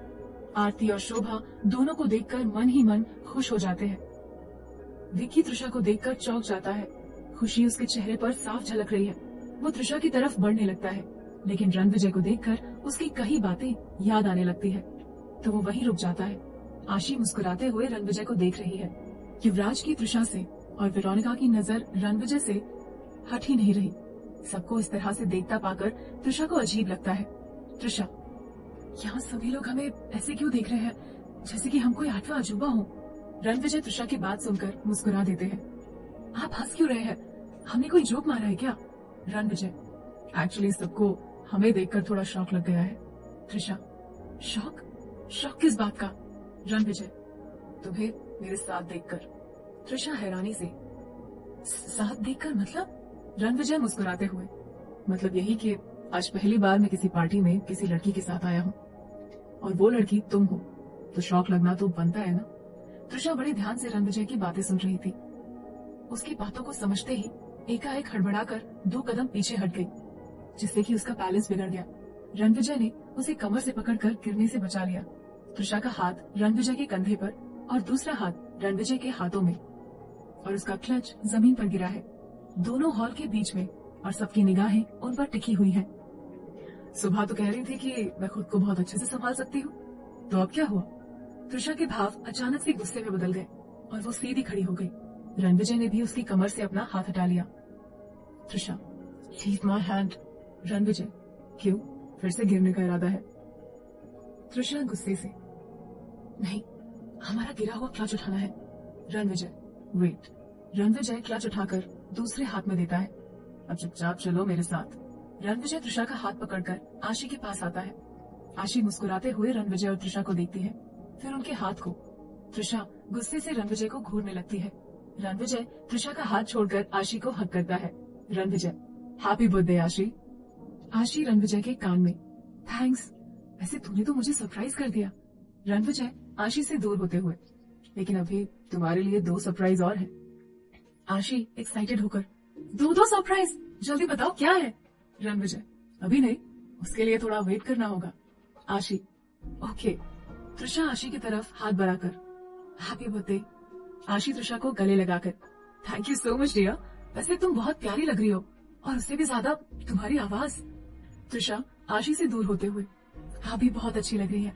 आरती और शोभा दोनों को देखकर मन ही मन खुश हो जाते हैं। विक्की त्रिशा को देखकर चौंक जाता है। खुशी उसके चेहरे पर साफ झलक रही है। वो त्रिशा की तरफ बढ़ने लगता है, लेकिन रणविजय को देखकर उसकी कई बातें याद आने लगती है, तो वो वहीं रुक जाता है। आशी मुस्कुराते हुए रणविजय को देख रही है। युवराज की त्रिशा से और वेरोनिका की नजर रणविजय से हट ही नहीं रही। सबको इस तरह से देखता पाकर त्रिशा को अजीब लगता है। त्रिशा, यहाँ सभी लोग हमें ऐसे क्यों देख रहे हैं, जैसे कि हम कोई आठवां अजूबा हो? रणविजय त्रिशा की बात सुनकर मुस्कुरा देते हैं। आप हंस क्यों रहे हैं? हमने कोई जोक मारा है क्या? रणविजय, एक्चुअली सबको हमें देखकर थोड़ा शॉक लग गया है। त्रिशा, शॉक? शॉक किस बात का? रणविजय, तुम्हें मेरे साथ देखकर। त्रिशा हैरानी से, साथ देखकर मतलब? रणविजय मुस्कुराते हुए, मतलब यही कि आज पहली बार मैं किसी पार्टी में किसी लड़की के साथ आया हूँ और वो लड़की तुम हो, तो शौक लगना तो बनता है ना। त्रिशा बड़े ध्यान से रणविजय की बातें सुन रही थी। उसकी बातों को समझते ही एकाएक हड़बड़ाकर 2 कदम पीछे हट गई, जिससे कि उसका बैलेंस बिगड़ गया। रणविजय ने उसे कमर से पकड़कर गिरने से बचा लिया। त्रिशा का हाथ रणविजय के कंधे पर और दूसरा हाथ रणविजय के हाथों में, और उसका क्लच जमीन पर गिरा है, दोनों हॉल के बीच में, और सबकी निगाहें उन पर टिकी हुई हैं। सुबह तो कह रही थी कि मैं खुद को बहुत अच्छे से संभाल सकती हूँ, तो अब क्या हुआ? त्रिशा के भाव अचानक से गुस्से में बदल गए और वो सीधी खड़ी हो गई। रणविजय ने भी उसकी कमर से अपना हाथ हटा लिया। Trisha, leave my hand. Ranvijay, क्यों? फिर से गिरने का इरादा है? त्रिशा गुस्से से, नहीं, हमारा गिरा हुआ क्लच उठाना है। रणविजय, वेट। रणविजय क्लच उठाकर दूसरे हाथ में देता है। अब चुपचाप चलो मेरे साथ। रणविजय त्रिशा का हाथ पकड़कर आशी के पास आता है। आशी मुस्कुराते हुए रणविजय और त्रिशा को देखती है, फिर उनके हाथ को। त्रिशा गुस्से से रणविजय को घूरने लगती है। रणविजय त्रिशा का हाथ छोड़कर आशी को हक करता है। रणविजय, हैप्पी बर्थडे आशी। आशी रणविजय के कान में, थैंक्स, वैसे तूने तो मुझे सरप्राइज कर दिया। रणविजय आशी से दूर होते हुए, लेकिन अभी तुम्हारे लिए 2 सरप्राइज और हैं। आशी एक्साइटेड होकर, 2 सरप्राइज, जल्दी बताओ क्या है? रणविजय, अभी नहीं, उसके लिए थोड़ा वेट करना होगा। आशी, ओके। त्रिशा आशी की तरफ हाथ बढ़ाकर, हैप्पी बर्थडे। आशी त्रिशा को गले लगाकर, thank you so much dear, वैसे तुम बहुत प्यारी लग रही हो, और उससे भी ज्यादा तुम्हारी आवाज। त्रिशा आशी से दूर होते हुए, आप भी बहुत अच्छी लग रही है,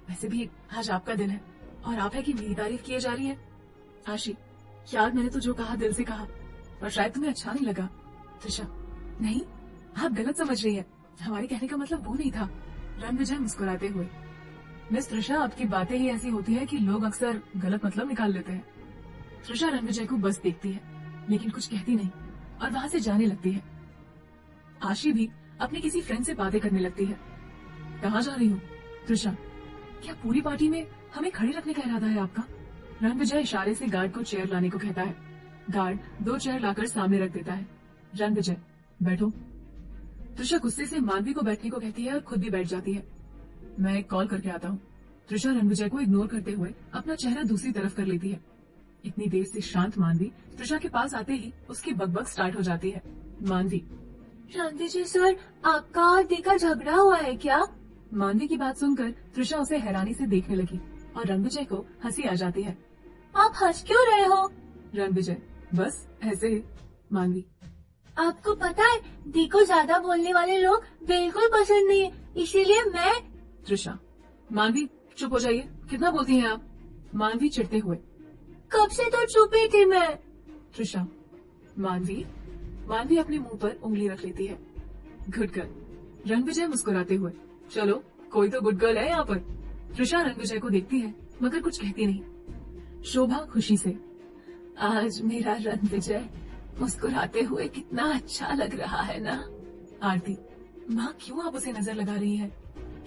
वैसे भी आज आपका दिन है और आप है कि मेरी तारीफ किए जा रही है। आशी, यार मैंने तो जो कहा दिल से कहा, पर शायद तुम्हें अच्छा नहीं लगा। त्रिशा, नहीं, आप गलत समझ रही है, हमारे कहने का मतलब वो नहीं था। रणविजय मुस्कुराते हुए, मिस त्रिशा, आपकी बातें ही ऐसी होती है कि लोग अक्सर गलत मतलब निकाल लेते हैं। त्रिशा रणविजय को बस देखती है, लेकिन कुछ कहती नहीं और वहां से जाने लगती है। आशी भी अपने किसी फ्रेंड से बातें करने लगती है। कहाँ जा रही हो? त्रिशा, क्या पूरी पार्टी में हमें खड़े रखने का इरादा है आपका? रणविजय इशारे से गार्ड को चेयर लाने को कहता है। गार्ड 2 चेयर लाकर सामने रख देता है। रणविजय, बैठो। त्रिशा गुस्से से मानवी को बैठने को कहती है और खुद भी बैठ जाती है। मैं एक कॉल करके आता हूँ। त्रिशा रणविजय को इग्नोर करते हुए अपना चेहरा दूसरी तरफ कर लेती है। इतनी देर से शांत मानवी त्रिशा के पास आते ही उसकी बकबक स्टार्ट हो जाती है। मानवी, रणविजय सर, आपका और दी का झगड़ा हुआ है क्या? मानवी की बात सुनकर त्रिशा उसे हैरानी से देखने लगी और रणविजय को हंसी आ जाती है। आप हंस क्यों रहे हो? रणविजय, बस ऐसे ही। मानवी, आपको पता है दी को ज्यादा बोलने वाले लोग बिल्कुल पसंद नहीं है, इसीलिए मैं। त्रिशा, मानवी चुप हो जाइए, कितना बोलती हैं आप? मानवी चिढ़ते हुए, कब से तो चुप ही थी मैं। त्रिशा, मानवी। मानवी अपने मुंह पर उंगली रख लेती है। Good girl. रणविजय मुस्कुराते हुए, चलो कोई तो गुड गर्ल है यहाँ पर। त्रिशा रणविजय को देखती है मगर कुछ कहती नहीं। शोभा खुशी से, आज मेरा रणविजय मुस्कुराते हुए कितना अच्छा लग रहा है ना। आरती, माँ क्यों आप उसे नजर लगा रही है?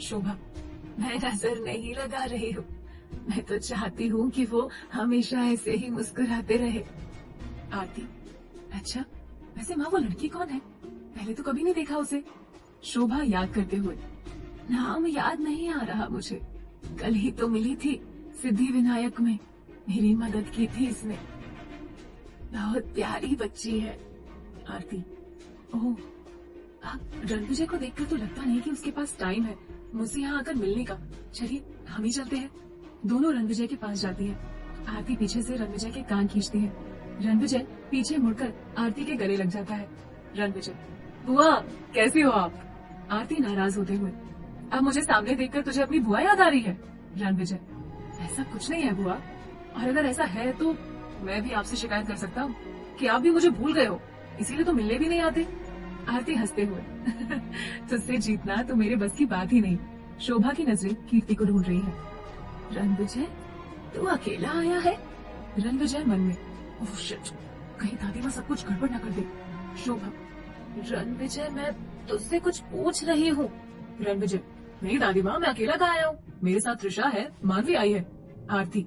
शोभा, मैं नजर नहीं लगा रही हूँ, मैं तो चाहती हूँ कि वो हमेशा ऐसे ही मुस्कुराते रहे। आरती, अच्छा, वैसे माँ वो लड़की कौन है? पहले तो कभी नहीं देखा उसे। शोभा याद करते हुए, नाम याद नहीं आ रहा मुझे, कल ही तो मिली थी सिद्धि विनायक में, मेरी मदद की थी इसने, बहुत प्यारी बच्ची है। आरती, ओह, आप रणविजय को देखकर तो लगता नहीं कि उसके पास टाइम है मुझसे यहाँ आकर मिलने का। चलिए हम ही चलते हैं। दोनों रणविजय के पास जाती है। आरती पीछे से रणविजय के कान खींचती है। रणविजय पीछे मुड़कर आरती के गले लग जाता है। रणविजय, बुआ कैसी हो आप? आरती नाराज होते हुए, अब मुझे सामने देखकर तुझे अपनी बुआ याद आ रही है? रणविजय, ऐसा कुछ नहीं है बुआ, और अगर ऐसा है तो मैं भी आपसे शिकायत कर सकता हूँ कि आप भी मुझे भूल गए हो, इसीलिए तो मिलने भी नहीं आते। आरती हंसते हुए, तुझसे जीतना तो मेरे बस की बात ही नहीं। शोभा की नजरें कीर्ति को ढूंढ रही है। रणविजय, तू अकेला आया है? रणविजय मन में, ओह शिट, कहीं दादी माँ सब कुछ गड़बड़ न कर दे। शोभा, रणविजय मैं तुझसे कुछ पूछ रही हूँ। रणविजय, नहीं दादी माँ, मैं अकेला कहाँ आया हूँ? मेरे साथ त्रिशा है, मानवी आई है। आरती,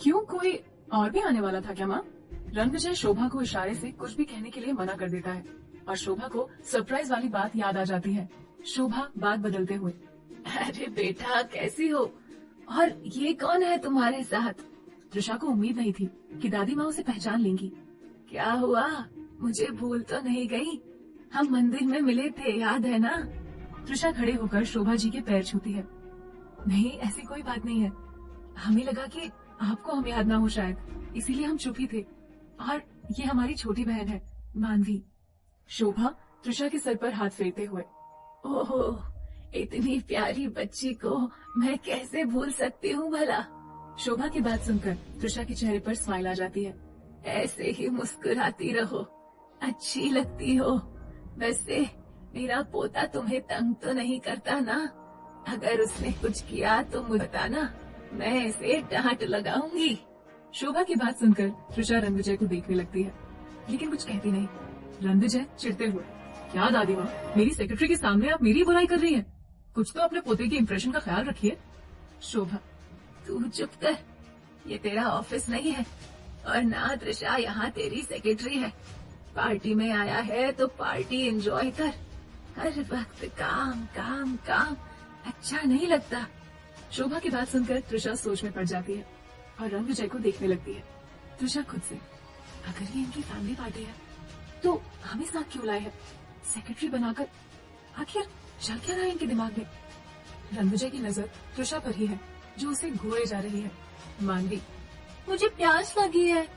क्यों, कोई और भी आने वाला था क्या माँ? रणविजय शोभा को इशारे से कुछ भी कहने के लिए मना कर देता है और शोभा को सरप्राइज वाली बात याद आ जाती है। शोभा बात बदलते हुए, अरे बेटा, कैसी हो? और ये कौन है तुम्हारे साथ? त्रिशा को उम्मीद नहीं थी कि दादी माँ उसे पहचान लेंगी। क्या हुआ? मुझे भूल तो नहीं गई? हम मंदिर में मिले थे, याद है ना? त्रिशा खड़े होकर शोभा जी के पैर छूती है। नहीं, ऐसी कोई बात नहीं है। हमें लगा कि आपको हम याद ना हो शायद, इसीलिए हम चुप ही थे। और ये हमारी छोटी बहन है, मानवी। शोभा त्रिशा के सर पर हाथ फेरते हुए, ओहो, इतनी प्यारी बच्ची को मैं कैसे भूल सकती हूँ भला? शोभा की बात सुनकर त्रिशा के चेहरे पर स्माइल आ जाती है। ऐसे ही मुस्कुराती रहो, अच्छी लगती हो। वैसे मेरा पोता तुम्हें तंग तो नहीं करता ना? अगर उसने कुछ किया तो मुझे बताना, मैं इसे डांट लगाऊंगी। शोभा की बात सुनकर त्रिशा रणविजय को देखने लगती है, लेकिन कुछ कहती नहीं। रणविजय चिढ़ते हुए, क्या दादी माँ, मेरी सेक्रेटरी के सामने आप मेरी बुराई कर रही हैं? कुछ तो अपने पोते के इम्प्रेशन का ख्याल रखिए। शोभा, तू चुप कर, ये तेरा ऑफिस नहीं है और ना त्रिशा यहाँ तेरी सेक्रेटरी है। पार्टी में आया है तो पार्टी एंजॉय कर, हर वक्त काम काम काम अच्छा नहीं लगता। शोभा की बात सुनकर त्रिशा सोच में पड़ जाती है और रणविजय को देखने लगती है। त्रिशा खुद से, अगर ये इनकी फैमिली पार्टी है तो हमें साथ क्यों लाए हैं सेक्रेटरी बनाकर? आखिर चल क्या रहा है इनके दिमाग में? रणविजय की नजर त्रिशा पर ही है जो उसे घूरे जा रही है। मानवी, मुझे प्यास लगी है।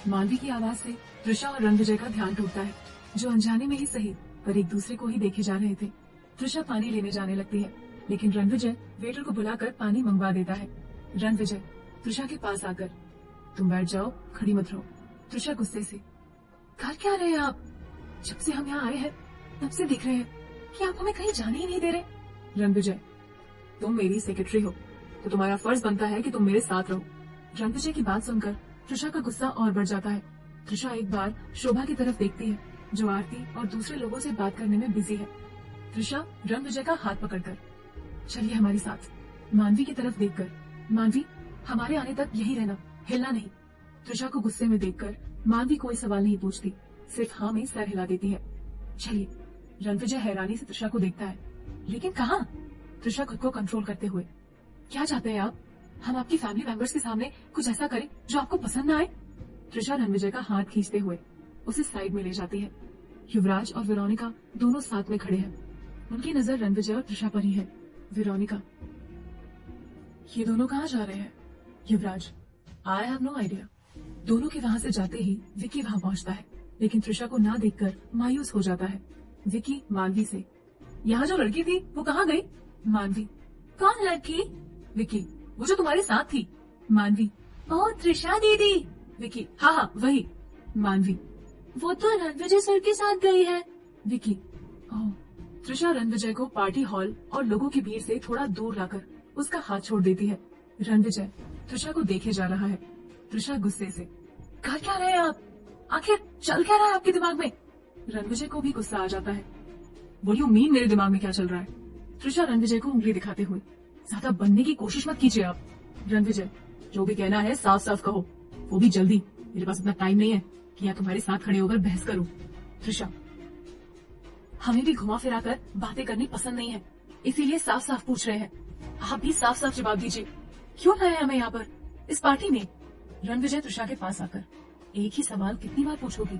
मानवी की आवाज से त्रिशा और रणविजय का ध्यान टूटता है, जो अनजाने में ही सही पर एक दूसरे को ही देखे जा रहे थे। त्रिशा पानी लेने जाने लगती है, लेकिन रणविजय वेटर को बुलाकर पानी मंगवा देता है। रणविजय त्रिशा के पास आकर, तुम बैठ जाओ, खड़ी मत रहो। त्रिशा गुस्से से, कर क्या रहे हैं आप? जब से हम यहाँ आए हैं तब से दिख रहे हैं कि आप हमें कहीं जाने ही नहीं दे रहे। रणविजय, तुम मेरी सेक्रेटरी हो तो तुम्हारा फर्ज बनता है कि तुम मेरे साथ रहो। रणविजय की बात सुनकर त्रिशा का गुस्सा और बढ़ जाता है। त्रिशा एक बार शोभा की तरफ देखती है, जो आरती और दूसरे लोगों से बात करने में बिजी है। त्रिशा रणविजय का हाथ पकड़कर, चलिए हमारे साथ। मानवी की तरफ देखकर, मानवी, हमारे आने तक यही रहना, हिलना नहीं। त्रिशा को गुस्से में देखकर मानवी कोई सवाल नहीं पूछती, सिर्फ हाँ में सर हिला देती है। चलिए। रणविजय हैरानी से त्रिशा को देखता है, लेकिन कहाँ? त्रिशा खुद को कंट्रोल करते हुए, क्या चाहते हैं आप? हम आपकी फैमिली मेंबर्स के सामने कुछ ऐसा करें जो आपको पसंद न आए? त्रिशा रणविजय का हाथ खींचते हुए उसे साइड में ले जाती है। युवराज और वेरोनिका दोनों साथ में खड़े हैं, उनकी नजर रणविजय और त्रिशा पर ही है। वेरोनिका, ये दोनों कहाँ जा रहे हैं? युवराज, आई हैव नो आइडिया। दोनों के वहाँ से जाते ही विकी वहाँ पहुँचता है, लेकिन त्रिशा को ना देखकर मायूस हो जाता है। विकी मानवी से, यहाँ जो लड़की थी वो कहाँ गई? मानवी, कौन लड़की? विकी, वो जो तुम्हारे साथ थी। मानवी, ओह त्रिशा दीदी। विकी, हाँ हाँ वही। मानवी, वो तो रणविजय सर के साथ गई है। विकी, ओह। त्रिशा रणविजय को पार्टी हॉल और लोगों की भीड़ से थोड़ा दूर लाकर उसका हाथ छोड़ देती है। रणविजय त्रिशा को देखे जा रहा है। त्रिशा गुस्से से, कर क्या रहे हैं आप? आखिर चल क्या रहा है आपके दिमाग में? रणविजय को भी गुस्सा आ जाता है। What do you mean मेरे दिमाग में क्या चल रहा है? त्रिशा रणविजय को उंगली दिखाते हुए, ज्यादा बनने की कोशिश मत कीजिए आप। रणविजय, जो भी कहना है साफ साफ कहो, वो भी जल्दी। मेरे पास इतना टाइम नहीं है कि यहाँ तुम्हारे साथ खड़े होकर बहस करूं। त्रिशा, हमें भी घुमा फिरा कर बातें करनी पसंद नहीं है, इसीलिए साफ साफ पूछ रहे हैं। आप भी साफ साफ जवाब दीजिए, क्यों लाए हमें यहाँ पर इस पार्टी में? रणविजय त्रिशा के पास आकर, एक ही सवाल कितनी बार पूछोगी?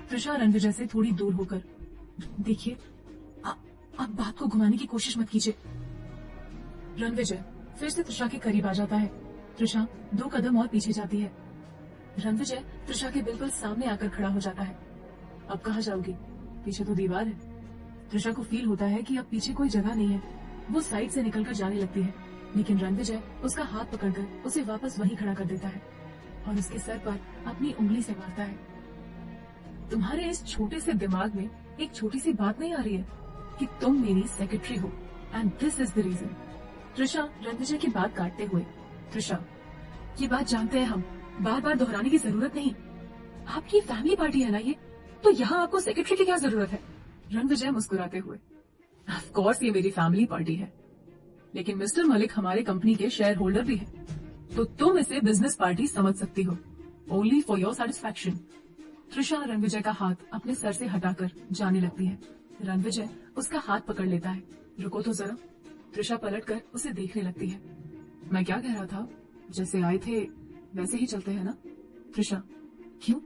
त्रिशा रणविजय से थोड़ी दूर होकर, देखिए आप बात को घुमाने की कोशिश मत कीजिए। रणविजय फिर से त्रिशा के करीब आ जाता है। त्रिशा 2 कदम और पीछे जाती है। रणविजय त्रिशा के बिल्कुल सामने आकर खड़ा हो जाता है। अब कहाँ जाओगी? पीछे तो दीवार है। त्रिशा को फील होता है कि अब पीछे कोई जगह नहीं है। वो साइड से निकलकर जाने लगती है, लेकिन रणविजय उसका हाथ पकड़कर उसे वापस वहीं खड़ा कर देता है और उसके सर पर अपनी उंगली से मारता है। तुम्हारे इस छोटे से दिमाग में एक छोटी सी बात नहीं आ रही है कि तुम मेरी सेक्रेटरी हो and this is the reason. Trisha Ranvijay की बात काटते हुए, त्रिशा, ये बात जानते हैं हम, बार बार दोहराने की जरूरत नहीं। आपकी फैमिली पार्टी है ना ये, तो यहाँ आपको सेक्रेटरी की क्या जरूरत है? रणविजय मुस्कुराते हुए, ऑफ कोर्स ये मेरी फैमिली पार्टी है, लेकिन मिस्टर मलिक हमारे कंपनी के शेयर होल्डर भी है, तो तुम इसे बिजनेस पार्टी समझ सकती हो। Only for your satisfaction. Trisha Ranvijay का हाथ अपने सर से हटाकर जाने लगती है। रणविजय उसका हाथ पकड़ लेता है। रुको तो जरा। त्रिशा पलटकर उसे देखने लगती है। मैं क्या कह रहा था, जैसे आए थे वैसे ही चलते हैं ना? त्रिशा, क्यों?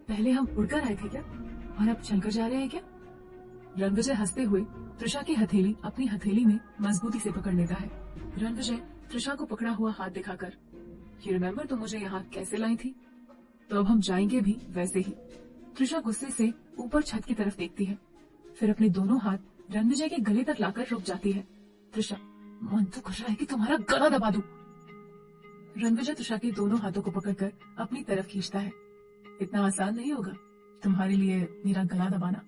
पहले हम उड़कर आए थे क्या, और अब चलकर जा रहे हैं क्या? रणविजय हंसते हुए त्रिशा की हथेली अपनी हथेली में मजबूती से पकड़ लेता है। रणविजय त्रिशा को पकड़ा हुआ हाथ दिखाकर, यू रिमेम्बर तुम मुझे यहाँ कैसे लाई थी, तो अब हम जाएंगे भी वैसे ही। त्रिशा गुस्से से ऊपर छत की तरफ देखती है, फिर अपने दोनों हाथ रणविजय के गले तक लाकर रुक जाती है। त्रिशा, मन तो कर रहा है कि तुम्हारा गला दबा दूं। रणविजय त्रिशा के दोनों हाथों को पकड़कर अपनी तरफ खींचता है। इतना आसान नहीं होगा तुम्हारे लिए मेरा गला दबाना।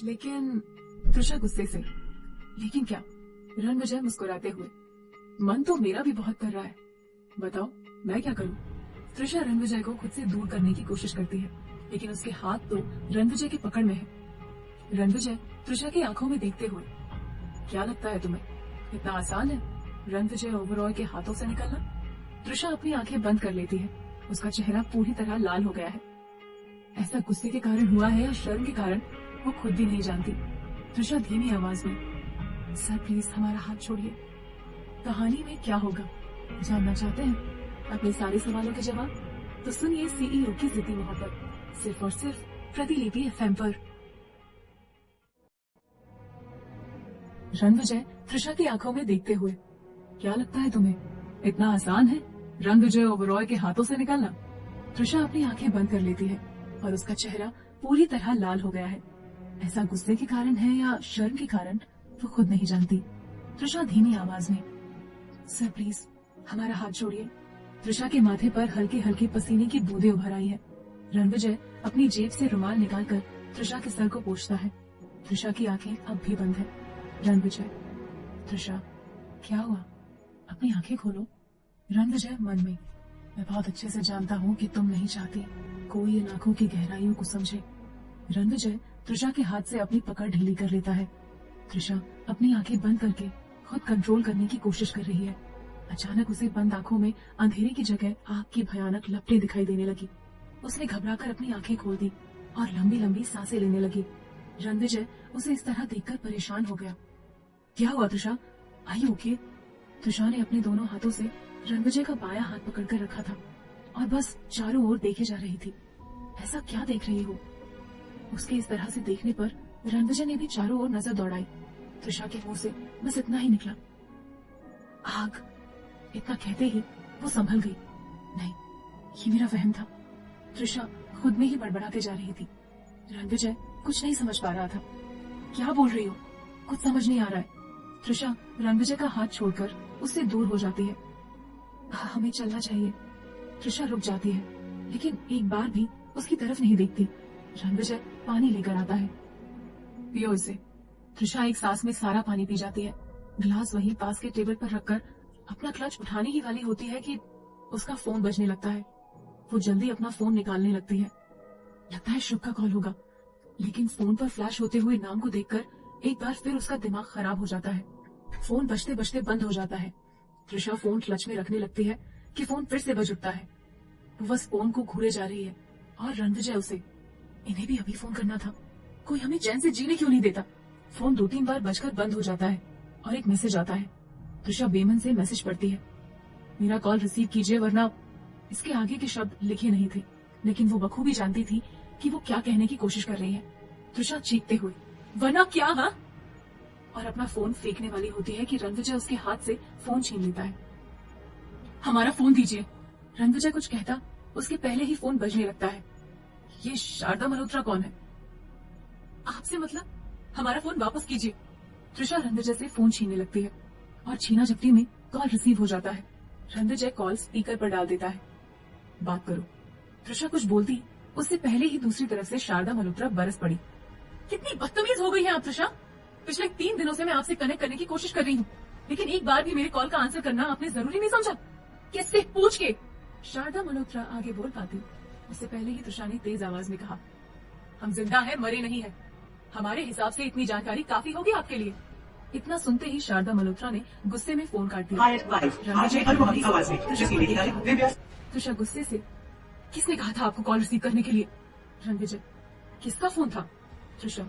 लेकिन त्रिशा गुस्से से, लेकिन क्या? रणविजय मुस्कुराते हुए, मन तो मेरा भी बहुत कर रहा है, बताओ मैं क्या करूं? त्रिशा रणविजय को खुद से दूर करने की कोशिश करती है, लेकिन उसके हाथ तो रणविजय की पकड़ में है। रणविजय त्रिशा की आंखों में देखते हुए, क्या लगता है तुम्हें इतना आसान है रणविजय ओबरॉय के हाथों से निकलना? त्रिशा अपनी आंखें बंद कर लेती है। उसका चेहरा पूरी तरह लाल हो गया है। ऐसा गुस्से के कारण हुआ है या शर्म के कारण, वो खुद भी नहीं जानती। त्रिशा धीमी आवाज में, सर प्लीज हमारा हाथ छोड़िए। कहानी में क्या होगा जानना चाहते हैं अपने सारे सवालों के जवाब? तो सुनिए सीईओ की जिद्दी मोहब्बत, सिर्फ और सिर्फ प्रतिलिपि एफएम पर। रणविजय त्रिशा की आंखों में देखते हुए, क्या लगता है तुम्हें इतना आसान है रणविजय ओबरॉय के हाथों से निकलना? त्रिशा अपनी आंखें बंद कर लेती है और उसका चेहरा पूरी तरह लाल हो गया है। ऐसा गुस्से के कारण है या शर्म के कारण, वो खुद नहीं जानती। त्रिशा धीमी आवाज में, सर प्लीज हमारा हाथ छोड़िए। त्रिशा के माथे पर हल्के हल्के पसीने की बूंदें उभर आई है। रणविजय अपनी जेब से रुमाल निकालकर त्रिशा के सर को पोंछता है। त्रिशा की आंखें अब भी बंद है। रणविजय, त्रिशा क्या हुआ? अपनी आंखें खोलो। रणविजय मन में, मैं बहुत अच्छे से जानता हूँ कि तुम नहीं चाहती कोई इन आंखों की गहराइयों को समझे। रणविजय त्रिशा के हाथ से अपनी पकड़ ढीली कर लेता है। त्रिशा अपनी आंखें बंद करके खुद कंट्रोल करने की कोशिश कर रही है। अचानक उसे बंद आंखों में अंधेरे की जगह आग की भयानक लपटें दिखाई देने लगी। उसने घबराकर अपनी आंखें खोल दी और लंबी लंबी सांसें लेने लगी। रणविजय उसे इस तरह देखकर परेशान हो गया। क्या हुआ त्रिशा, आई ओके? त्रिशा ने अपने दोनों हाथों से रणविजय का बायां हाथ पकड़कर रखा था और बस चारों ओर देखे जा रही थी। ऐसा क्या देख रही हो? उसके इस तरह से देखने पर रणविजय ने भी चारों ओर नजर दौड़ाई। त्रिशा के मुंह से बस इतना ही निकला, आग। इतना कहते ही वो संभल गई। नहीं, ये मेरा वहम था। त्रिशा खुद में ही बड़बड़ाते जा रही थी। रणविजय कुछ नहीं समझ पा रहा था। क्या बोल रही हो? कुछ समझ नहीं आ रहा है। त्रिशा रणविजय का हाथ छोड़कर उससे दूर हो जाती है। हमें चलना चाहिए। त्रिशा रुक जाती है, लेकिन एक बार भी उसकी तरफ नहीं देखती। रणविजय पानी लेकर आता है। पियो इसे। त्रिशा एक सांस में सारा पानी पी जाती है। गिलास वहीं पास के टेबल पर रखकर अपना क्लच उठाने ही वाली होती है कि उसका फोन बजने लगता है। वो जल्दी अपना फोन निकालने लगती है। लगता है शुभ का कॉल होगा, लेकिन फोन पर फ्लैश होते हुए नाम को देखकर एक बार फिर उसका दिमाग खराब हो जाता है। फोन बजते बजते बंद हो जाता है। त्रिशा फोन क्लच में रखने लगती है कि फोन फिर से बज उठता है। वो बस फोन को घूरे जा रही है और रणविजय उसे, इन्हें भी अभी फोन करना था, कोई हमें चैन से जीने क्यों नहीं देता? फोन 2-3 बार बजकर बंद हो जाता है और एक मैसेज आता है। त्रिशा बेमन से मैसेज पढ़ती है, मेरा कॉल रिसीव कीजिए वरना। इसके आगे के शब्द लिखे नहीं थे, लेकिन वो बखूबी जानती थी कि वो क्या कहने की कोशिश कर रही है। त्रिशा चीखते हुए, वरना क्या? हाँ, और अपना फोन फेंकने वाली होती है कि रणविजय उसके हाथ से फोन छीन लेता है। हमारा फोन दीजिए। रणविजय कुछ कहता उसके पहले ही फोन बजने लगता है। ये शारदा मल्होत्रा कौन है? आपसे मतलब? हमारा फोन वापस कीजिए। त्रिशा रणविजय से फोन छीनने लगती है और छीना झपटी में कॉल रिसीव हो जाता है। रणविजय कॉल स्पीकर पर डाल देता है। बात करो। त्रिशा कुछ बोलती उससे पहले ही दूसरी तरफ से शारदा मल्होत्रा बरस पड़ी। कितनी बदतमीज हो गई है आप त्रिशा। पिछले 3 दिनों से मैं आपसे कनेक्ट करने की कोशिश कर रही हूँ, लेकिन एक बार भी मेरे कॉल का आंसर करना आपने जरूरी नहीं समझा? किससे पूछ के? शारदा मल्होत्रा आगे बोल पाती उससे पहले ही त्रिशा ने तेज आवाज में कहा, हम जिंदा है, मरे नहीं है। हमारे हिसाब से इतनी जानकारी काफी होगी आपके लिए। इतना सुनते ही शारदा मल्होत्रा ने गुस्से में फोन काट दिया। त्रिशा गुस्से से, किसने कहा था आपको कॉल रिसीव करने के लिए? रणविजय, किसका फोन था? त्रिशा,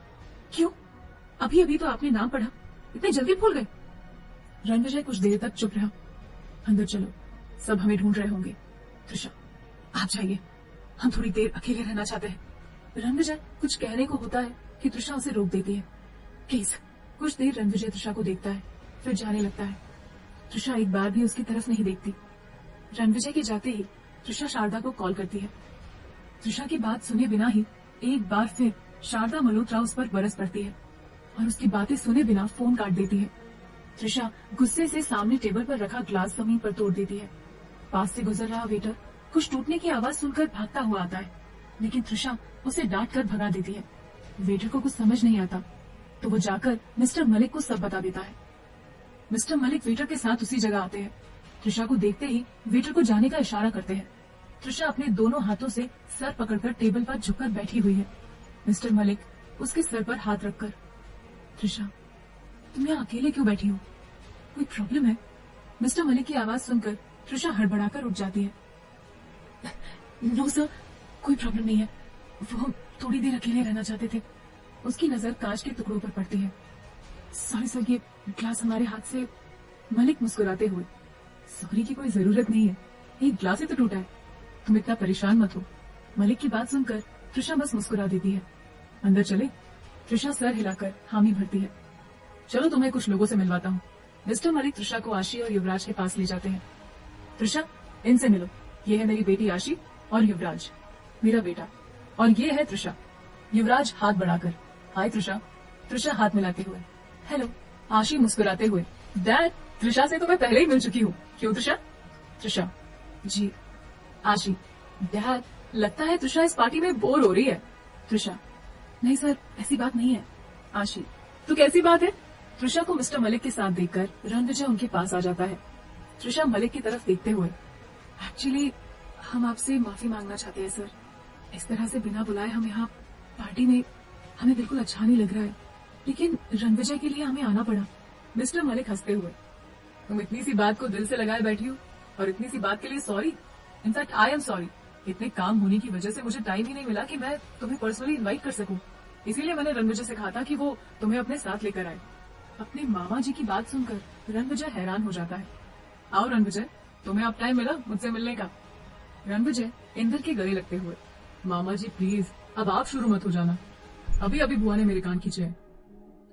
क्यों? अभी अभी तो आपने नाम पढ़ा, इतने जल्दी भूल गए? रणविजय कुछ देर तक चुप रहा। अंदर चलो, सब हमें ढूंढ रहे होंगे। त्रिशा, आप जाइए, हम थोड़ी देर अकेले रहना चाहते हैं। रणविजय कुछ कहने को होता है कि त्रिशा उसे रोक देती है। प्लीज। कुछ देर रणविजय त्रिशा को देखता है, फिर जाने लगता है। त्रिशा एक बार भी उसकी तरफ नहीं देखती। रणविजय के जाते ही त्रिशा शारदा को कॉल करती है। त्रिशा की बात सुने बिना ही एक बार फिर शारदा मल्होत्रा उस पर बरस पड़ती है और उसकी बातें सुने बिना फोन काट देती है। त्रिशा गुस्से से सामने टेबल पर रखा ग्लास जमीन पर तोड़ देती है। पास से गुजर रहा वेटर कुछ टूटने की आवाज सुनकर भागता हुआ आता है, लेकिन त्रिशा उसे डांट कर भगा देती है। वेटर को कुछ समझ नहीं आता तो वो जाकर मिस्टर मलिक को सब बता देता है। मिस्टर मलिक वेटर के साथ उसी जगह आते हैं। त्रिशा को देखते ही वेटर को जाने का इशारा करते हैं। त्रिशा अपने दोनों हाथों से सर पकड़कर टेबल पर झुककर बैठी हुई है। मिस्टर मलिक उसके सर पर हाथ रखकर, त्रिशा, तुम यहाँ अकेले क्यों बैठी हो? कोई प्रॉब्लम है? मिस्टर मलिक की आवाज सुनकर त्रिशा हड़बड़ाकर उठ जाती है। नो सर, कोई प्रॉब्लम नहीं है, वो हम थोड़ी देर अकेले रहना चाहते थे। उसकी नजर कांच के टुकड़ों पर पड़ती है। सॉरी सर, ये ग्लास हमारे हाथ से। मलिक मुस्कुराते हुए, सॉरी की कोई जरूरत नहीं है, एक ग्लास ही तो टूटा है, तुम इतना परेशान मत हो। मलिक की बात सुनकर त्रिशा बस मुस्कुरा देती है। अंदर चले? त्रिशा सर हिलाकर हामी भरती है। चलो तुम्हें कुछ लोगों से मिलवाता हूँ। मिस्टर मलिक त्रिशा को आशी और युवराज के पास ले जाते हैं। त्रिशा, इनसे मिलो, ये है मेरी बेटी आशी और युवराज मेरा बेटा, और ये है त्रिशा। युवराज हाथ बढ़ाकर, हाय त्रिशा। त्रिशा हाथ मिलाते हुए, हेलो। आशी मुस्कुराते हुए, डैड, त्रिशा से तो मैं पहले ही मिल चुकी हूँ, क्यों त्रिशा? त्रिशा, जी। आशी, डैड, लगता है त्रिशा इस पार्टी में बोर हो रही है। त्रिशा, नहीं सर, ऐसी बात नहीं है। आशी, तो कैसी बात है? त्रिशा को मिस्टर मलिक के साथ देखकर रणविजय उनके पास आ जाता है। त्रिशा मलिक की तरफ देखते हुए, एक्चुअली हम आपसे माफी मांगना चाहते हैं सर, इस तरह से बिना बुलाए हम यहाँ पार्टी में, हमें बिल्कुल अच्छा नहीं लग रहा है, लेकिन रणविजय के लिए हमें आना पड़ा। मिस्टर मलिक हंसते हुए, तुम इतनी सी बात को दिल से लगाए बैठी हो और इतनी सी बात के लिए sorry? In fact I am sorry, इतने काम होने की वजह से मुझे टाइम ही नहीं मिला कि मैं तुम्हें पर्सनली इनवाइट कर सकूं। इसीलिए मैंने रणविजय से कहा था कि वो तुम्हें अपने साथ लेकर आए। अपने मामा जी की बात सुनकर रणविजय हैरान हो जाता है। आओ रणविजय, तुम्हें अब टाइम मिला मुझसे मिलने का। रणविजय इंदर के गले लगते हुए, मामा जी प्लीज, अब आप शुरू मत हो जाना, अभी अभी बुआ ने मेरे कान खींचे हैं।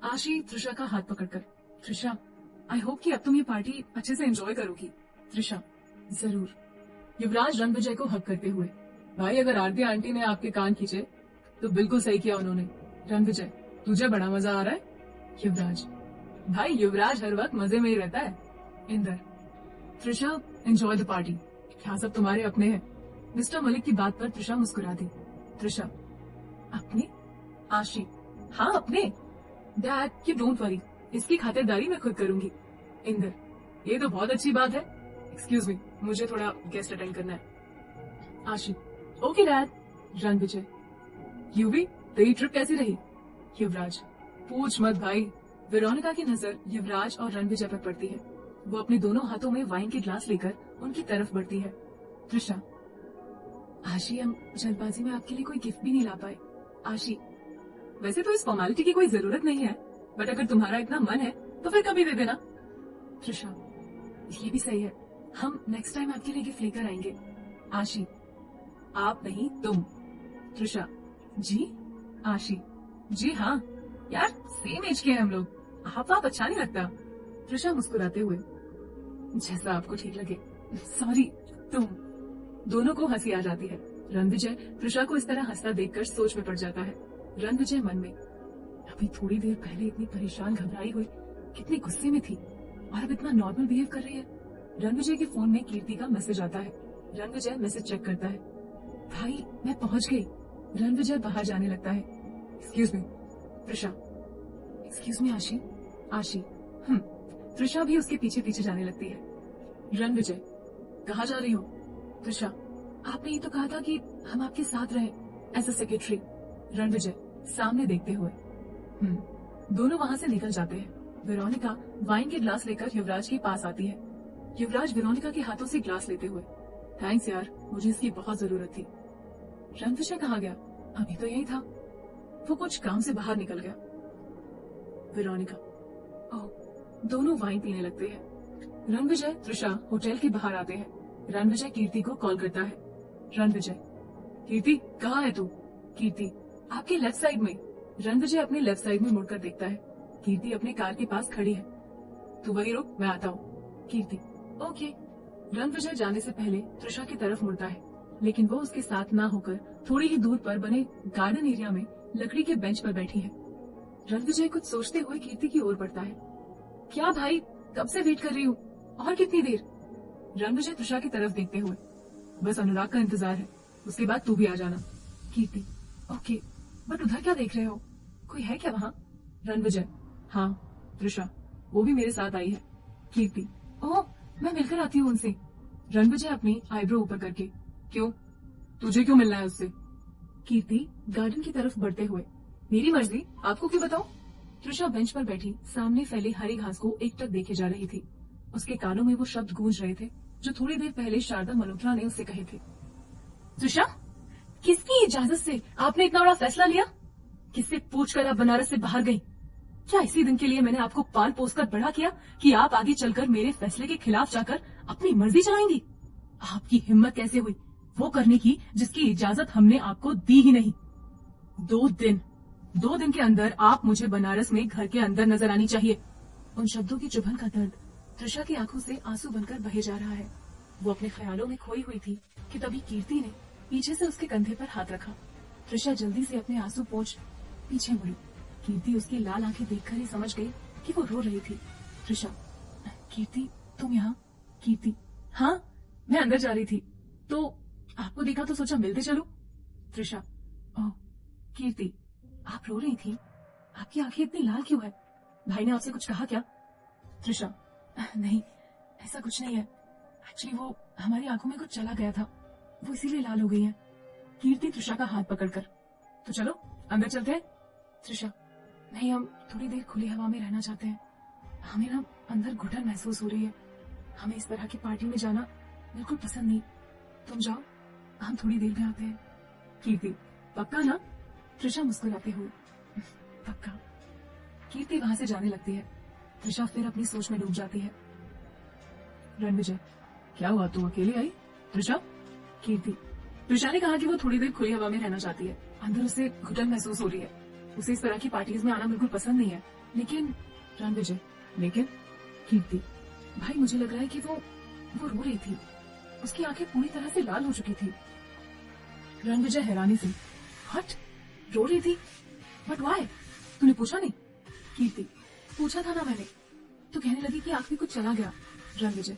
आशी त्रिशा का हाथ पकड़कर, त्रिशा, आई होप कि अब तुम ये पार्टी अच्छे से एंजॉय करोगी। त्रिशा, जरूर। युवराज रणविजय को हक करते हुए, भाई अगर आरती आंटी ने आपके कान खींचे तो बिल्कुल सही किया उन्होंने। रणविजय, तुझे बड़ा मजा आ रहा है? युवराज, भाई युवराज हर वक्त मजे में ही रहता है। Inder, Trisha, enjoy the party, यहाँ सब तुम्हारे अपने हैं। मिस्टर मलिक की बात पर त्रिशा मुस्कुरा दी। त्रिशा, अपने? आशी, हाँ अपने। डैड, यू डोंट वरी, इसकी खातिरदारी मैं खुद करूंगी। इंदर, ये तो बहुत अच्छी बात है। एक्सक्यूज मी, मुझे थोड़ा गेस्ट अटेंड करना है। आशी, ओके डैड। रणविजय, यूवी, तेरी ट्रिप कैसी रही? युवराज, पूछ मत भाई। वेरोनिका की नजर युवराज और रणविजय पर पड़ती है। वो अपने दोनों हाथों में वाइन के ग्लास लेकर उनकी तरफ बढ़ती है। त्रिशा, आशी, हम जल्दबाजी में आपके लिए कोई गिफ्ट भी नहीं ला पाए। आशी, वैसे तो इस फॉर्मेलिटी की कोई जरूरत नहीं है, बट अगर तुम्हारा इतना मन है तो फिर कभी दे देना। त्रिशा, ये भी सही है, हम नेक्स्ट टाइम आपके लिए गिफ्ट लेकर आएंगे। आशी, आप नहीं तुम। त्रिशा, जी? आशी, जी हाँ यार, सेम एज के हैं हम लोग, आप अच्छा नहीं लगता। त्रिशा मुस्कुराते हुए, जैसा आपको ठीक लगे। सॉरी, तुम। दोनों को हंसी आ जाती है। रणविजय त्रिशा को इस तरह हंसता देखकर सोच में पड़ जाता है। रणविजय मन में, अभी थोड़ी देर पहले इतनी परेशान घबराई हुई, कितनी गुस्से में थी, और अब इतना नॉर्मल बिहेव कर रही है। रणविजय के फोन में कीर्ति का मैसेज आता है। रणविजय मैसेज चेक करता है। भाई, मैं पहुंच गई। रणविजय बाहर जाने लगता है। एक्सक्यूज मी त्रिशा। एक्सक्यूज मी आशी। आशी, त्रिशा भी उसके पीछे पीछे जाने लगती है। रणविजय, कहाँ जा रही हो? त्रिशा, आपने ये तो कहा था कि हम आपके साथ रहें एज अ सेक्रेटरी। रणविजय सामने देखते हुए, दोनों वहाँ से निकल जाते हैं। वेरोनिका वाइन के ग्लास लेकर युवराज के पास आती है। युवराज वेरोनिका के हाथों से ग्लास लेते हुए, थैंक्स यार, मुझे इसकी बहुत जरूरत थी। रणविजय कहाँ गया? अभी तो यही था। वो कुछ काम से बाहर निकल गया। वेरोनिका, ओह, दोनों वाइन पीने लगते हैं। रणविजय त्रिशा होटल के बाहर आते हैं। रणविजय कीर्ति को कॉल करता है। रणविजय, कीर्ति कहाँ है तू? कीर्ति, आपके लेफ्ट साइड में। रणविजय अपने लेफ्ट साइड में मुड़कर देखता है। कीर्ति अपने कार के पास खड़ी है। तू वही रुक, मैं आता हूँ। कीर्ति, ओके। रणविजय जाने से पहले त्रिशा की तरफ मुड़ता है, लेकिन वो उसके साथ ना होकर थोड़ी ही दूर पर बने गार्डन एरिया में लकड़ी के बेंच पर बैठी है। रणविजय कुछ सोचते हुए कीर्ति की ओर बढ़ता है। क्या भाई, कब से वेट कर रही हूँ, और कितनी देर? रणविजय त्रिशा की तरफ देखते हुए, बस अनुराग का इंतजार है, उसके बाद तू भी आ जाना। कीर्ति, ओके, बट उधर क्या देख रहे हो? कोई है क्या वहाँ? रणविजय, हाँ, त्रिशा, वो भी मेरे साथ आई है। कीर्ति, ओह, मैं मिलकर आती हूँ उनसे। रणविजय अपनी आईब्रो ऊपर करके, क्यों? तुझे क्यों मिलना है उससे? कीर्ति गार्डन की तरफ बढ़ते हुए, मेरी मर्जी, आपको क्यों बताऊं? त्रिशा बेंच पर बैठी सामने फैली हरी घास को एकटक देखे जा रही थी। उसके कानों में वो शब्द गूंज रहे थे जो थोड़ी देर पहले शारदा मल्होत्रा ने उससे कहे थे। त्रिशा, किसकी इजाजत से आपने इतना बड़ा फैसला लिया? किससे पूछकर आप बनारस से बाहर गई? क्या इसी दिन के लिए मैंने आपको पाल पोस कर बड़ा किया कि आप आगे चलकर मेरे फैसले के खिलाफ जाकर अपनी मर्जी चलाएंगी? आपकी हिम्मत कैसे हुई वो करने की जिसकी इजाजत हमने आपको दी ही नहीं? 2 दिन के अंदर आप मुझे बनारस में घर के अंदर नजर आनी चाहिए। उन शब्दों की चुभन का दर्द त्रिशा की आंखों से आंसू बनकर बहे जा रहा है। वो अपने ख्यालों में खोई हुई थी कि तभी कीर्ति ने पीछे से उसके कंधे पर हाथ रखा। त्रिशा जल्दी से अपने आंसू पोंछ पीछे मुड़ी। कीर्ति उसकी लाल आंखें देखकर ही समझ गई कि वो रो रही थी। त्रिशा, कीर्ति, तुम यहाँ? कीर्ति, हाँ, मैं अंदर जा रही थी तो आपको देखा तो सोचा मिलते चलो। त्रिशा, ओह। कीर्ति, आप रो रही थी? आपकी आंखें इतनी लाल क्यों है? भाई ने आपसे कुछ कहा क्या? त्रिशा, नहीं, ऐसा कुछ नहीं है। एक्चुअली वो हमारी आंखों में कुछ चला गया था, वो इसीलिए लाल हो गई है। कीर्ति त्रिशा का हाथ पकड़कर, तो चलो अंदर चलते हैं। त्रिशा, नहीं, हम थोड़ी देर खुली हवा में रहना चाहते हैं। हमें ना अंदर घुटन महसूस हो रही है। हमें इस तरह की पार्टी में जाना बिल्कुल पसंद नहीं। तुम जाओ, हम थोड़ी देर में आते हैं। कीर्ति, पक्का ना? त्रिशा मुस्कुराते हुए, पक्का। कीर्ति वहां से जाने लगती है। त्रिशा फिर अपनी सोच में डूब जाती है। रणविजय, क्या हुआ, तू अकेली आई? त्रिशा, कीर्ति, त्रिशा ने कहा कि वो थोड़ी देर खुली हवा में रहना चाहती है। अंदर उसे घुटन महसूस हो रही है। उसे इस तरह की पार्टीज में आना बिल्कुल पसंद नहीं है। लेकिन रणविजय, लेकिन कीर्ति, भाई मुझे लग रहा है कि वो रो रही थी। उसकी आंखें पूरी तरह से लाल हो चुकी थी। रणविजय हैरानी से, हट, रो रही थी? But why? तूने पूछा नहीं? कीर्ति, पूछा था ना मैंने। तो कहने लगी कि आंख में कुछ चला गया। रणविजय,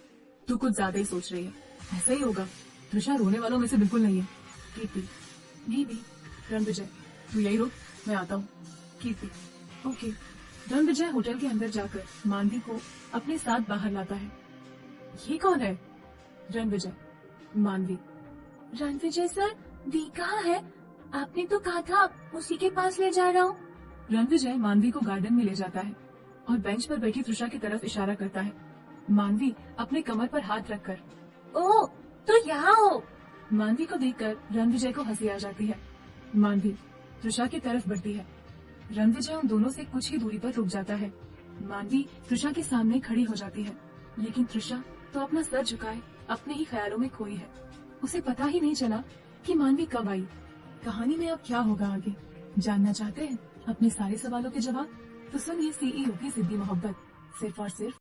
तू कुछ ज्यादा ही सोच रही है। ऐसा ही होगा, त्रिशा रोने वालों में से बिल्कुल नहीं है। कीर्ति, नहीं भी। रणविजय, तू यही रुक, मैं आता हूँ। कीर्ति, ओके। रणविजय होटल के अंदर जाकर मानवी को अपने साथ बाहर लाता है। ये कौन है? रणविजय, मानवी। रणविजय सर, दी कहाँ है? आपने तो कहा था उसी के पास ले जा रहा हूँ। रणविजय मानवी को गार्डन में ले जाता है और बेंच पर बैठी त्रिशा की तरफ इशारा करता है। मानवी अपने कमर पर हाथ रखकर, ओह, तो यहाँ हो। मानवी को देखकर रणविजय को हंसी आ जाती है। मानवी त्रिशा की तरफ बढ़ती है। रणविजय उन दोनों से कुछ ही दूरी पर रुक जाता है। मानवी त्रिशा के सामने खड़ी हो जाती है, लेकिन त्रिशा तो अपना सर झुकाए अपने ही ख्यालों में खोई है। उसे पता ही नहीं चला कि मानवी कब आई। कहानी में अब क्या होगा आगे, जानना चाहते हैं अपने सारे सवालों के जवाब? तो सुनिए सीईओ की जिद्दी मोहब्बत, सिर्फ और सिर्फ